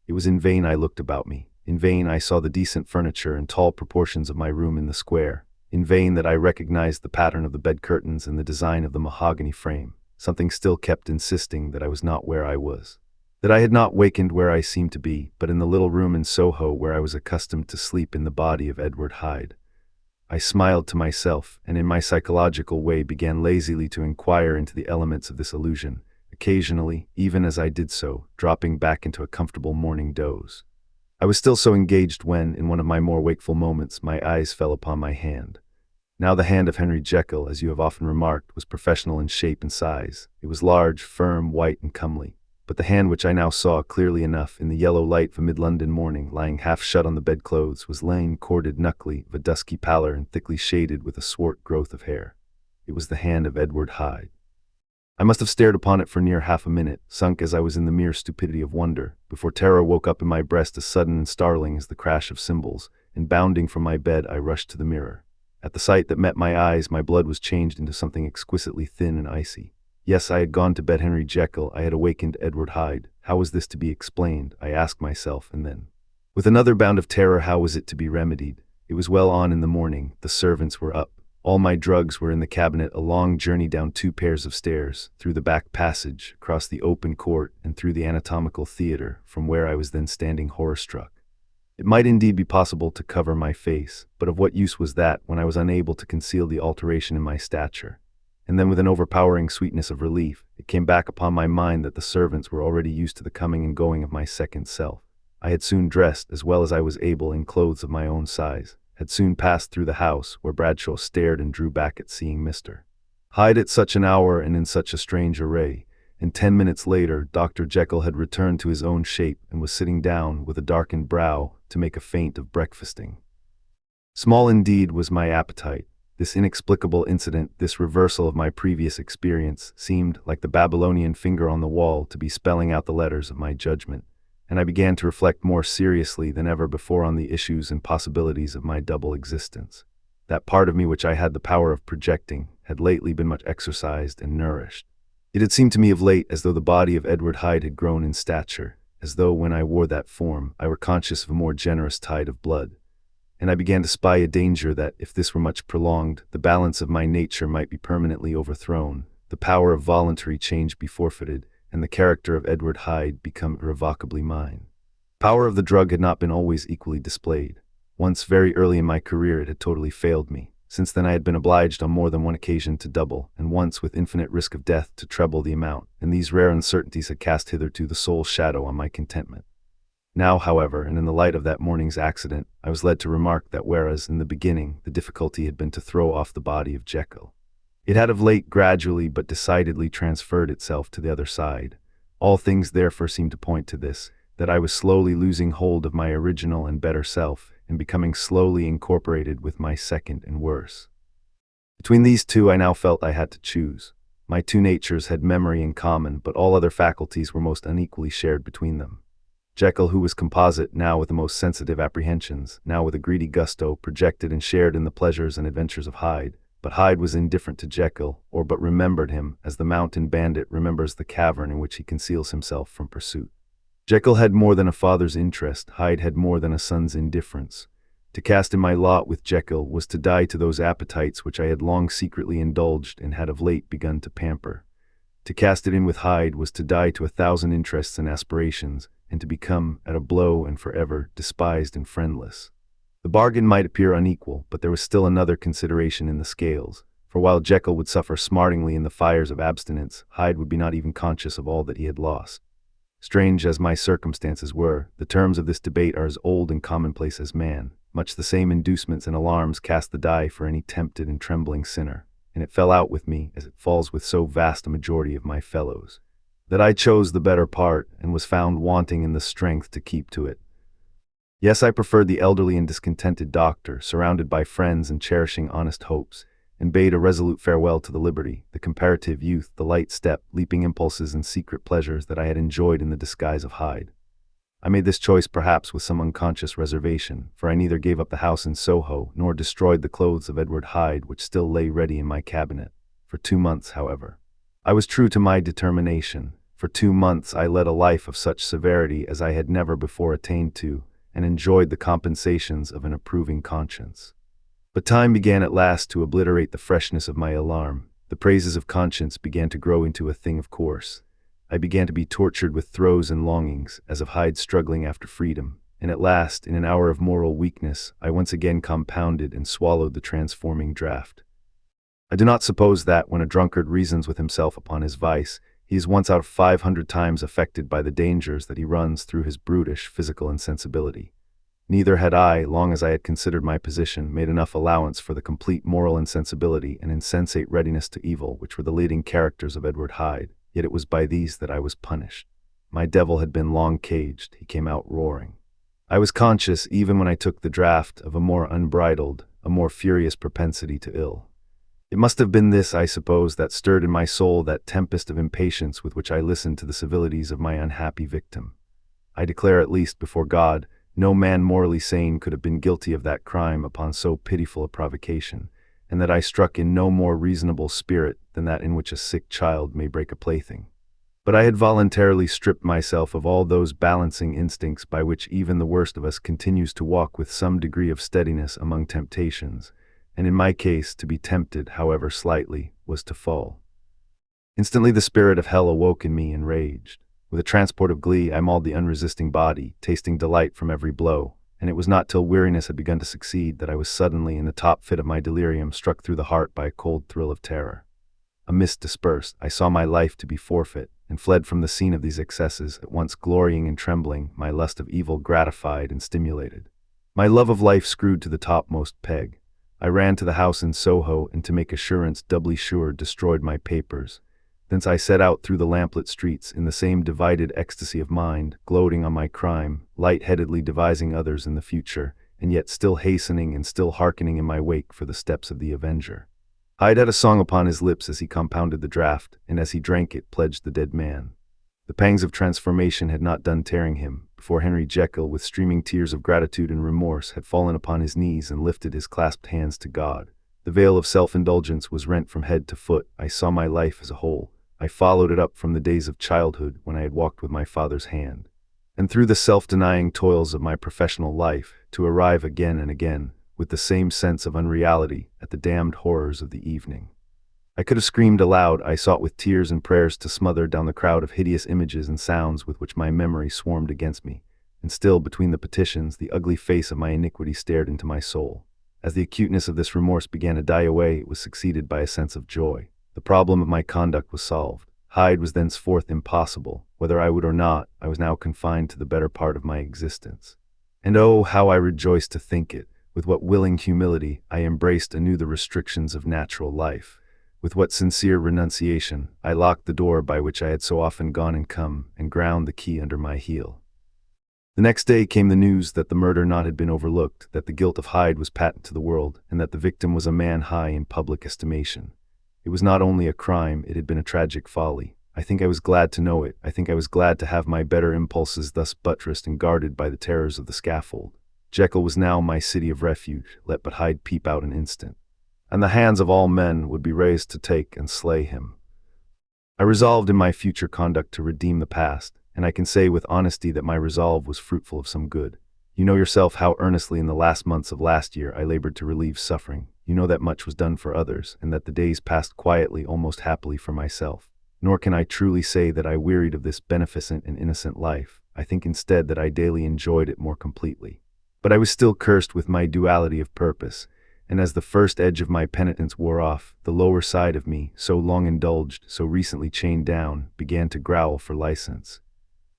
It was in vain I looked about me. In vain I saw the decent furniture and tall proportions of my room in the square. In vain that I recognized the pattern of the bed curtains and the design of the mahogany frame. Something still kept insisting that I was not where I was. That I had not wakened where I seemed to be, but in the little room in Soho where I was accustomed to sleep in the body of Edward Hyde. I smiled to myself, and in my psychological way began lazily to inquire into the elements of this illusion, occasionally, even as I did so, dropping back into a comfortable morning doze. I was still so engaged when, in one of my more wakeful moments, my eyes fell upon my hand. Now the hand of Henry Jekyll, as you have often remarked, was professional in shape and size. It was large, firm, white, and comely. But the hand which I now saw clearly enough in the yellow light of a mid-London morning, lying half shut on the bedclothes, was lean, corded knuckly, of a dusky pallor and thickly shaded with a swart growth of hair. It was the hand of Edward Hyde. I must have stared upon it for near half a minute, sunk as I was in the mere stupidity of wonder, before terror woke up in my breast as sudden and startling as the crash of cymbals, and bounding from my bed I rushed to the mirror. At the sight that met my eyes, my blood was changed into something exquisitely thin and icy. Yes, I had gone to bed Henry Jekyll, I had awakened Edward Hyde. How was this to be explained? I asked myself, and then, with another bound of terror, how was it to be remedied? It was well on in the morning, the servants were up. All my drugs were in the cabinet, a long journey down 2 pairs of stairs, through the back passage, across the open court, and through the anatomical theater, from where I was then standing horror-struck. It might indeed be possible to cover my face, but of what use was that when I was unable to conceal the alteration in my stature? And then with an overpowering sweetness of relief, it came back upon my mind that the servants were already used to the coming and going of my second self. I had soon dressed, as well as I was able, in clothes of my own size, had soon passed through the house, where Bradshaw stared and drew back at seeing Mr. Hyde at such an hour and in such a strange array, and 10 minutes later Dr. Jekyll had returned to his own shape and was sitting down, with a darkened brow, to make a feint of breakfasting. Small indeed was my appetite. This inexplicable incident, this reversal of my previous experience, seemed, like the Babylonian finger on the wall, to be spelling out the letters of my judgment, and I began to reflect more seriously than ever before on the issues and possibilities of my double existence. That part of me which I had the power of projecting had lately been much exercised and nourished. It had seemed to me of late as though the body of Edward Hyde had grown in stature, as though when I wore that form I were conscious of a more generous tide of blood. And I began to spy a danger that, if this were much prolonged, the balance of my nature might be permanently overthrown, the power of voluntary change be forfeited, and the character of Edward Hyde become irrevocably mine. Power of the drug had not been always equally displayed. Once, very early in my career, it had totally failed me. Since then I had been obliged on more than one occasion to double, and once, with infinite risk of death, to treble the amount, and these rare uncertainties had cast hitherto the sole shadow on my contentment. Now, however, and in the light of that morning's accident, I was led to remark that whereas, in the beginning, the difficulty had been to throw off the body of Jekyll, it had of late gradually but decidedly transferred itself to the other side. All things therefore seemed to point to this, that I was slowly losing hold of my original and better self, and becoming slowly incorporated with my second and worse. Between these two I now felt I had to choose. My two natures had memory in common, but all other faculties were most unequally shared between them. Jekyll, who was composite, now with the most sensitive apprehensions, now with a greedy gusto, projected and shared in the pleasures and adventures of Hyde. But Hyde was indifferent to Jekyll, or but remembered him, as the mountain bandit remembers the cavern in which he conceals himself from pursuit. Jekyll had more than a father's interest, Hyde had more than a son's indifference. To cast in my lot with Jekyll was to die to those appetites which I had long secretly indulged and had of late begun to pamper. To cast it in with Hyde was to die to 1,000 interests and aspirations, and to become, at a blow and forever, despised and friendless. The bargain might appear unequal, but there was still another consideration in the scales, for while Jekyll would suffer smartingly in the fires of abstinence, Hyde would be not even conscious of all that he had lost. Strange as my circumstances were, the terms of this debate are as old and commonplace as man. Much the same inducements and alarms cast the die for any tempted and trembling sinner, and it fell out with me, as it falls with so vast a majority of my fellows, that I chose the better part, and was found wanting in the strength to keep to it. Yes, I preferred the elderly and discontented doctor, surrounded by friends and cherishing honest hopes, and bade a resolute farewell to the liberty, the comparative youth, the light step, leaping impulses and secret pleasures that I had enjoyed in the disguise of Hyde. I made this choice perhaps with some unconscious reservation, for I neither gave up the house in Soho, nor destroyed the clothes of Edward Hyde which still lay ready in my cabinet. For 2 months, however, I was true to my determination. For 2 months I led a life of such severity as I had never before attained to, and enjoyed the compensations of an approving conscience. But time began at last to obliterate the freshness of my alarm. The praises of conscience began to grow into a thing of course. I began to be tortured with throes and longings, as of Hyde struggling after freedom, and at last, in an hour of moral weakness, I once again compounded and swallowed the transforming draught. I do not suppose that, when a drunkard reasons with himself upon his vice, he is once out of 500 times affected by the dangers that he runs through his brutish physical insensibility. Neither had I, long as I had considered my position, made enough allowance for the complete moral insensibility and insensate readiness to evil which were the leading characters of Edward Hyde, yet it was by these that I was punished. My devil had been long caged, he came out roaring. I was conscious, even when I took the draught, of a more unbridled, a more furious propensity to ill. It must have been this, I suppose, that stirred in my soul that tempest of impatience with which I listened to the civilities of my unhappy victim. I declare, at least before God, no man morally sane could have been guilty of that crime upon so pitiful a provocation, and that I struck in no more reasonable spirit than that in which a sick child may break a plaything. But I had voluntarily stripped myself of all those balancing instincts by which even the worst of us continues to walk with some degree of steadiness among temptations, and in my case, to be tempted, however slightly, was to fall. Instantly the spirit of hell awoke in me and raged. With a transport of glee, I mauled the unresisting body, tasting delight from every blow, and it was not till weariness had begun to succeed that I was suddenly, in the top fit of my delirium, struck through the heart by a cold thrill of terror. A mist dispersed, I saw my life to be forfeit, and fled from the scene of these excesses, at once glorying and trembling, my lust of evil gratified and stimulated. My love of life screwed to the topmost peg. I ran to the house in Soho, and to make assurance doubly sure, destroyed my papers. Thence I set out through the lamplit streets in the same divided ecstasy of mind, gloating on my crime, light-headedly devising others in the future, and yet still hastening and still hearkening in my wake for the steps of the avenger. Hyde had a song upon his lips as he compounded the draught, and as he drank it pledged the dead man. The pangs of transformation had not done tearing him, before Henry Jekyll, with streaming tears of gratitude and remorse, had fallen upon his knees and lifted his clasped hands to God. The veil of self-indulgence was rent from head to foot. I saw my life as a whole. I followed it up from the days of childhood when I had walked with my father's hand, and through the self-denying toils of my professional life, to arrive again and again, with the same sense of unreality, at the damned horrors of the evening. I could have screamed aloud. I sought with tears and prayers to smother down the crowd of hideous images and sounds with which my memory swarmed against me, and still, between the petitions, the ugly face of my iniquity stared into my soul. As the acuteness of this remorse began to die away, it was succeeded by a sense of joy. The problem of my conduct was solved. Hyde was thenceforth impossible. Whether I would or not, I was now confined to the better part of my existence. And oh, how I rejoiced to think it! With what willing humility I embraced anew the restrictions of natural life. With what sincere renunciation I locked the door by which I had so often gone and come, and ground the key under my heel. The next day came the news that the murder not had been overlooked, that the guilt of Hyde was patent to the world, and that the victim was a man high in public estimation. It was not only a crime, it had been a tragic folly. I think I was glad to know it. I think I was glad to have my better impulses thus buttressed and guarded by the terrors of the scaffold. Jekyll was now my city of refuge, let but Hyde peep out an instant, and the hands of all men would be raised to take and slay him. I resolved in my future conduct to redeem the past, and I can say with honesty that my resolve was fruitful of some good. You know yourself how earnestly in the last months of last year I labored to relieve suffering. You know that much was done for others, and that the days passed quietly, almost happily for myself. Nor can I truly say that I wearied of this beneficent and innocent life. I think instead that I daily enjoyed it more completely. But I was still cursed with my duality of purpose, and as the first edge of my penitence wore off, the lower side of me, so long indulged, so recently chained down, began to growl for license.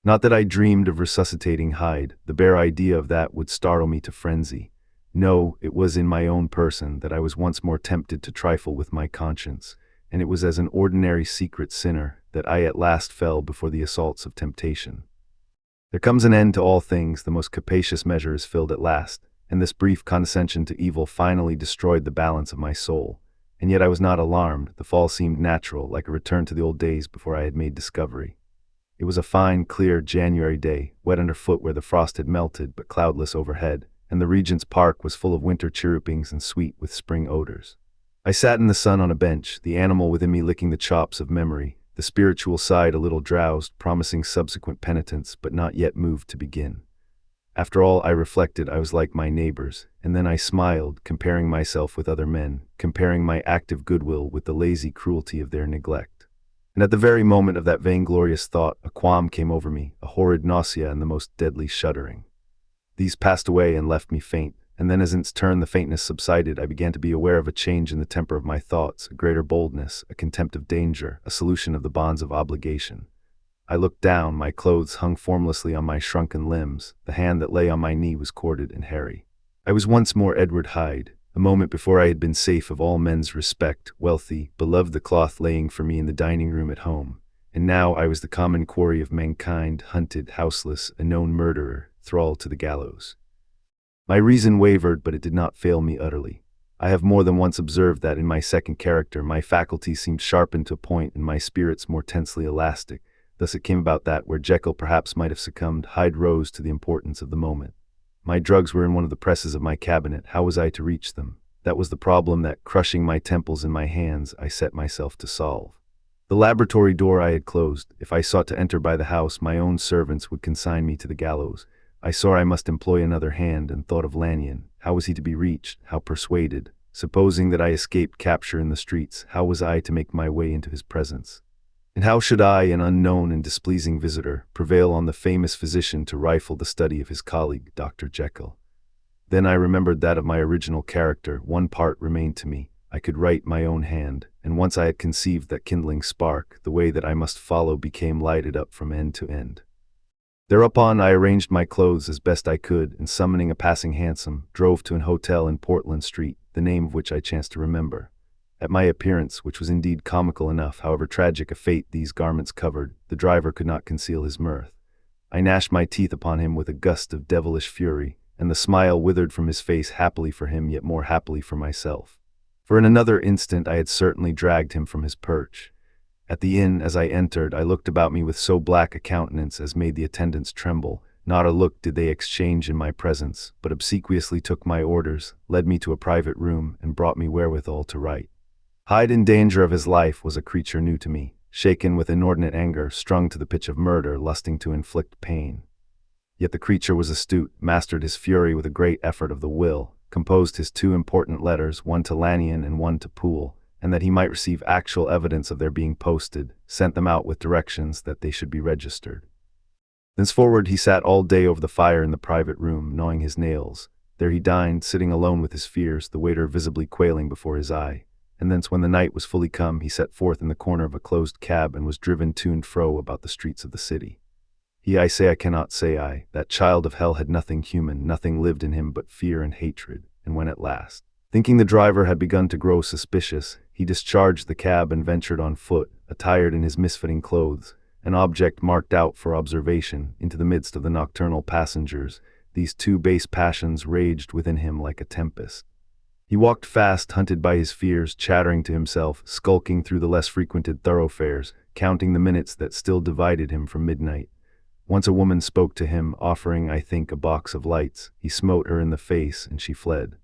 Not that I dreamed of resuscitating Hyde. The bare idea of that would startle me to frenzy. No, it was in my own person that I was once more tempted to trifle with my conscience, and it was as an ordinary secret sinner that I at last fell before the assaults of temptation. There comes an end to all things, the most capacious measure is filled at last, and this brief condescension to evil finally destroyed the balance of my soul. And yet I was not alarmed. The fall seemed natural, like a return to the old days before I had made discovery. It was a fine, clear January day, wet underfoot where the frost had melted, but cloudless overhead, and the Regent's Park was full of winter chirrupings and sweet with spring odors. I sat in the sun on a bench, the animal within me licking the chops of memory, the spiritual side a little drowsed, promising subsequent penitence, but not yet moved to begin. After all, I reflected, I was like my neighbors, and then I smiled, comparing myself with other men, comparing my active goodwill with the lazy cruelty of their neglect. And at the very moment of that vainglorious thought, a qualm came over me, a horrid nausea and the most deadly shuddering. These passed away and left me faint, and then as in its turn the faintness subsided, I began to be aware of a change in the temper of my thoughts, a greater boldness, a contempt of danger, a solution of the bonds of obligation. I looked down, my clothes hung formlessly on my shrunken limbs, the hand that lay on my knee was corded and hairy. I was once more Edward Hyde. A moment before I had been safe of all men's respect, wealthy, beloved, the cloth laying for me in the dining room at home. And now I was the common quarry of mankind, hunted, houseless, a known murderer, thrall to the gallows. My reason wavered, but it did not fail me utterly. I have more than once observed that in my second character my faculties seemed sharpened to a point and my spirits more tensely elastic. Thus it came about that, where Jekyll perhaps might have succumbed, Hyde rose to the importance of the moment. My drugs were in one of the presses of my cabinet. How was I to reach them? That was the problem that, crushing my temples in my hands, I set myself to solve. The laboratory door I had closed. If I sought to enter by the house, my own servants would consign me to the gallows. I saw I must employ another hand, and thought of Lanyon. How was he to be reached? How persuaded? Supposing that I escaped capture in the streets, how was I to make my way into his presence? And how should I, an unknown and displeasing visitor, prevail on the famous physician to rifle the study of his colleague, Dr. Jekyll? Then I remembered that of my original character. One part remained to me. I could write my own hand, and once I had conceived that kindling spark, the way that I must follow became lighted up from end to end. Thereupon I arranged my clothes as best I could, and summoning a passing hansom, drove to an hotel in Portland Street, the name of which I chanced to remember. At my appearance, which was indeed comical enough, however tragic a fate these garments covered, the driver could not conceal his mirth. I gnashed my teeth upon him with a gust of devilish fury, and the smile withered from his face, happily for him, yet more happily for myself. For in another instant I had certainly dragged him from his perch. At the inn, as I entered, I looked about me with so black a countenance as made the attendants tremble. Not a look did they exchange in my presence, but obsequiously took my orders, led me to a private room, and brought me wherewithal to write. Hyde, in danger of his life, was a creature new to me, shaken with inordinate anger, strung to the pitch of murder, lusting to inflict pain. Yet the creature was astute, mastered his fury with a great effort of the will, composed his two important letters, one to Lanyon and one to Poole, and that he might receive actual evidence of their being posted, sent them out with directions that they should be registered. Thenceforward he sat all day over the fire in the private room, gnawing his nails. There he dined, sitting alone with his fears, the waiter visibly quailing before his eye. And thence, when the night was fully come, he set forth in the corner of a closed cab and was driven to and fro about the streets of the city. I say I cannot say I, that child of hell had nothing human, nothing lived in him but fear and hatred, and when at last, thinking the driver had begun to grow suspicious, he discharged the cab and ventured on foot, attired in his misfitting clothes, an object marked out for observation, into the midst of the nocturnal passengers. These two base passions raged within him like a tempest. He walked fast, hunted by his fears, chattering to himself, skulking through the less frequented thoroughfares, counting the minutes that still divided him from midnight. Once a woman spoke to him, offering, I think, a box of lights. He smote her in the face, and she fled.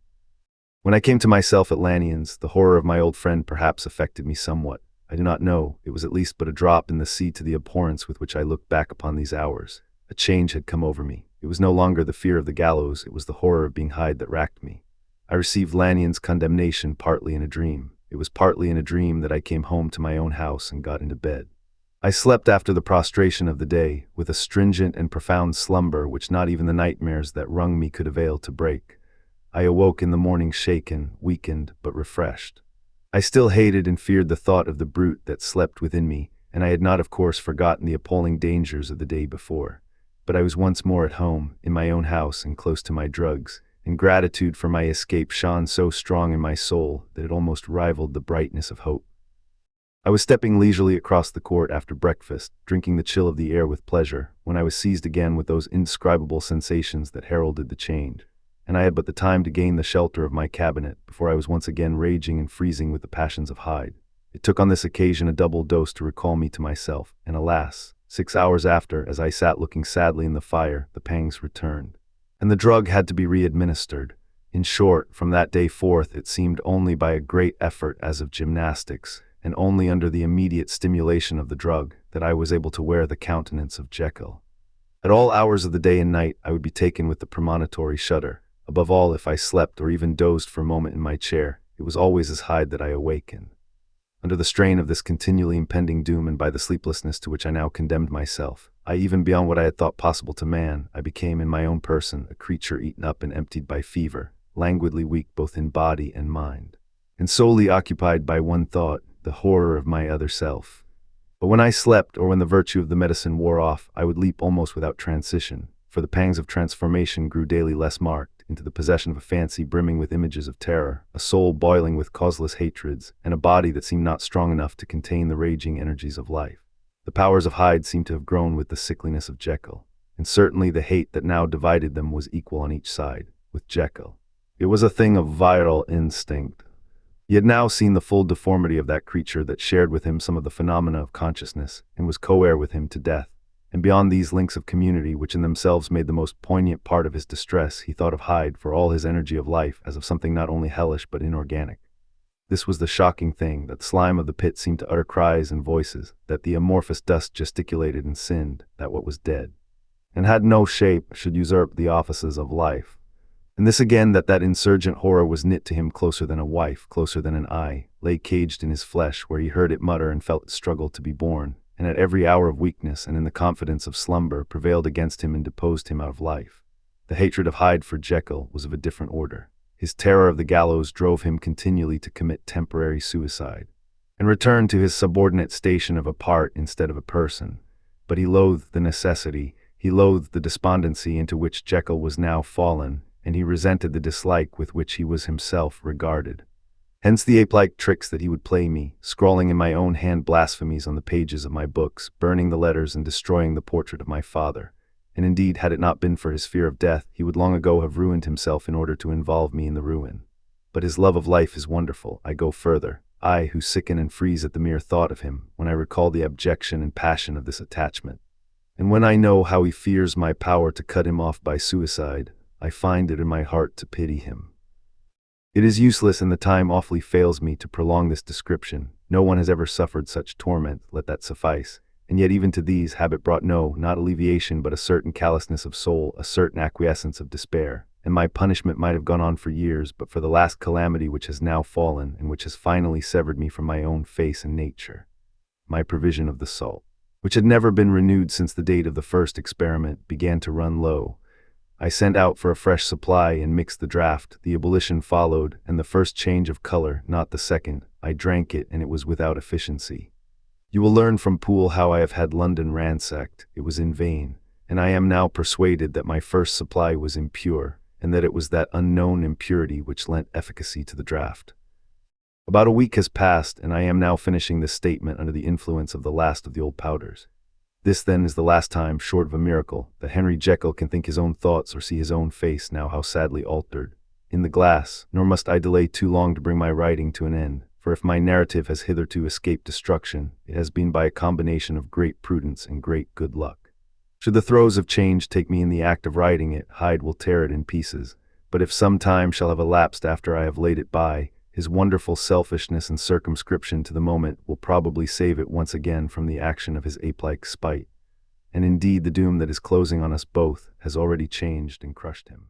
When I came to myself at Lanian's, the horror of my old friend perhaps affected me somewhat. I do not know. It was at least but a drop in the sea to the abhorrence with which I looked back upon these hours. A change had come over me. It was no longer the fear of the gallows, it was the horror of being Hyde that racked me. I received Lanian's condemnation partly in a dream. It was partly in a dream that I came home to my own house and got into bed. I slept after the prostration of the day, with a stringent and profound slumber which not even the nightmares that wrung me could avail to break. I awoke in the morning shaken, weakened, but refreshed. I still hated and feared the thought of the brute that slept within me, and I had not of course forgotten the appalling dangers of the day before. But I was once more at home, in my own house and close to my drugs, and gratitude for my escape shone so strong in my soul that it almost rivaled the brightness of hope. I was stepping leisurely across the court after breakfast, drinking the chill of the air with pleasure, when I was seized again with those indescribable sensations that heralded the change, and I had but the time to gain the shelter of my cabinet before I was once again raging and freezing with the passions of Hyde. It took on this occasion a double dose to recall me to myself, and alas, 6 hours after, as I sat looking sadly in the fire, the pangs returned, and the drug had to be re-administered. In short, from that day forth it seemed only by a great effort as of gymnastics, and only under the immediate stimulation of the drug, that I was able to wear the countenance of Jekyll. At all hours of the day and night I would be taken with the premonitory shudder. Above all, if I slept or even dozed for a moment in my chair, it was always as Hyde that I awakened. Under the strain of this continually impending doom and by the sleeplessness to which I now condemned myself, even beyond what I had thought possible to man, I became in my own person a creature eaten up and emptied by fever, languidly weak both in body and mind, and solely occupied by one thought, the horror of my other self. But when I slept, or when the virtue of the medicine wore off, I would leap almost without transition, for the pangs of transformation grew daily less marked, into the possession of a fancy brimming with images of terror, a soul boiling with causeless hatreds, and a body that seemed not strong enough to contain the raging energies of life. The powers of Hyde seemed to have grown with the sickliness of Jekyll, and certainly the hate that now divided them was equal on each side. With Jekyll, it was a thing of vital instinct. He had now seen the full deformity of that creature that shared with him some of the phenomena of consciousness, and was co-heir with him to death. And beyond these links of community, which in themselves made the most poignant part of his distress, he thought of Hyde, for all his energy of life, as of something not only hellish but inorganic. This was the shocking thing, that the slime of the pit seemed to utter cries and voices, that the amorphous dust gesticulated and sinned, that what was dead, and had no shape, should usurp the offices of life. And this again, that insurgent horror was knit to him closer than a wife, closer than an eye, lay caged in his flesh, where he heard it mutter and felt it struggle to be born, and at every hour of weakness and in the confidence of slumber prevailed against him and deposed him out of life. The hatred of Hyde for Jekyll was of a different order. His terror of the gallows drove him continually to commit temporary suicide, and return to his subordinate station of a part instead of a person. But he loathed the necessity, he loathed the despondency into which Jekyll was now fallen, and he resented the dislike with which he was himself regarded. Hence the ape-like tricks that he would play me, scrawling in my own hand blasphemies on the pages of my books, burning the letters and destroying the portrait of my father. And indeed, had it not been for his fear of death, he would long ago have ruined himself in order to involve me in the ruin. But his love of life is wonderful. I go further. I, who sicken and freeze at the mere thought of him, when I recall the abjection and passion of this attachment. And when I know how he fears my power to cut him off by suicide, I find it in my heart to pity him. It is useless, and the time awfully fails me to prolong this description. No one has ever suffered such torment, let that suffice. And yet even to these habit brought not alleviation, but a certain callousness of soul, a certain acquiescence of despair. And my punishment might have gone on for years, but for the last calamity which has now fallen, and which has finally severed me from my own face and nature. My provision of the salt, which had never been renewed since the date of the first experiment, began to run low. I sent out for a fresh supply and mixed the draught. The ebullition followed, and the first change of color, not the second. I drank it, and it was without efficiency. You will learn from Poole how I have had London ransacked. It was in vain, and I am now persuaded that my first supply was impure, and that it was that unknown impurity which lent efficacy to the draught. About a week has passed, and I am now finishing this statement under the influence of the last of the old powders. This, then, is the last time, short of a miracle, that Henry Jekyll can think his own thoughts or see his own face, now how sadly altered, in the glass, nor must I delay too long to bring my writing to an end, For if my narrative has hitherto escaped destruction, it has been by a combination of great prudence and great good luck. Should the throes of change take me in the act of writing it, Hyde will tear it in pieces. But if some time shall have elapsed after I have laid it by, his wonderful selfishness and circumscription to the moment will probably save it once again from the action of his ape-like spite. And indeed the doom that is closing on us both has already changed and crushed him.